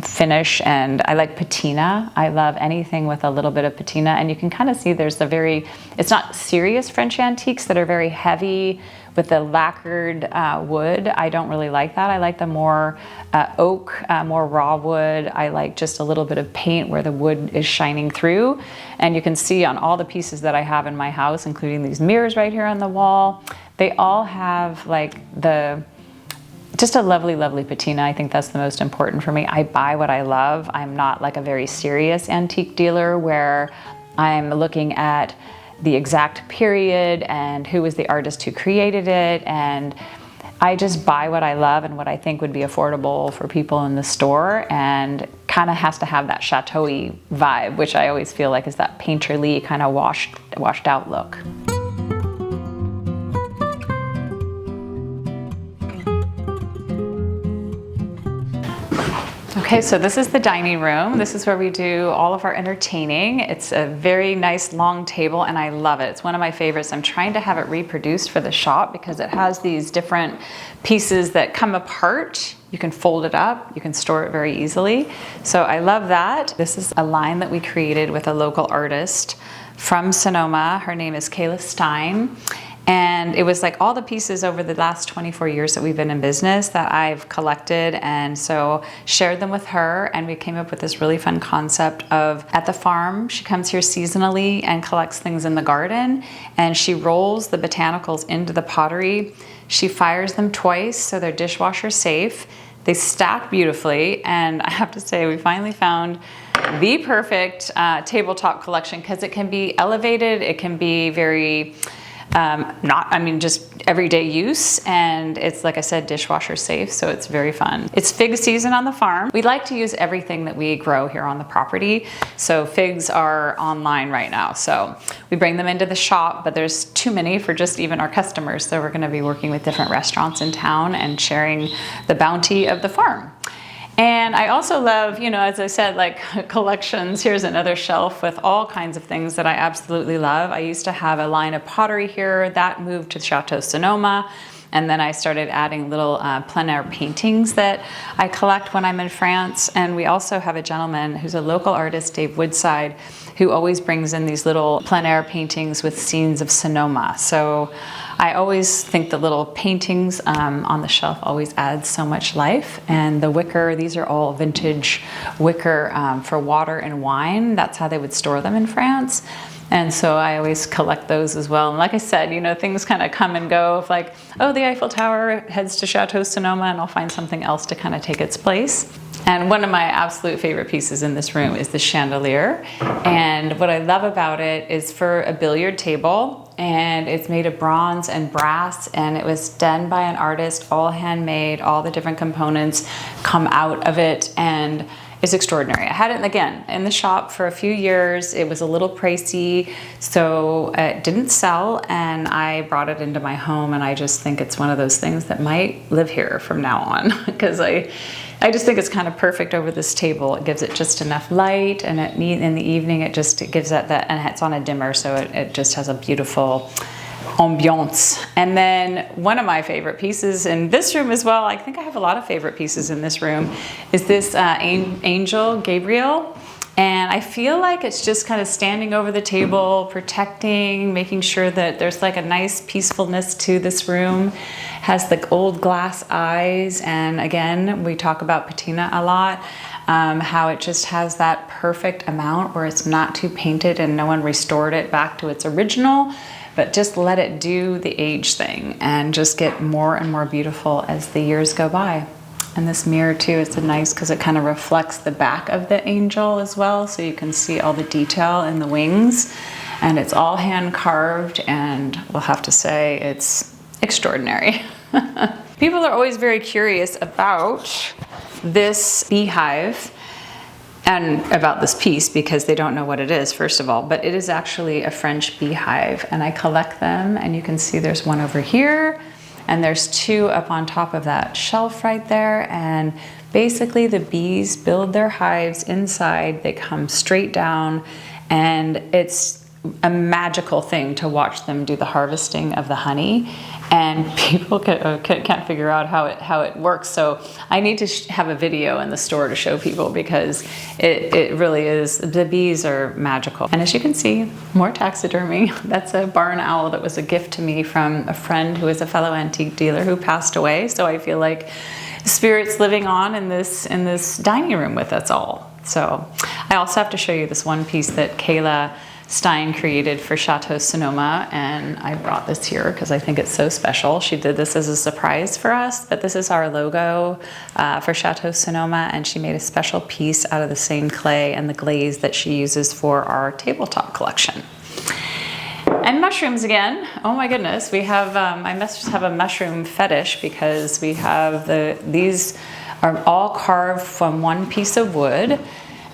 Speaker 3: finish, and I like patina. I love anything with a little bit of patina, and you can kind of see there's it's not serious French antiques that are very heavy with the lacquered wood. I don't really like that. I like the more oak, more raw wood. I like just a little bit of paint where the wood is shining through. And you can see on all the pieces that I have in my house, including these mirrors right here on the wall, they all have like just a lovely, lovely patina. I think that's the most important for me. I buy what I love. I'm not like a very serious antique dealer where I'm looking at the exact period and who was the artist who created it, and I just buy what I love and what I think would be affordable for people in the store, and kind of has to have that chateau-y vibe, which I always feel like is that painterly kind of washed out look. Okay, so this is the dining room. This is where we do all of our entertaining. It's a very nice long table, and I love it. It's one of my favorites. I'm trying to have it reproduced for the shop because it has these different pieces that come apart. You can fold it up, you can store it very easily. So I love that. This is a line that we created with a local artist from Sonoma. Her name is Kayla Stein. And it was like all the pieces over the last 24 years that we've been in business that I've collected, and so shared them with her, and we came up with this really fun concept of at the farm. She comes here seasonally and collects things in the garden, and she rolls the botanicals into the pottery. She fires them twice so they're dishwasher safe. They stack beautifully, and I have to say we finally found the perfect tabletop collection because it can be elevated, it can be very just everyday use, and it's, like I said, dishwasher safe, so it's very fun. It's fig season on the farm. We like to use everything that we grow here on the property, so figs are online right now, so we bring them into the shop, but there's too many for just even our customers, so we're going to be working with different restaurants in town and sharing the bounty of the farm. And I also love, as I said, like collections. Here's another shelf with all kinds of things that I absolutely love. I used to have a line of pottery here that moved to Chateau Sonoma. And then I started adding little plein air paintings that I collect when I'm in France. And we also have a gentleman who's a local artist, Dave Woodside, who always brings in these little plein air paintings with scenes of Sonoma. So I always think the little paintings on the shelf always add so much life. And the wicker, these are all vintage wicker for water and wine. That's how they would store them in France. And so I always collect those as well. And like I said, things kind of come and go. If like, oh, the Eiffel Tower heads to Chateau Sonoma, and I'll find something else to kind of take its place. And one of my absolute favorite pieces in this room is the chandelier. And what I love about it is for a billiard table, and it's made of bronze and brass, and it was done by an artist, all handmade, all the different components come out of it, and it's extraordinary. I had it, again, in the shop for a few years. It was a little pricey, so it didn't sell, and I brought it into my home, and I just think it's one of those things that might live here from now on, because I just think it's kind of perfect over this table. It gives it just enough light, and in the evening it gives that, and it's on a dimmer, so it just has a beautiful ambiance. And then one of my favorite pieces in this room as well, I think I have a lot of favorite pieces in this room, is this angel, Gabriel. And I feel like it's just kind of standing over the table, protecting, making sure that there's like a nice peacefulness to this room. Has the old glass eyes, and again, we talk about patina a lot, how it just has that perfect amount where it's not too painted and no one restored it back to its original, but just let it do the age thing and just get more and more beautiful as the years go by. And this mirror too is nice because it kind of reflects the back of the angel as well, so you can see all the detail in the wings, and it's all hand carved, and we'll have to say it's extraordinary. People are always very curious about this beehive and about this piece because they don't know what it is, first of all, but it is actually a French beehive, and I collect them, and you can see there's one over here, and there's two up on top of that shelf right there, and basically the bees build their hives inside, they come straight down, and it's a magical thing to watch them do the harvesting of the honey, and people can't figure out how it works. So I need to have a video in the store to show people, because it really is, the bees are magical. And as you can see, more taxidermy. That's a barn owl that was a gift to me from a friend who is a fellow antique dealer who passed away. So I feel like spirit's living on in this dining room with us all. So I also have to show you this one piece that Kayla Stein created for Chateau Sonoma, and I brought this here because I think it's so special. She did this as a surprise for us, but this is our logo for Chateau Sonoma, and she made a special piece out of the same clay and the glaze that she uses for our tabletop collection. And mushrooms again. Oh my goodness, we have, I must have a mushroom fetish, because we have these are all carved from one piece of wood.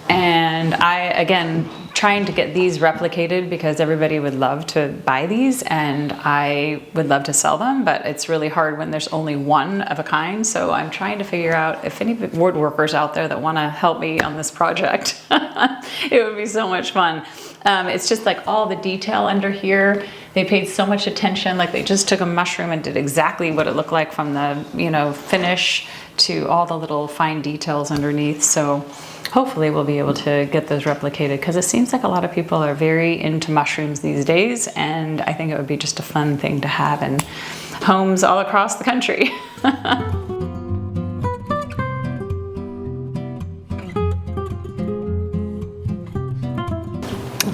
Speaker 3: And again, trying to get these replicated because everybody would love to buy these, and I would love to sell them, but it's really hard when there's only one of a kind. So I'm trying to figure out if any woodworkers out there that want to help me on this project. It would be so much fun. It's just like all the detail under here. They paid so much attention, like they just took a mushroom and did exactly what it looked like from the finish to all the little fine details underneath. So hopefully we'll be able to get those replicated, because it seems like a lot of people are very into mushrooms these days, and I think it would be just a fun thing to have in homes all across the country.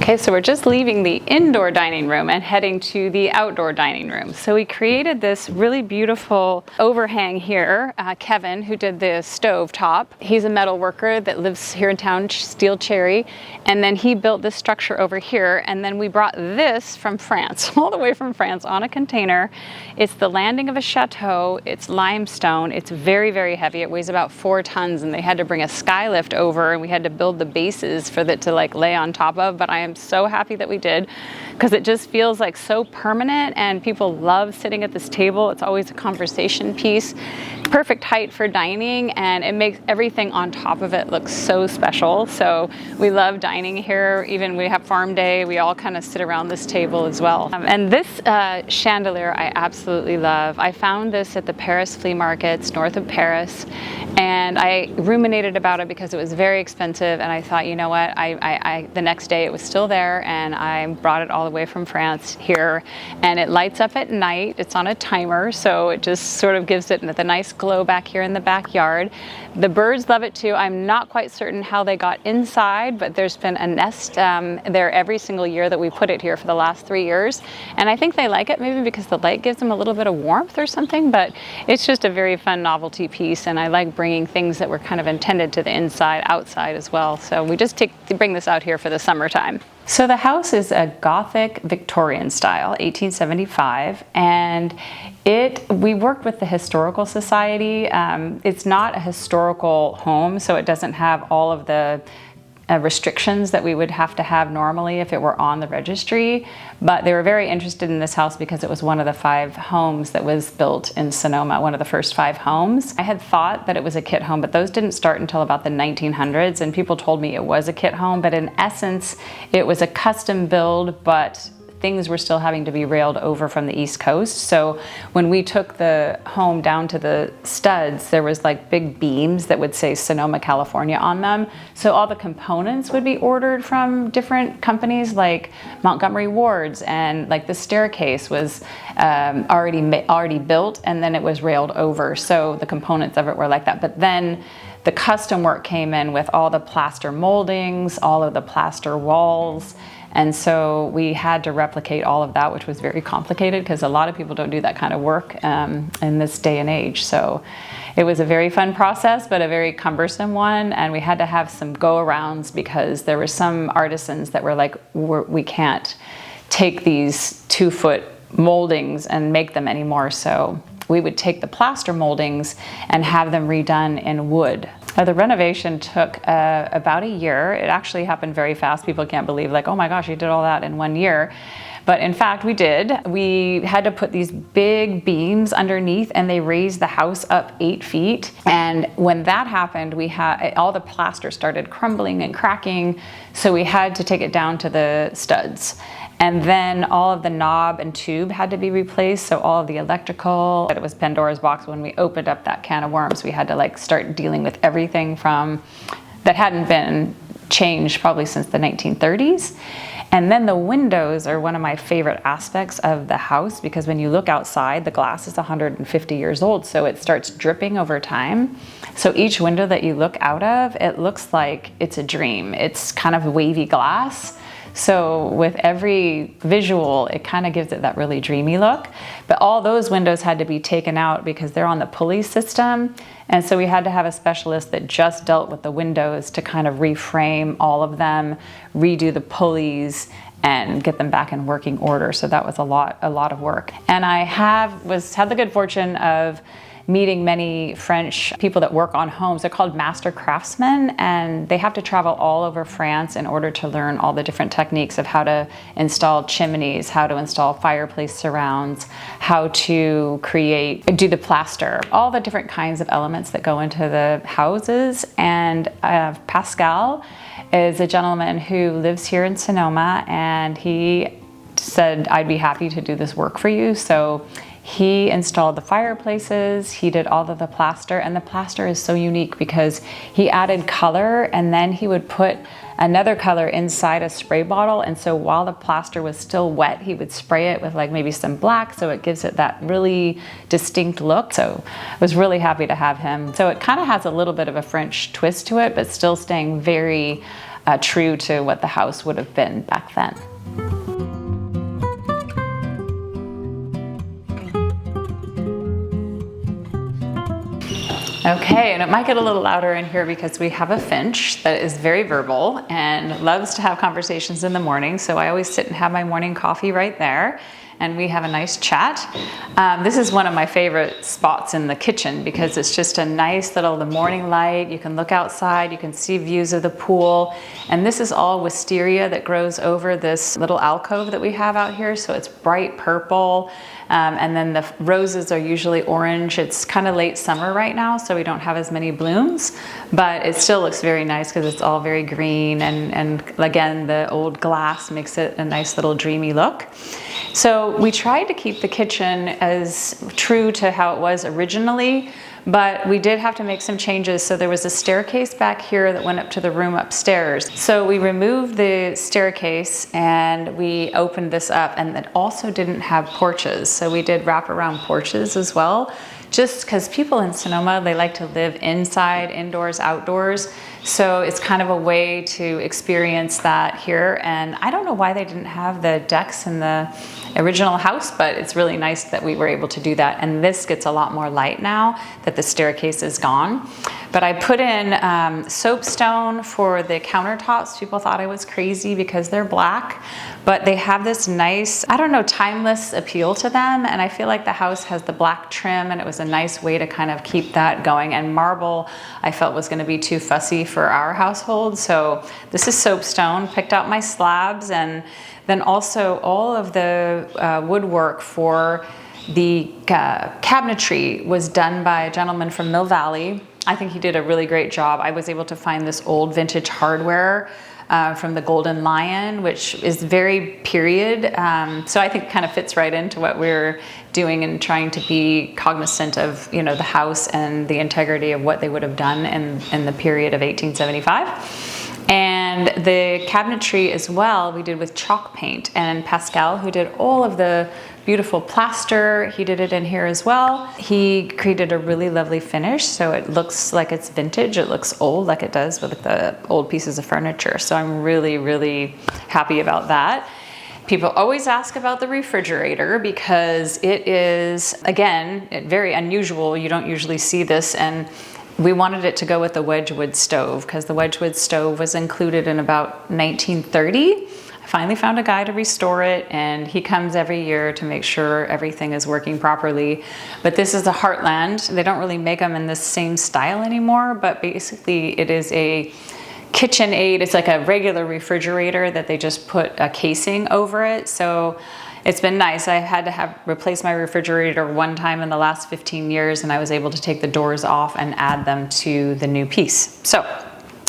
Speaker 3: Okay, so we're just leaving the indoor dining room and heading to the outdoor dining room. So we created this really beautiful overhang here. Kevin, who did the stove top, he's a metal worker that lives here in town, Steel Cherry, and then he built this structure over here, and then we brought this from France, all the way from France on a container. It's the landing of a chateau, it's limestone, it's very, very heavy, it weighs about 4 tons, and they had to bring a skylift over, and we had to build the bases for it to like lay on top of, but I am so happy that we did, because it just feels like so permanent, and people love sitting at this table. It's always a conversation piece, perfect height for dining, and it makes everything on top of it look so special. So we love dining here. Even we have farm day, we all kind of sit around this table as well. And this chandelier I absolutely love. I found this at the Paris flea markets north of Paris, and I ruminated about it because it was very expensive, and I thought, you know what, the next day it was still there, and I brought it all the way from France here, and it lights up at night. It's on a timer, so it just sort of gives it the nice glow back here in the backyard. The birds love it too. I'm not quite certain how they got inside, but there's been a nest there every single year that we put it here for the last 3 years, and I think they like it maybe because the light gives them a little bit of warmth or something, but it's just a very fun novelty piece, and I like bringing things that were kind of intended to the inside outside as well. So we just bring this out here for the summertime. So the house is a Gothic Victorian style, 1875, and we worked with the Historical Society. It's not a historical home, so it doesn't have all of the restrictions that we would have to have normally if it were on the registry, but they were very interested in this house because it was one of the 5 homes that was built in Sonoma, one of the first 5 homes. I had thought that it was a kit home, but those didn't start until about the 1900s, and people told me it was a kit home, but in essence it was a custom build, but things were still having to be railed over from the East Coast. So when we took the home down to the studs, there was like big beams that would say Sonoma, California on them. So all the components would be ordered from different companies like Montgomery Ward's, and like the staircase was already built, and then it was railed over. So the components of it were like that. But then the custom work came in with all the plaster moldings, all of the plaster walls. And so we had to replicate all of that, which was very complicated because a lot of people don't do that kind of work in this day and age. So it was a very fun process, but a very cumbersome one. And we had to have some go-arounds because there were some artisans that were like, we can't take these 2-foot moldings and make them anymore. So we would take the plaster moldings and have them redone in wood. The renovation took about a year. It actually happened very fast. People can't believe, like, oh my gosh, you did all that in 1 year. But in fact, we did. We had to put these big beams underneath, and they raised the house up 8 feet. And when that happened, all the plaster started crumbling and cracking. So we had to take it down to the studs. And then all of the knob and tube had to be replaced. So all of the electrical, it was Pandora's box. When we opened up that can of worms, we had to like start dealing with everything from that hadn't been changed probably since the 1930s. And then the windows are one of my favorite aspects of the house, because when you look outside, the glass is 150 years old, so it starts dripping over time. So each window that you look out of, it looks like it's a dream. It's kind of wavy glass. So with every visual, it kind of gives it that really dreamy look. But all those windows had to be taken out because they're on the pulley system. And so we had to have a specialist that just dealt with the windows to kind of reframe all of them, redo the pulleys, and get them back in working order. So that was a lot of work. And I had the good fortune of meeting many French people that work on homes. They're called master craftsmen, and they have to travel all over France in order to learn all the different techniques of how to install chimneys, how to install fireplace surrounds, how to do the plaster, all the different kinds of elements that go into the houses. And Pascal is a gentleman who lives here in Sonoma, and he said, I'd be happy to do this work for you. So He installed the fireplaces, he did all of the plaster, and the plaster is so unique because he added color and then he would put another color inside a spray bottle, and so while the plaster was still wet, he would spray it with like maybe some black, so it gives it that really distinct look. So I was really happy to have him. So it kind of has a little bit of a French twist to it, but still staying very true to what the house would have been back then. Okay, and it might get a little louder in here because we have a finch that is very verbal and loves to have conversations in the morning. So I always sit and have my morning coffee right there, and we have a nice chat. This is one of my favorite spots in the kitchen because it's just a nice little, the morning light. You can look outside, you can see views of the pool. And this is all wisteria that grows over this little alcove that we have out here. So it's bright purple. And then the roses are usually orange. It's kind of late summer right now, so we don't have as many blooms, but it still looks very nice because it's all very green. And again, the old glass makes it a nice little dreamy look. So we tried to keep the kitchen as true to how it was originally, but we did have to make some changes. So there was a staircase back here that went up to the room upstairs. So we removed the staircase and we opened this up, and it also didn't have porches. So we did wraparound porches as well, just because people in Sonoma, they like to live inside, indoors, outdoors. So it's kind of a way to experience that here. And I don't know why they didn't have the decks in the original house, but it's really nice that we were able to do that. And this gets a lot more light now that the staircase is gone. But I put in soapstone for the countertops. People thought I was crazy because they're black, but they have this nice, I don't know, timeless appeal to them. And I feel like the house has the black trim, and it was a nice way to kind of keep that going. And marble, I felt was going to be too fussy for our household. So this is soapstone, picked out my slabs, and then also all of the woodwork for the cabinetry was done by a gentleman from Mill Valley. I think he did a really great job. I was able to find this old vintage hardware from the Golden Lion, which is very period. So I think it kind of fits right into what we're doing and trying to be cognizant of, you know, the house and the integrity of what they would have done in the period of 1875. And the cabinetry as well, we did with chalk paint. And Pascal, who did all of the beautiful plaster, he did it in here as well. He created a really lovely finish, so it looks like it's vintage. It looks old, like it does with the old pieces of furniture. So I'm really, really happy about that. People always ask about the refrigerator because it is, again, very unusual. You don't usually see this, and we wanted it to go with the Wedgwood stove because the Wedgwood stove was included in about 1930. I finally found a guy to restore it, and he comes every year to make sure everything is working properly. But this is a Heartland. They don't really make them in this same style anymore, but basically it is a KitchenAid. It's like a regular refrigerator that they just put a casing over it. So it's been nice. I had to replace my refrigerator one time in the last 15 years, and I was able to take the doors off and add them to the new piece. So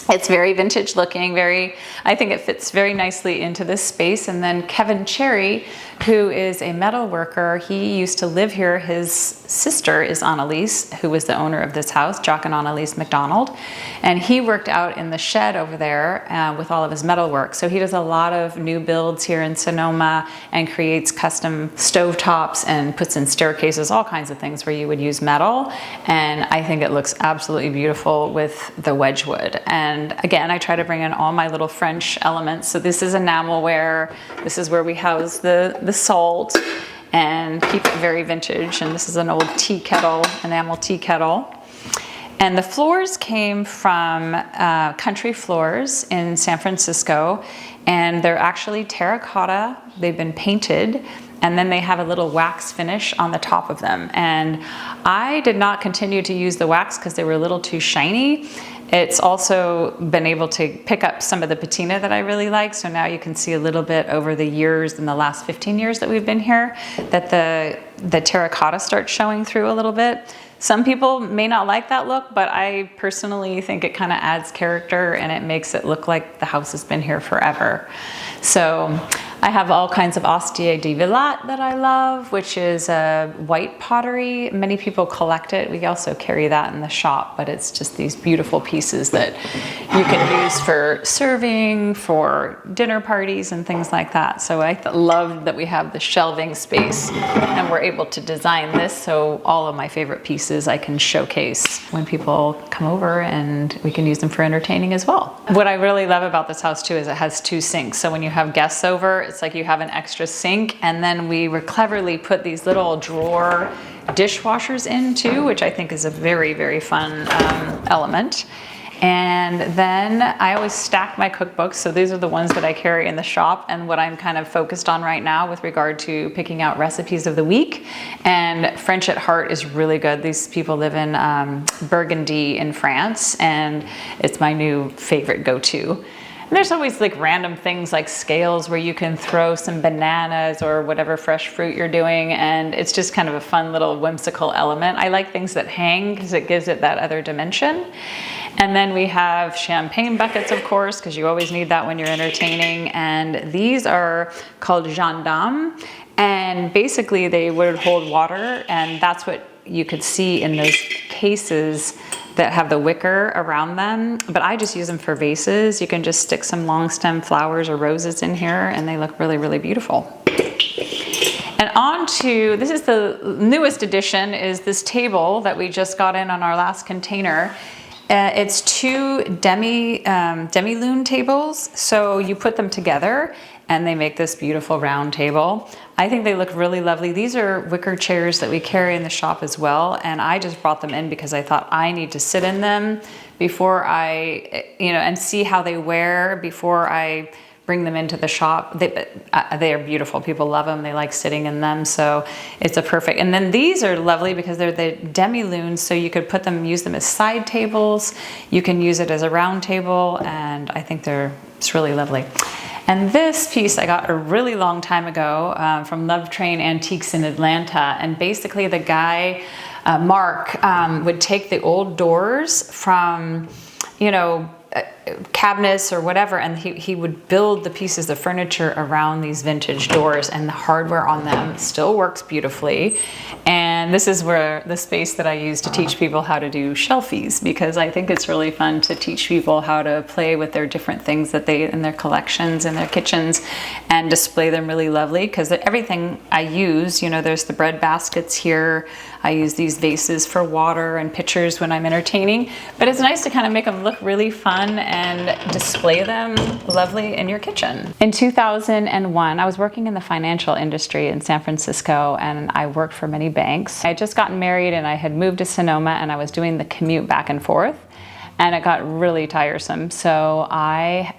Speaker 3: it's very vintage looking, I think it fits very nicely into this space. And then Kevin Cherry, who is a metal worker, he used to live here. His sister is Annalise, who was the owner of this house, Jock and Annalise McDonald. And he worked out in the shed over there with all of his metal work. So he does a lot of new builds here in Sonoma and creates custom stovetops and puts in staircases, all kinds of things where you would use metal. And I think it looks absolutely beautiful with the Wedgwood. And again, I try to bring in all my little French elements. So this is enamelware. This is where we house the salt and keep it very vintage. And this is an old tea kettle, enamel tea kettle. And the floors came from Country Floors in San Francisco, and they're actually terracotta. They've been painted, and then they have a little wax finish on the top of them. And I did not continue to use the wax because they were a little too shiny. It's also been able to pick up some of the patina that I really like. So now you can see a little bit over the years, in the last 15 years that we've been here, that the terracotta starts showing through a little bit. Some people may not like that look, but I personally think it kind of adds character and it makes it look like the house has been here forever. So I have all kinds of Ostie de Villat that I love, which is white pottery. Many people collect it. We also carry that in the shop, but it's just these beautiful pieces that you can use for serving, for dinner parties and things like that. So I love that we have the shelving space and we're able to design this so all of my favorite pieces I can showcase when people come over, and we can use them for entertaining as well. What I really love about this house too is it has 2 sinks. So when you have guests over, it's like you have an extra sink, and then we were cleverly put these little drawer dishwashers in too, which I think is a very, very fun element. And then I always stack my cookbooks. So these are the ones that I carry in the shop and what I'm kind of focused on right now with regard to picking out recipes of the week. And French at Heart is really good. These people live in Burgundy in France, and it's my new favorite go-to. And there's always like random things like scales where you can throw some bananas or whatever fresh fruit you're doing, and it's just kind of a fun little whimsical element. I like things that hang because it gives it that other dimension. And then we have champagne buckets, of course, because you always need that when you're entertaining. And these are called gendarmes, and basically they would hold water, and that's what you could see in those cases that have the wicker around them. But I just use them for vases. You can just stick some long stem flowers or roses in here, and they look really, really beautiful. And on to, this is the newest addition, is this table that we just got in on our last container. It's 2 demi-lune tables. So you put them together and they make this beautiful round table. I think they look really lovely. These are wicker chairs that we carry in the shop as well. And I just brought them in because I thought I need to sit in them before and see how they wear before I bring them into the shop. They are beautiful. People love them. They like sitting in them. So it's a perfect. And then these are lovely because they're the demi-lunes. So you could use them as side tables. You can use it as a round table. And I think it's really lovely. And this piece I got a really long time ago from Love Train Antiques in Atlanta. And basically the guy, Mark, would take the old doors from, cabinets or whatever, and he would build the pieces of furniture around these vintage doors, and the hardware on them still works beautifully. And this is where the space that I use to teach people how to do shelfies, because I think it's really fun to teach people how to play with their different things that they in their collections in their kitchens and display them really lovely. Because everything I use, there's the bread baskets here. I use these vases for water and pitchers when I'm entertaining, but it's nice to kind of make them look really fun and display them lovely in your kitchen. In 2001, I was working in the financial industry in San Francisco, and I worked for many banks. I had just gotten married and I had moved to Sonoma, and I was doing the commute back and forth, and it got really tiresome. So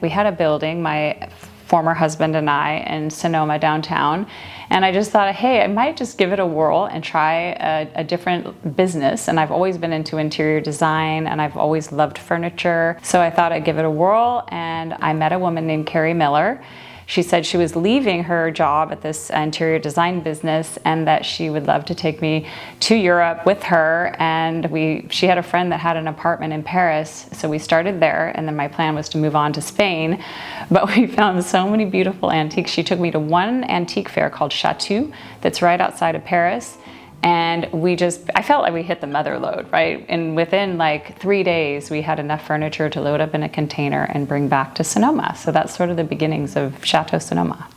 Speaker 3: we had a building, my former husband and I, in Sonoma downtown, and I just thought, hey, I might just give it a whirl and try a different business. And I've always been into interior design, and I've always loved furniture. So I thought I'd give it a whirl, and I met a woman named Carrie Miller. She said she was leaving her job at this interior design business and that she would love to take me to Europe with her. And she had a friend that had an apartment in Paris, so we started there, and then my plan was to move on to Spain. But we found so many beautiful antiques. She took me to one antique fair called Chateau that's right outside of Paris. And I felt like we hit the mother lode, right? And within like 3 days, we had enough furniture to load up in a container and bring back to Sonoma. So that's sort of the beginnings of Chateau Sonoma.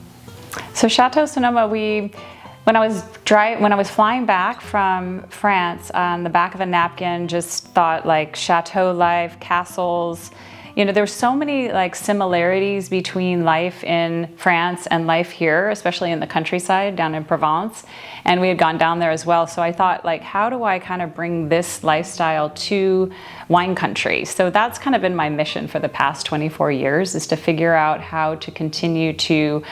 Speaker 3: So Chateau Sonoma, when I was flying back from France, on the back of a napkin, just thought like chateau life, castles. There were so many like similarities between life in France and life here, especially in the countryside down in Provence. And we had gone down there as well. So I thought, like, how do I kind of bring this lifestyle to wine country? So that's kind of been my mission for the past 24 years, is to figure out how to continue to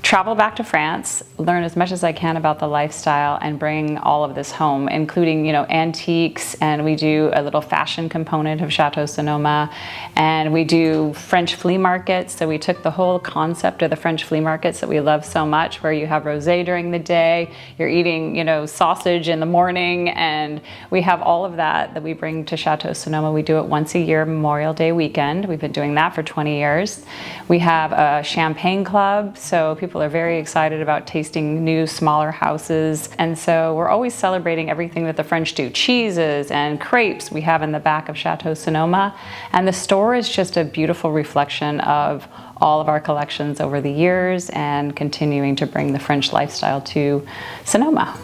Speaker 3: travel back to France, learn as much as I can about the lifestyle, and bring all of this home, including, antiques, and we do a little fashion component of Chateau Sonoma, and we do French flea markets. So we took the whole concept of the French flea markets that we love so much, where you have rosé during the day, you're eating, sausage in the morning, and we have all of that we bring to Chateau Sonoma. We do it once a year, Memorial Day weekend. We've been doing that for 20 years. We have a champagne club, so people People are very excited about tasting new, smaller houses. And so we're always celebrating everything that the French do. Cheeses and crepes we have in the back of Chateau Sonoma. And the store is just a beautiful reflection of all of our collections over the years and continuing to bring the French lifestyle to Sonoma.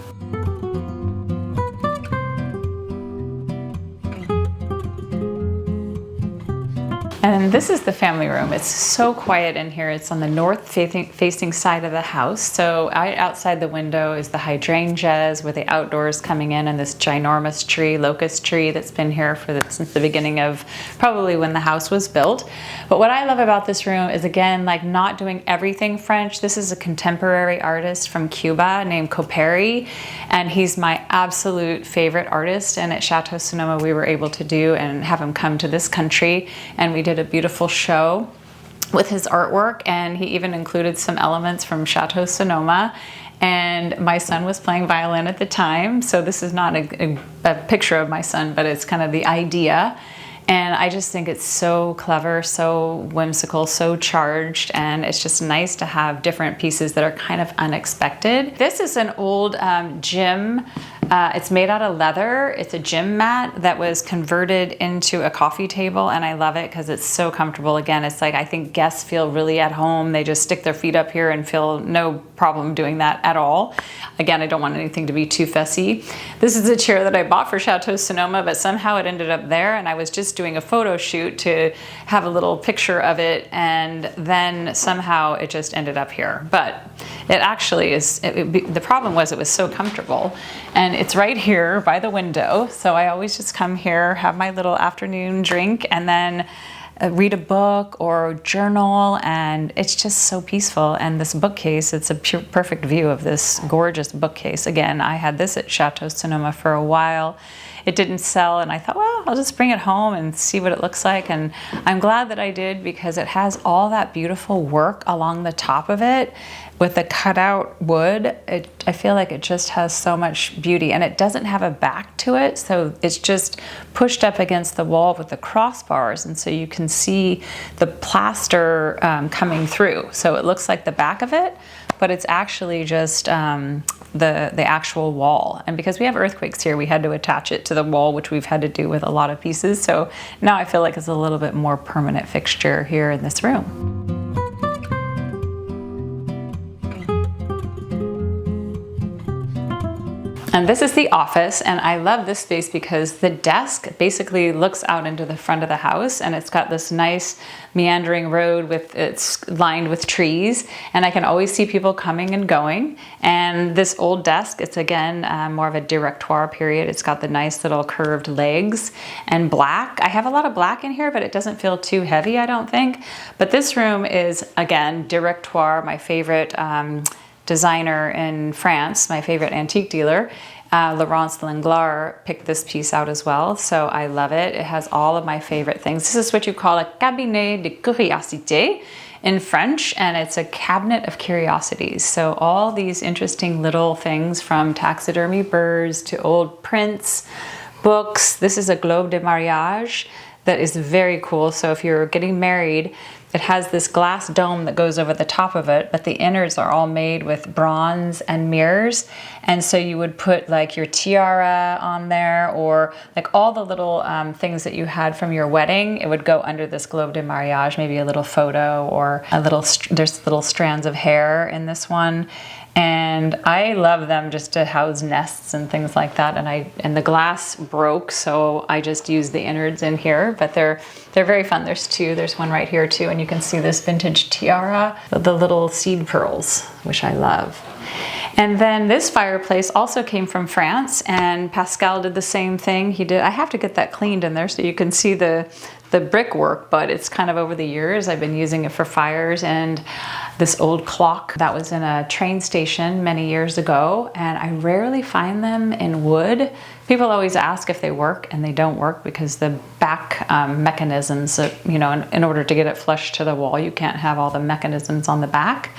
Speaker 3: And this is the family room. It's so quiet in here. It's on the north facing side of the house. So outside the window is the hydrangeas with the outdoors coming in, and this ginormous tree, locust tree, that's been here since the beginning of probably when the house was built. But what I love about this room is, again, like not doing everything French. This is a contemporary artist from Cuba named Coperi, and he's my absolute favorite artist. And at Chateau Sonoma, we were able to do and have him come to this country, and we did a beautiful show with his artwork, and he even included some elements from Chateau Sonoma. And my son was playing violin at the time, so this is not a picture of my son, but it's kind of the idea. And I just think it's so clever, so whimsical, so charged, and it's just nice to have different pieces that are kind of unexpected. This is an old gym. It's made out of leather. It's a gym mat that was converted into a coffee table, and I love it because it's so comfortable. Again, it's like I think guests feel really at home. They just stick their feet up here and feel no problem doing that at all. Again, I don't want anything to be too fussy. This is a chair that I bought for Chateau Sonoma, but somehow it ended up there, and I was just doing a photo shoot to have a little picture of it, and then somehow it just ended up here. But it actually is, the problem was it was so comfortable, and it's right here by the window. So I always just come here, have my little afternoon drink, and then read a book or journal, and it's just so peaceful. And this bookcase, it's a perfect view of this gorgeous bookcase. Again, I had this at Chateau Sonoma for a while. It didn't sell, and I thought, well, I'll just bring it home and see what it looks like. And I'm glad that I did, because it has all that beautiful work along the top of it with the cutout wood. I feel like it just has so much beauty, and it doesn't have a back to it, so it's just pushed up against the wall with the crossbars, and so you can see the plaster coming through. So it looks like the back of it, but it's actually just the actual wall. And because we have earthquakes here, we had to attach it to the wall, which we've had to do with a lot of pieces. So now I feel like it's a little bit more permanent fixture here in this room. And this is the office, and I love this space because the desk basically looks out into the front of the house, and it's got this nice meandering road it's lined with trees, and I can always see people coming and going. And this old desk, it's again more of a directoire period. It's got the nice little curved legs and black. I have a lot of black in here, but it doesn't feel too heavy, I don't think. But this room is, again, directoire, my favorite designer in France, my favorite antique dealer, Laurence Lenglard, picked this piece out as well, so I love it. It has all of my favorite things. This is what you call a cabinet de curiosité in French, and it's a cabinet of curiosities. So all these interesting little things, from taxidermy birds to old prints, books. This is a globe de mariage that is very cool. So if you're getting married, it has this glass dome that goes over the top of it, but the innards are all made with bronze and mirrors. And so you would put like your tiara on there, or like all the little things that you had from your wedding. It would go under this globe de mariage, maybe a little photo or there's little strands of hair in this one. And I love them just to house nests and things like that. And the glass broke, so I just used the innards in here, but they're very fun. There's two, there's one right here too, and you can see this vintage tiara, the little seed pearls, which I love. And then this fireplace also came from France, and Pascal did the same thing. I have to get that cleaned in there so you can see the brickwork, but it's kind of over the years I've been using it for fires. And this old clock that was in a train station many years ago, and I rarely find them in wood. People always ask if they work, and they don't work because the back mechanisms, in order to get it flush to the wall, you can't have all the mechanisms on the back.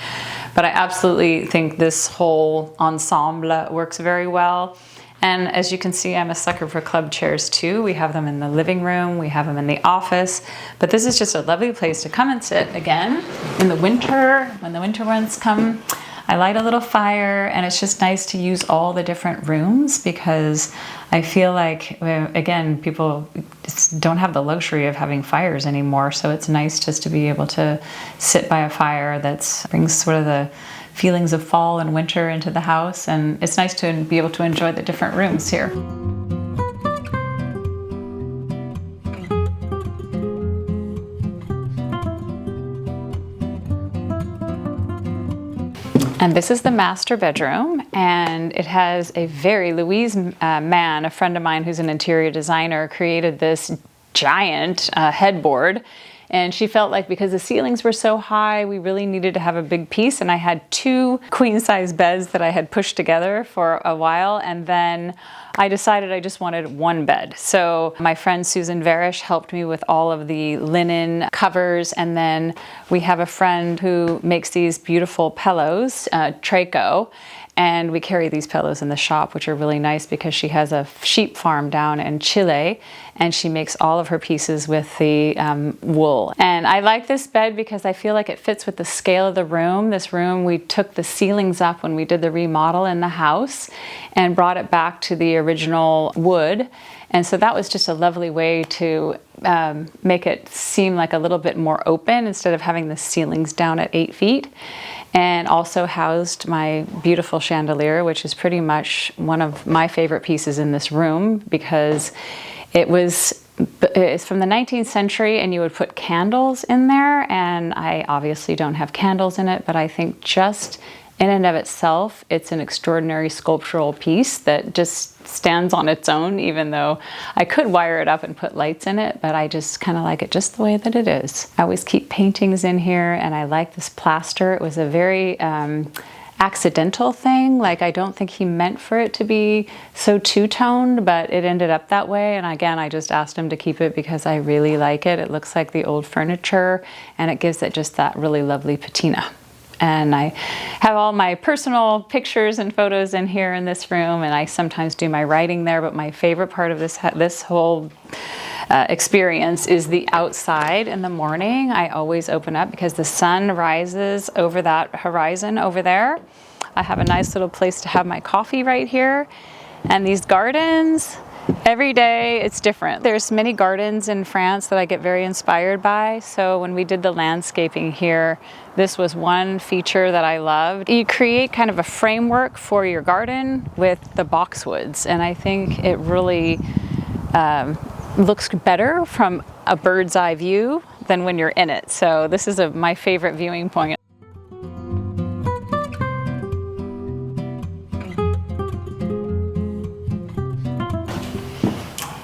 Speaker 3: But I absolutely think this whole ensemble works very well. And as you can see, I'm a sucker for club chairs too. We have them in the living room, we have them in the office, but this is just a lovely place to come and sit again in the winter. When the winter months come, I light a little fire, and it's just nice to use all the different rooms, because I feel like, again, people just don't have the luxury of having fires anymore. So it's nice just to be able to sit by a fire that brings sort of the feelings of fall and winter into the house, and it's nice to be able to enjoy the different rooms here. And this is the master bedroom, and it has a very Louise Mann, a friend of mine who's an interior designer, created this giant headboard. And she felt like because the ceilings were so high, we really needed to have a big piece. And I had 2 queen-size beds that I had pushed together for a while. And then I decided I just wanted 1 bed. So my friend Susan Varish helped me with all of the linen covers. And then we have a friend who makes these beautiful pillows, Traco. And we carry these pillows in the shop, which are really nice because she has a sheep farm down in Chile, and she makes all of her pieces with the wool. And I like this bed because I feel like it fits with the scale of the room. This room, we took the ceilings up when we did the remodel in the house and brought it back to the original wood. And so that was just a lovely way to make it seem like a little bit more open instead of having the ceilings down at 8 feet. And also housed my beautiful chandelier, which is pretty much one of my favorite pieces in this room, because it's from the 19th century, and you would put candles in there, and I obviously don't have candles in it, but I think just in and of itself, it's an extraordinary sculptural piece that just stands on its own, even though I could wire it up and put lights in it, but I just kind of like it just the way that it is. I always keep paintings in here, and I like this plaster. It was a very accidental thing. Like, I don't think he meant for it to be so two-toned, but it ended up that way. And again, I just asked him to keep it because I really like it. It looks like the old furniture, and it gives it just that really lovely patina. And I have all my personal pictures and photos in here in this room, and I sometimes do my writing there, but my favorite part of this whole experience is the outside in the morning. I always open up because the sun rises over that horizon over there. I have a nice little place to have my coffee right here. And these gardens, every day it's different. There's many gardens in France that I get very inspired by. So when we did the landscaping here, this was one feature that I loved. You create kind of a framework for your garden with the boxwoods, and I think it really looks better from a bird's eye view than when you're in it. So this is my favorite viewing point.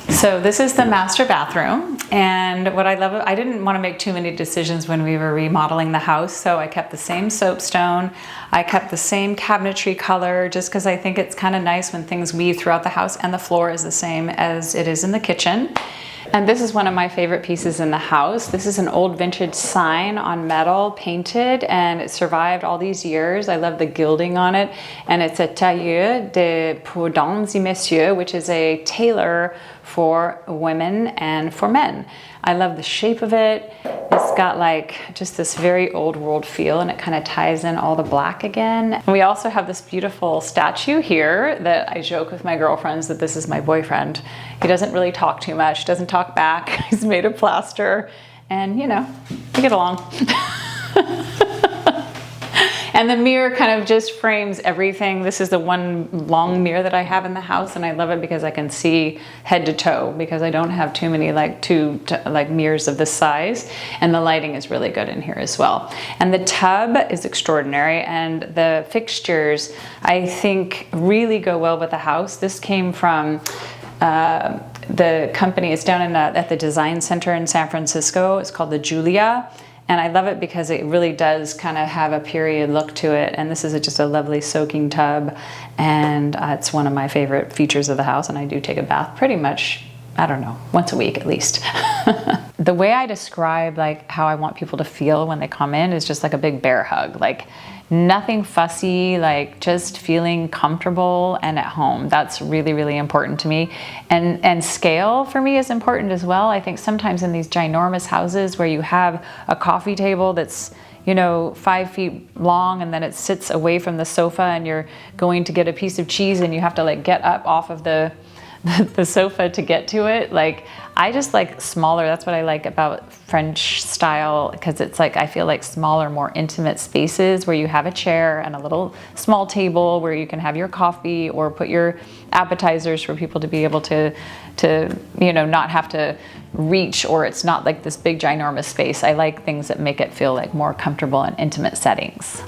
Speaker 3: So this is the master bathroom, and what I love, I didn't want to make too many decisions when we were remodeling the house, so I kept the same soapstone, I kept the same cabinetry color, just because I think it's kind of nice when things weave throughout the house, and the floor is the same as it is in the kitchen. And this is one of my favorite pieces in the house. This is an old vintage sign on metal, painted, and it survived all these years. I love the gilding on it. And it's a tailleur de pour dames et messieurs, which is a tailor for women and for men. I love the shape of it. It's got like just this very old world feel, and it kind of ties in all the black again. And we also have this beautiful statue here that I joke with my girlfriends that this is my boyfriend. He doesn't really talk too much, doesn't talk back. He's made of plaster, and you know, we get along. And the mirror kind of just frames everything. This is the one long mirror that I have in the house, and I love it because I can see head to toe, because I don't have too many like mirrors of this size, and the lighting is really good in here as well. And the tub is extraordinary, and the fixtures I think really go well with the house. This came from the company. It's down at the Design Center in San Francisco. It's called the Julia. And I love it because it really does kind of have a period look to it. And this is just a lovely soaking tub. And it's one of my favorite features of the house. And I do take a bath pretty much I don't know, once a week at least. The way I describe like how I want people to feel when they come in is just like a big bear hug, like nothing fussy, like just feeling comfortable and at home. That's really, really important to me. And scale for me is important as well. I think sometimes in these ginormous houses where you have a coffee table that's, you know, 5 feet long, and then it sits away from the sofa, and you're going to get a piece of cheese and you have to like get up off of the sofa to get to it. Like, I just like smaller. That's what I like about French style, because it's like, I feel like smaller, more intimate spaces where you have a chair and a little small table where you can have your coffee or put your appetizers for people to be able to you know, not have to reach, or it's not like this big ginormous space. I like things that make it feel like more comfortable and intimate settings.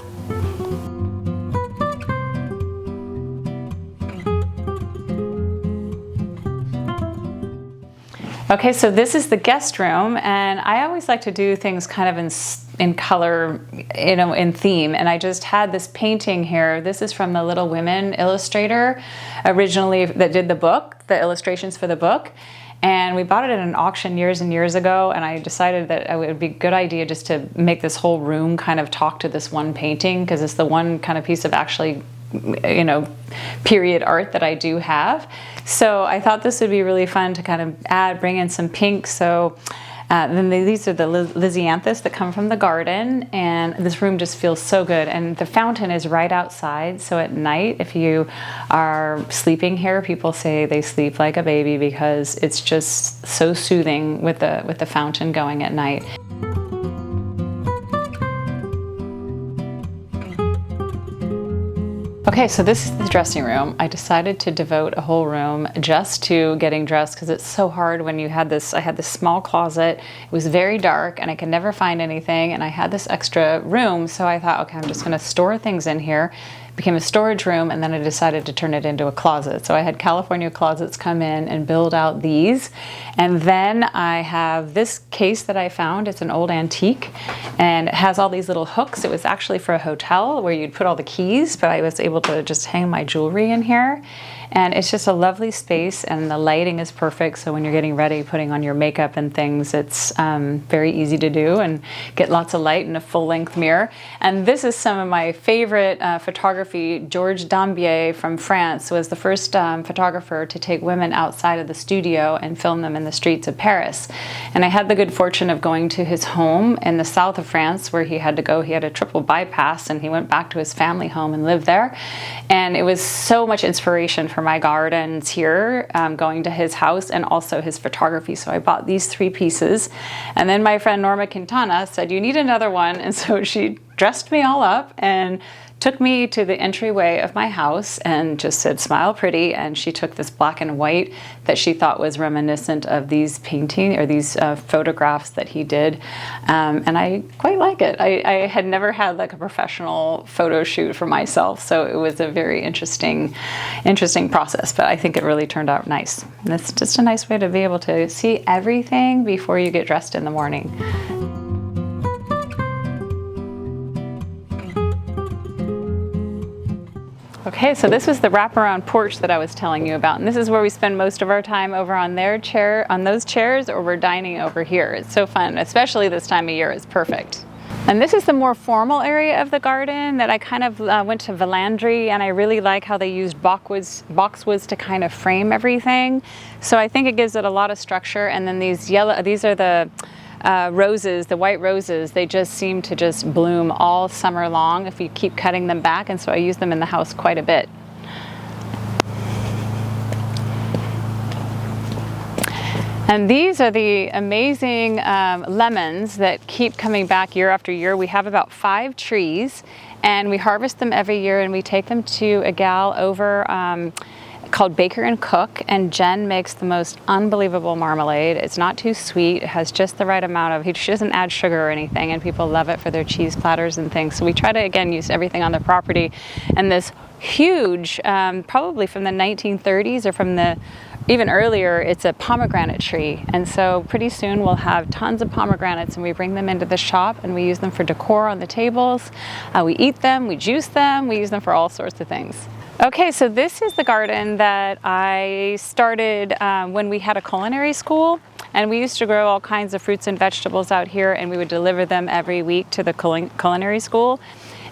Speaker 3: Okay, so this is the guest room, and I always like to do things kind of in color, you know, in theme. And I just had this painting here. This is from the Little Women illustrator, originally, that did the book, the illustrations for the book. And we bought it at an auction years and years ago, and I decided that it would be a good idea just to make this whole room kind of talk to this one painting, because it's the one kind of piece of actually, you know, period art that I do have. So I thought this would be really fun to kind of bring in some pink. So then these are the Lysianthus that come from the garden, and this room just feels so good. And the fountain is right outside, so at night, if you are sleeping here, people say they sleep like a baby because it's just so soothing with the fountain going at night. Okay, so this is the dressing room. I decided to devote a whole room just to getting dressed because it's so hard when you had this. I had this small closet. It was very dark and I could never find anything, and I had this extra room, so I thought, okay, I'm just going to store things in here. It became a storage room, and then I decided to turn it into a closet. So I had California Closets come in and build out these. And then I have this case that I found. It's an old antique, and it has all these little hooks. It was actually for a hotel where you'd put all the keys, but I was able to just hang my jewelry in here. And it's just a lovely space, and the lighting is perfect. So when you're getting ready, putting on your makeup and things, it's very easy to do and get lots of light and a full-length mirror. And this is some of my favorite photography. Georges Dambier from France was the first photographer to take women outside of the studio and film them in the streets of Paris. And I had the good fortune of going to his home in the south of France where he had to go. He had a triple bypass, and he went back to his family home and lived there. And it was so much inspiration for my gardens here, going to his house, and also his photography. So I bought these 3 pieces, and then my friend Norma Quintana said, "You need another one," and so she dressed me all up and took me to the entryway of my house and just said, "Smile pretty," and she took this black and white that she thought was reminiscent of these painting or these photographs that he did, and I quite like it. I had never had like a professional photo shoot for myself, so it was a very interesting process, but I think it really turned out nice. And it's just a nice way to be able to see everything before you get dressed in the morning. Okay, so this was the wraparound porch that I was telling you about, and this is where we spend most of our time, over on those chairs, or we're dining over here. It's so fun, especially this time of year. It's perfect. And this is the more formal area of the garden that I kind of went to Valandry, and I really like how they used boxwoods to kind of frame everything. So I think it gives it a lot of structure. And then these are the roses, the white roses. They just seem to just bloom all summer long if you keep cutting them back, and so I use them in the house quite a bit. And these are the amazing lemons that keep coming back year after year. We have about 5 trees, and we harvest them every year, and we take them to a gal over called Baker and Cook, and Jen makes the most unbelievable marmalade. It's not too sweet. It has just the right amount of, she doesn't add sugar or anything, and people love it for their cheese platters and things. So we try to, again, use everything on the property. And this huge, probably from the 1930s or from the even earlier, it's a pomegranate tree. And so pretty soon we'll have tons of pomegranates, and we bring them into the shop and we use them for decor on the tables. We eat them, we juice them, we use them for all sorts of things. Okay, so this is the garden that I started when we had a culinary school, and we used to grow all kinds of fruits and vegetables out here, and we would deliver them every week to the culinary school.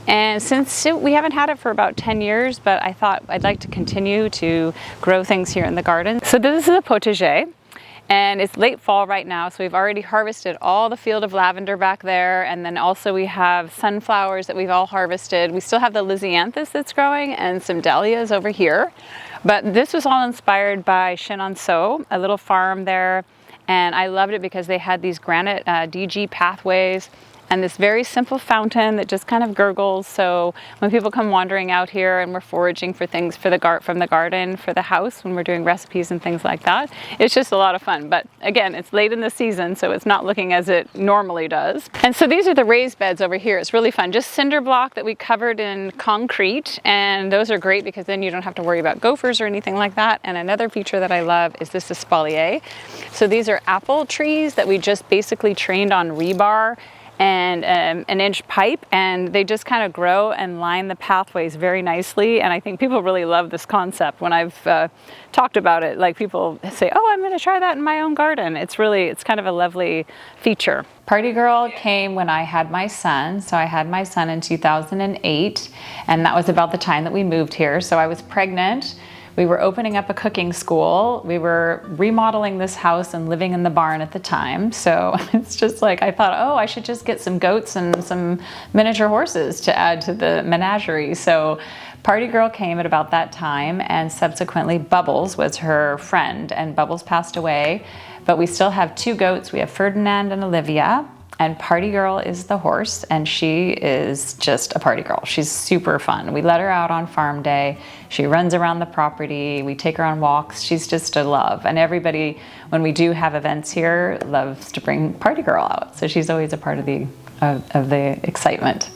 Speaker 3: And since we haven't had it for about 10 years, but I thought I'd like to continue to grow things here in the garden. So this is a potager. And it's late fall right now, so we've already harvested all the field of lavender back there, and then also we have sunflowers that we've all harvested. We still have the lisianthus that's growing and some dahlias over here. But this was all inspired by Chenonceau, a little farm there, and I loved it because they had these granite DG pathways and this very simple fountain that just kind of gurgles. So when people come wandering out here and we're foraging for things for from the garden for the house, when we're doing recipes and things like that, it's just a lot of fun. But again, it's late in the season, so it's not looking as it normally does. And so these are the raised beds over here. It's really fun. Just cinder block that we covered in concrete, and those are great because then you don't have to worry about gophers or anything like that. And another feature that I love is this espalier. So these are apple trees that we just basically trained on rebar and an inch pipe, and they just kind of grow and line the pathways very nicely. And I think people really love this concept. When I've talked about it, like people say, oh, I'm going to try that in my own garden. It's kind of a lovely feature. Party Girl came when I had my son. So I had my son in 2008, and that was about the time that we moved here. So I was pregnant. We were opening up a cooking school. We were remodeling this house and living in the barn at the time. So it's just like, I thought, oh, I should just get some goats and some miniature horses to add to the menagerie. So Party Girl came at about that time, and subsequently Bubbles was her friend, and Bubbles passed away. But we still have 2 goats. We have Ferdinand and Olivia. And Party Girl is the horse, and she is just a party girl. She's super fun. We let her out on farm day. She runs around the property. We take her on walks. She's just a love. And everybody, when we do have events here, loves to bring Party Girl out. So she's always a part of the excitement.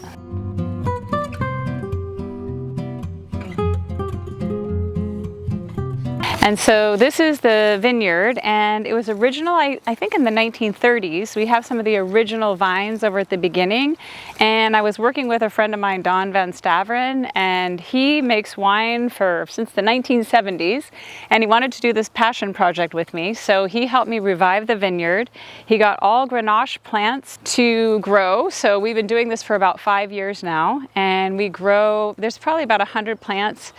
Speaker 3: And so this is the vineyard, and it was original, I think in the 1930s. We have some of the original vines over at the beginning, and I was working with a friend of mine, Don Van Staveren, and he makes wine since the 1970s, and he wanted to do this passion project with me, so he helped me revive the vineyard. He got all Grenache plants to grow, so we've been doing this for about 5 years now, and we grow, there's probably about 100 plants,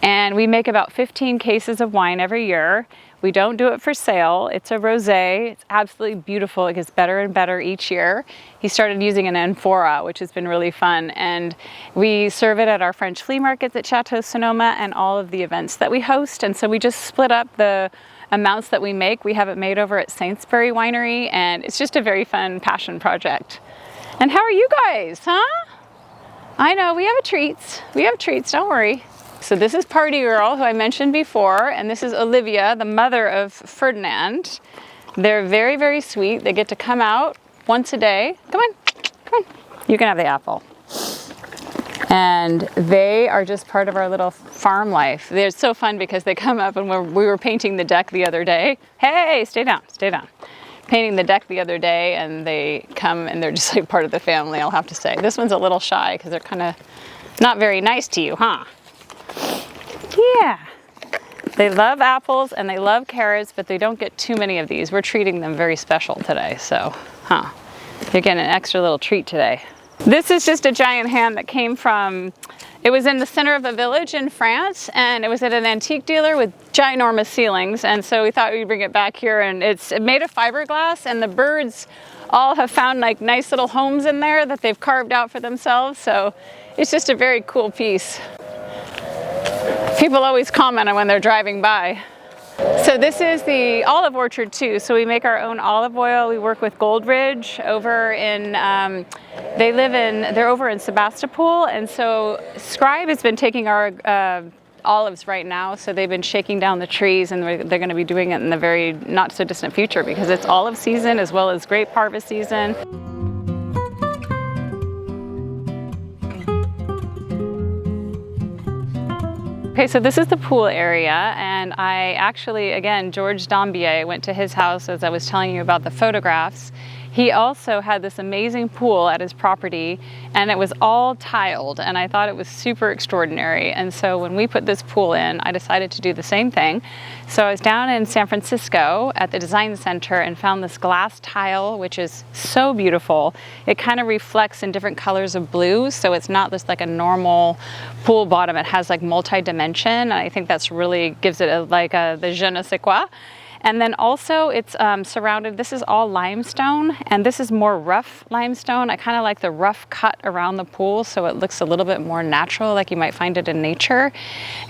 Speaker 3: and we make about 15 cases of wine every year. We don't do it for sale. It's a rosé. It's absolutely beautiful. It gets better and better each year. He started using an amphora, which has been really fun. And we serve it at our French flea markets at Chateau Sonoma and all of the events that we host. And so we just split up the amounts that we make. We have it made over at Saintsbury Winery, and it's just a very fun passion project. And how are you guys, huh? I know, we have treats. We have treats, don't worry. So this is Party Girl, who I mentioned before, and this is Olivia, the mother of Ferdinand. They're very, very sweet. They get to come out once a day. Come on, come on. You can have the apple. And they are just part of our little farm life. They're so fun because they come up, and we were painting the deck the other day. Hey, stay down, stay down. Painting the deck the other day, and they come and they're just like part of the family, I'll have to say. This one's a little shy because they're kind of not very nice to you, huh? Yeah, they love apples and they love carrots, but they don't get too many of these. We're treating them very special today, so, you're getting an extra little treat today. This is just a giant hand that came from, it was in the center of a village in France, and it was at an antique dealer with ginormous ceilings, and so we thought we'd bring it back here, and it's made of fiberglass, and the birds all have found like nice little homes in there that they've carved out for themselves, so it's just a very cool piece. People always comment on when they're driving by. So this is the olive orchard too. So we make our own olive oil. We work with Goldridge over in, they're over in Sebastopol. And so Scribe has been taking our olives right now. So they've been shaking down the trees, and they're going to be doing it in the very not so distant future because it's olive season as well as grape harvest season. Okay, so this is the pool area, and I actually, again, George Dambier, went to his house as I was telling you about the photographs.
Speaker 6: he also had this amazing pool at his property, and it was all tiled, and I thought it was super extraordinary. And so when we put this pool in, I decided to do the same thing. So I was down in San Francisco at the design center and found this glass tile, which is so beautiful. It kind of reflects in different colors of blue, so it's not just like a normal pool bottom. It has like multi-dimension. I think that's really gives it the je ne sais quoi. And then also it's surrounded, this is all limestone, and this is more rough limestone. I kind of like the rough cut around the pool, so it looks a little bit more natural, like you might find it in nature.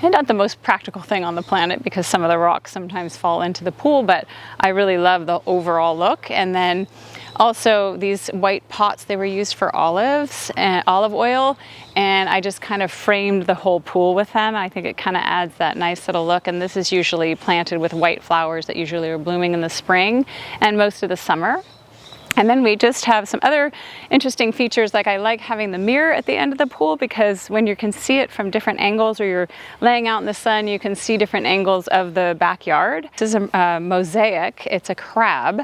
Speaker 6: And not the most practical thing on the planet, because some of the rocks sometimes fall into the pool, but I really love the overall look. And then also these white pots, they were used for olives and olive oil, and I just kind of framed the whole pool with them. I think it kind of adds that nice little look, and this is usually planted with white flowers that usually are blooming in the spring and most of the summer. And then we just have some other interesting features, like I like having the mirror at the end of the pool, because when you can see it from different angles, or you're laying out in the sun, you can see different angles of the backyard. This is a mosaic, it's a crab,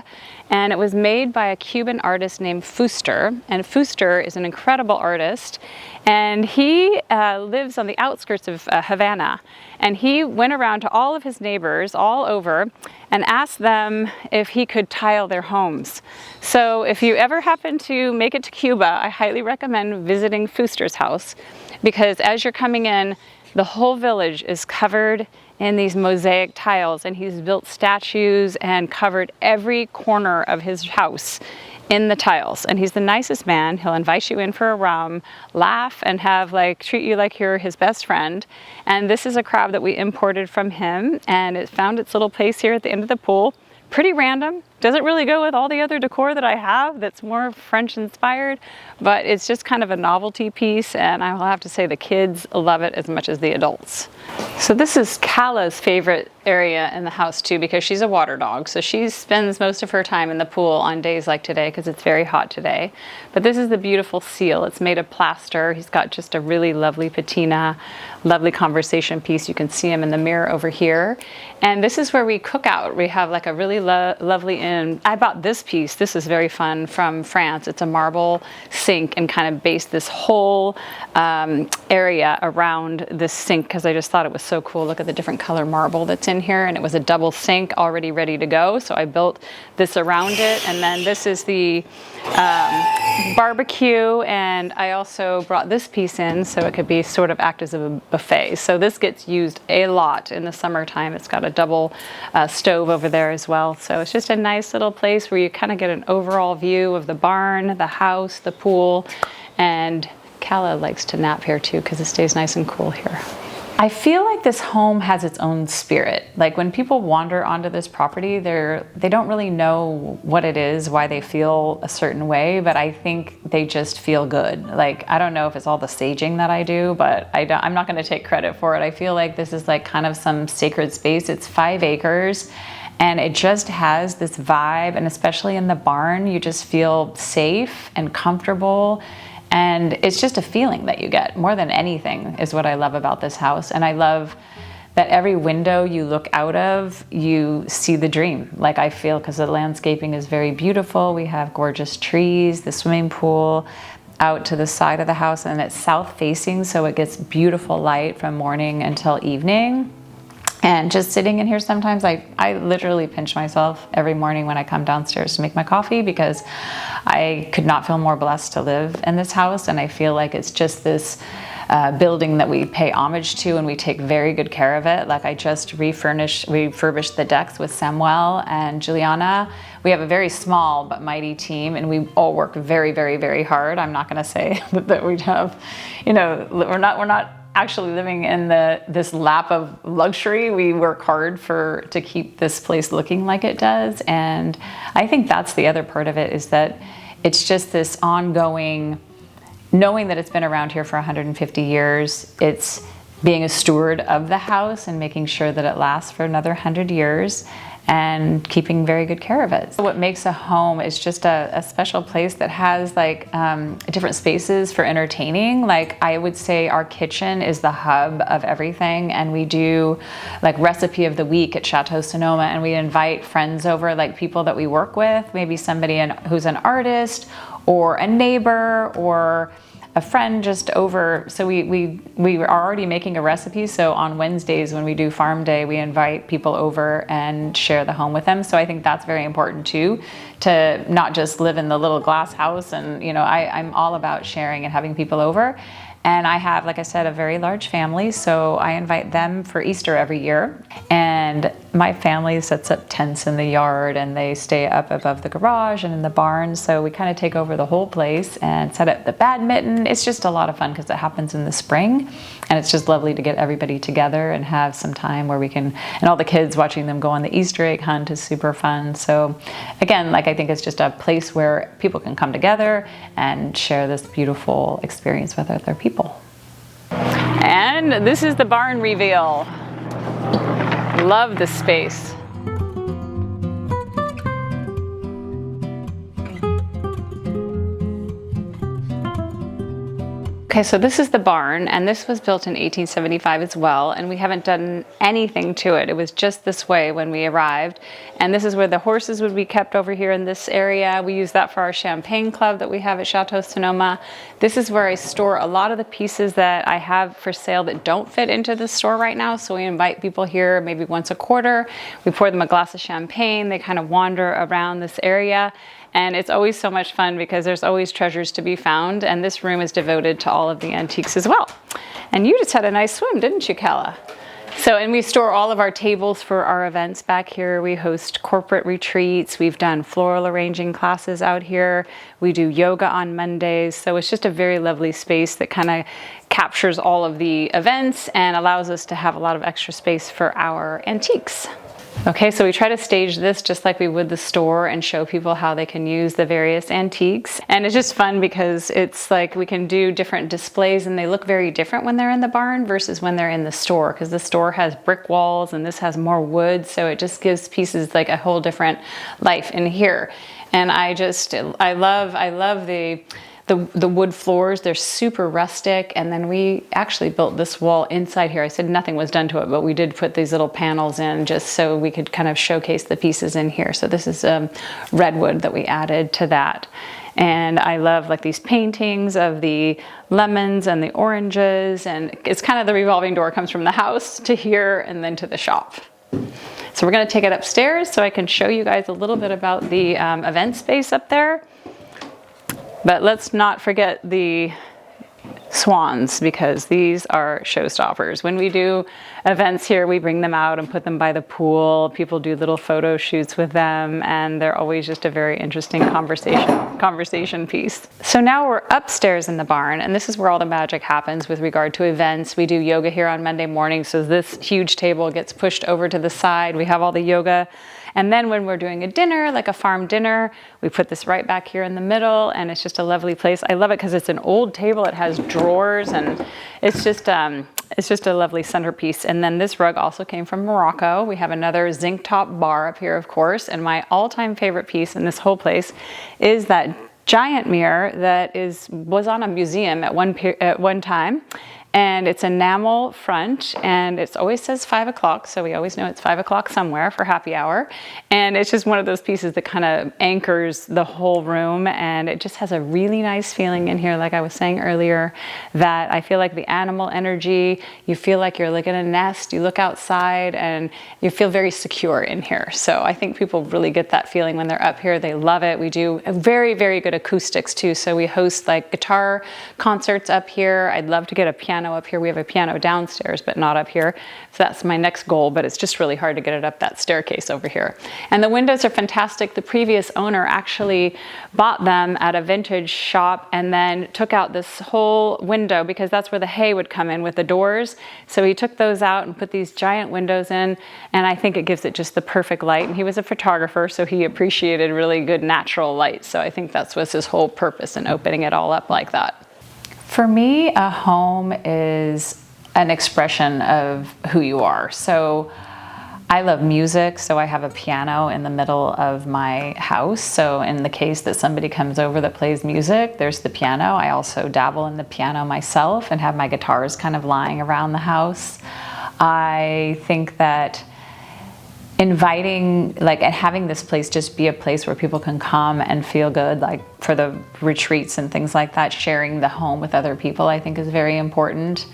Speaker 6: and it was made by a Cuban artist named Fuster. And Fuster is an incredible artist, and he lives on the outskirts of Havana. And he went around to all of his neighbors all over and asked them if he could tile their homes. So if you ever happen to make it to Cuba, I highly recommend visiting Fuster's house, because as you're coming in, the whole village is covered in these mosaic tiles, and he's built statues and covered every corner of his house in the tiles. And he's the nicest man. He'll invite you in for a rum, laugh, and treat you like you're his best friend. And this is a crab that we imported from him, and it found its little place here at the end of the pool. Pretty random, doesn't really go with all the other decor that I have that's more French inspired, but it's just kind of a novelty piece, and I will have to say the kids love it as much as the adults. So this is Kala's favorite area in the house too, because she's a water dog, so she spends most of her time in the pool on days like today, because it's very hot today. But this is the beautiful seal. It's made of plaster. He's got just a really lovely patina, lovely conversation piece. You can see him in the mirror over here. And this is where we cook out. We have like a really lovely inn. I bought this piece. This is very fun, from France. It's a marble sink, and kind of based this whole area around this sink, because I just thought it was so cool. Look at the different color marble that's in here, and it was a double sink already ready to go. So I built this around it. And then this is the barbecue, and I also brought this piece in so it could be sort of act as a buffet. So this gets used a lot in the summertime. It's got a double stove over there as well. So it's just a nice little place where you kind of get an overall view of the barn, the house, the pool, and Kala likes to nap here too, because it stays nice and cool here. I feel like this home has its own spirit. Like when people wander onto this property, they don't really know what it is, why they feel a certain way, but I think they just feel good. Like, I don't know if it's all the saging that I do, but I'm not gonna take credit for it. I feel like this is like kind of some sacred space. It's 5 acres. And it just has this vibe, and especially in the barn, you just feel safe and comfortable. And it's just a feeling that you get more than anything is what I love about this house. And I love that every window you look out of, you see the dream. Like I feel, because the landscaping is very beautiful. We have gorgeous trees, the swimming pool out to the side of the house, and it's south facing, so it gets beautiful light from morning until evening. And just sitting in here sometimes, I literally pinch myself every morning when I come downstairs to make my coffee, because I could not feel more blessed to live in this house. And I feel like it's just this building that we pay homage to, and we take very good care of it. Like I just refurbished the decks with Samuel and Juliana. We have a very small but mighty team, and we all work very, very, very hard. I'm not going to say that we have, we're not actually living in this lap of luxury. We work hard to keep this place looking like it does. And I think that's the other part of it, is that it's just this ongoing, knowing that it's been around here for 150 years, it's being a steward of the house and making sure that it lasts for another 100 years.
Speaker 3: and keeping very good care of it. So what makes a home is just a special place that has like different spaces for entertaining. Like I would say our kitchen is the hub of everything, and we do like recipe of the week at Chateau Sonoma, and we invite friends over, like people that we work with, maybe somebody who's an artist or a neighbor or a friend just over. So we are already making a recipe. So on Wednesdays when we do farm day, we invite people over and share the home with them. So I think that's very important too, to not just live in the little glass house. And you know, I'm all about sharing and having people over. And I have, like I said, a very large family, so I invite them for Easter every year. And my family sets up tents in the yard, and they stay up above the garage and in the barn. So we kind of take over the whole place and set up the badminton. It's just a lot of fun because it happens in the spring. And it's just lovely to get everybody together and have some time where we can, and all the kids watching them go on the Easter egg hunt is super fun. So again, like I think it's just a place where people can come together and share this beautiful experience with other people.
Speaker 6: And this is the barn reveal. Love this space. Okay, so this is the barn, and this was built in 1875 as well, and we haven't done anything to it. It was just this way when we arrived, and this is where the horses would be kept over here in this area. We use that for our champagne club that we have at Chateau Sonoma. This is where I store a lot of the pieces that I have for sale that don't fit into the store right now, so we invite people here maybe once a quarter. We pour them a glass of champagne. They kind of wander around this area. And it's always so much fun because there's always treasures to be found, and this room is devoted to all of the antiques as well. And you just had a nice swim, didn't you, Kella? So, and we store all of our tables for our events back here. We host corporate retreats. We've done floral arranging classes out here. We do yoga on Mondays. So it's just a very lovely space that kind of captures all of the events and allows us to have a lot of extra space for our antiques. Okay, so we try to stage this just like we would the store and show people how they can use the various antiques. And it's just fun because it's like we can do different displays, and they look very different when they're in the barn versus when they're in the store, because the store has brick walls and this has more wood, so it just gives pieces like a whole different life in here. And I love the wood floors. They're super rustic. And then we actually built this wall inside here. I said nothing was done to it, but we did put these little panels in just so we could kind of showcase the pieces in here. So this is redwood that we added to that. And I love like these paintings of the lemons and the oranges. And it's kind of the revolving door, comes from the house to here and then to the shop. So we're gonna take it upstairs so I can show you guys a little bit about the event space up there. But let's not forget the swans, because these are showstoppers. When we do events here, we bring them out and put them by the pool. People do little photo shoots with them, and they're always just a very interesting conversation piece. So now we're upstairs in the barn, and this is where all the magic happens with regard to events. We do yoga here on Monday morning, so this huge table gets pushed over to the side. We have all the yoga. And then when we're doing a dinner, like a farm dinner, we put this right back here in the middle, and it's just a lovely place. I love it because it's an old table. It has drawers, and it's just a lovely centerpiece. And then this rug also came from Morocco. We have another zinc top bar up here, of course. And my all-time favorite piece in this whole place is that giant mirror that was on a museum at one time. And it's enamel front, and it always says 5 o'clock, so we always know it's 5 o'clock somewhere for happy hour. And it's just one of those pieces that kind of anchors the whole room, and it just has a really nice feeling in here, like I was saying earlier, that I feel like the animal energy, you feel like you're like in a nest, you look outside, and you feel very secure in here. So I think people really get that feeling when they're up here. They love it. We do very, very good acoustics too, so we host like guitar concerts up here. I'd love to get a piano up here. We have a piano downstairs, but not up here. So that's my next goal, but it's just really hard to get it up that staircase over here. And the windows are fantastic. The previous owner actually bought them at a vintage shop and then took out this whole window because that's where the hay would come in with the doors. So he took those out and put these giant windows in, and I think it gives it just the perfect light. And he was a photographer, so he appreciated really good natural light. So I think that was his whole purpose in opening it all up like that. For me, a home is an expression of who you are. So
Speaker 3: I love music, so I have a piano in the middle of my house. So in the case that somebody comes over that plays music, there's the piano. I also dabble in the piano myself and have my guitars kind of lying around the house. I think that inviting, like, and having this place just be a place where people can come and feel good, like for the retreats and things like that, sharing the home with other people, I think is very important.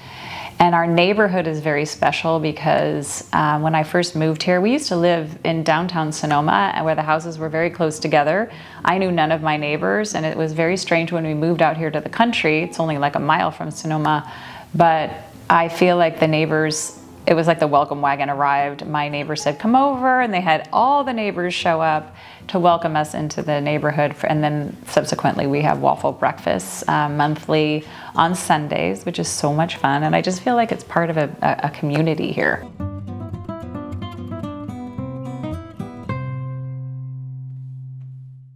Speaker 3: And our neighborhood is very special because when I first moved here, we used to live in downtown Sonoma where the houses were very close together. I knew none of my neighbors, and it was very strange when we moved out here to the country. It's only like a mile from Sonoma, but I feel like the neighbors, it was like the welcome wagon arrived. My neighbor said, come over, and they had all the neighbors show up to welcome us into the neighborhood. And then subsequently we have waffle breakfasts monthly on Sundays, which is so much fun. And I just feel like it's part of a community here.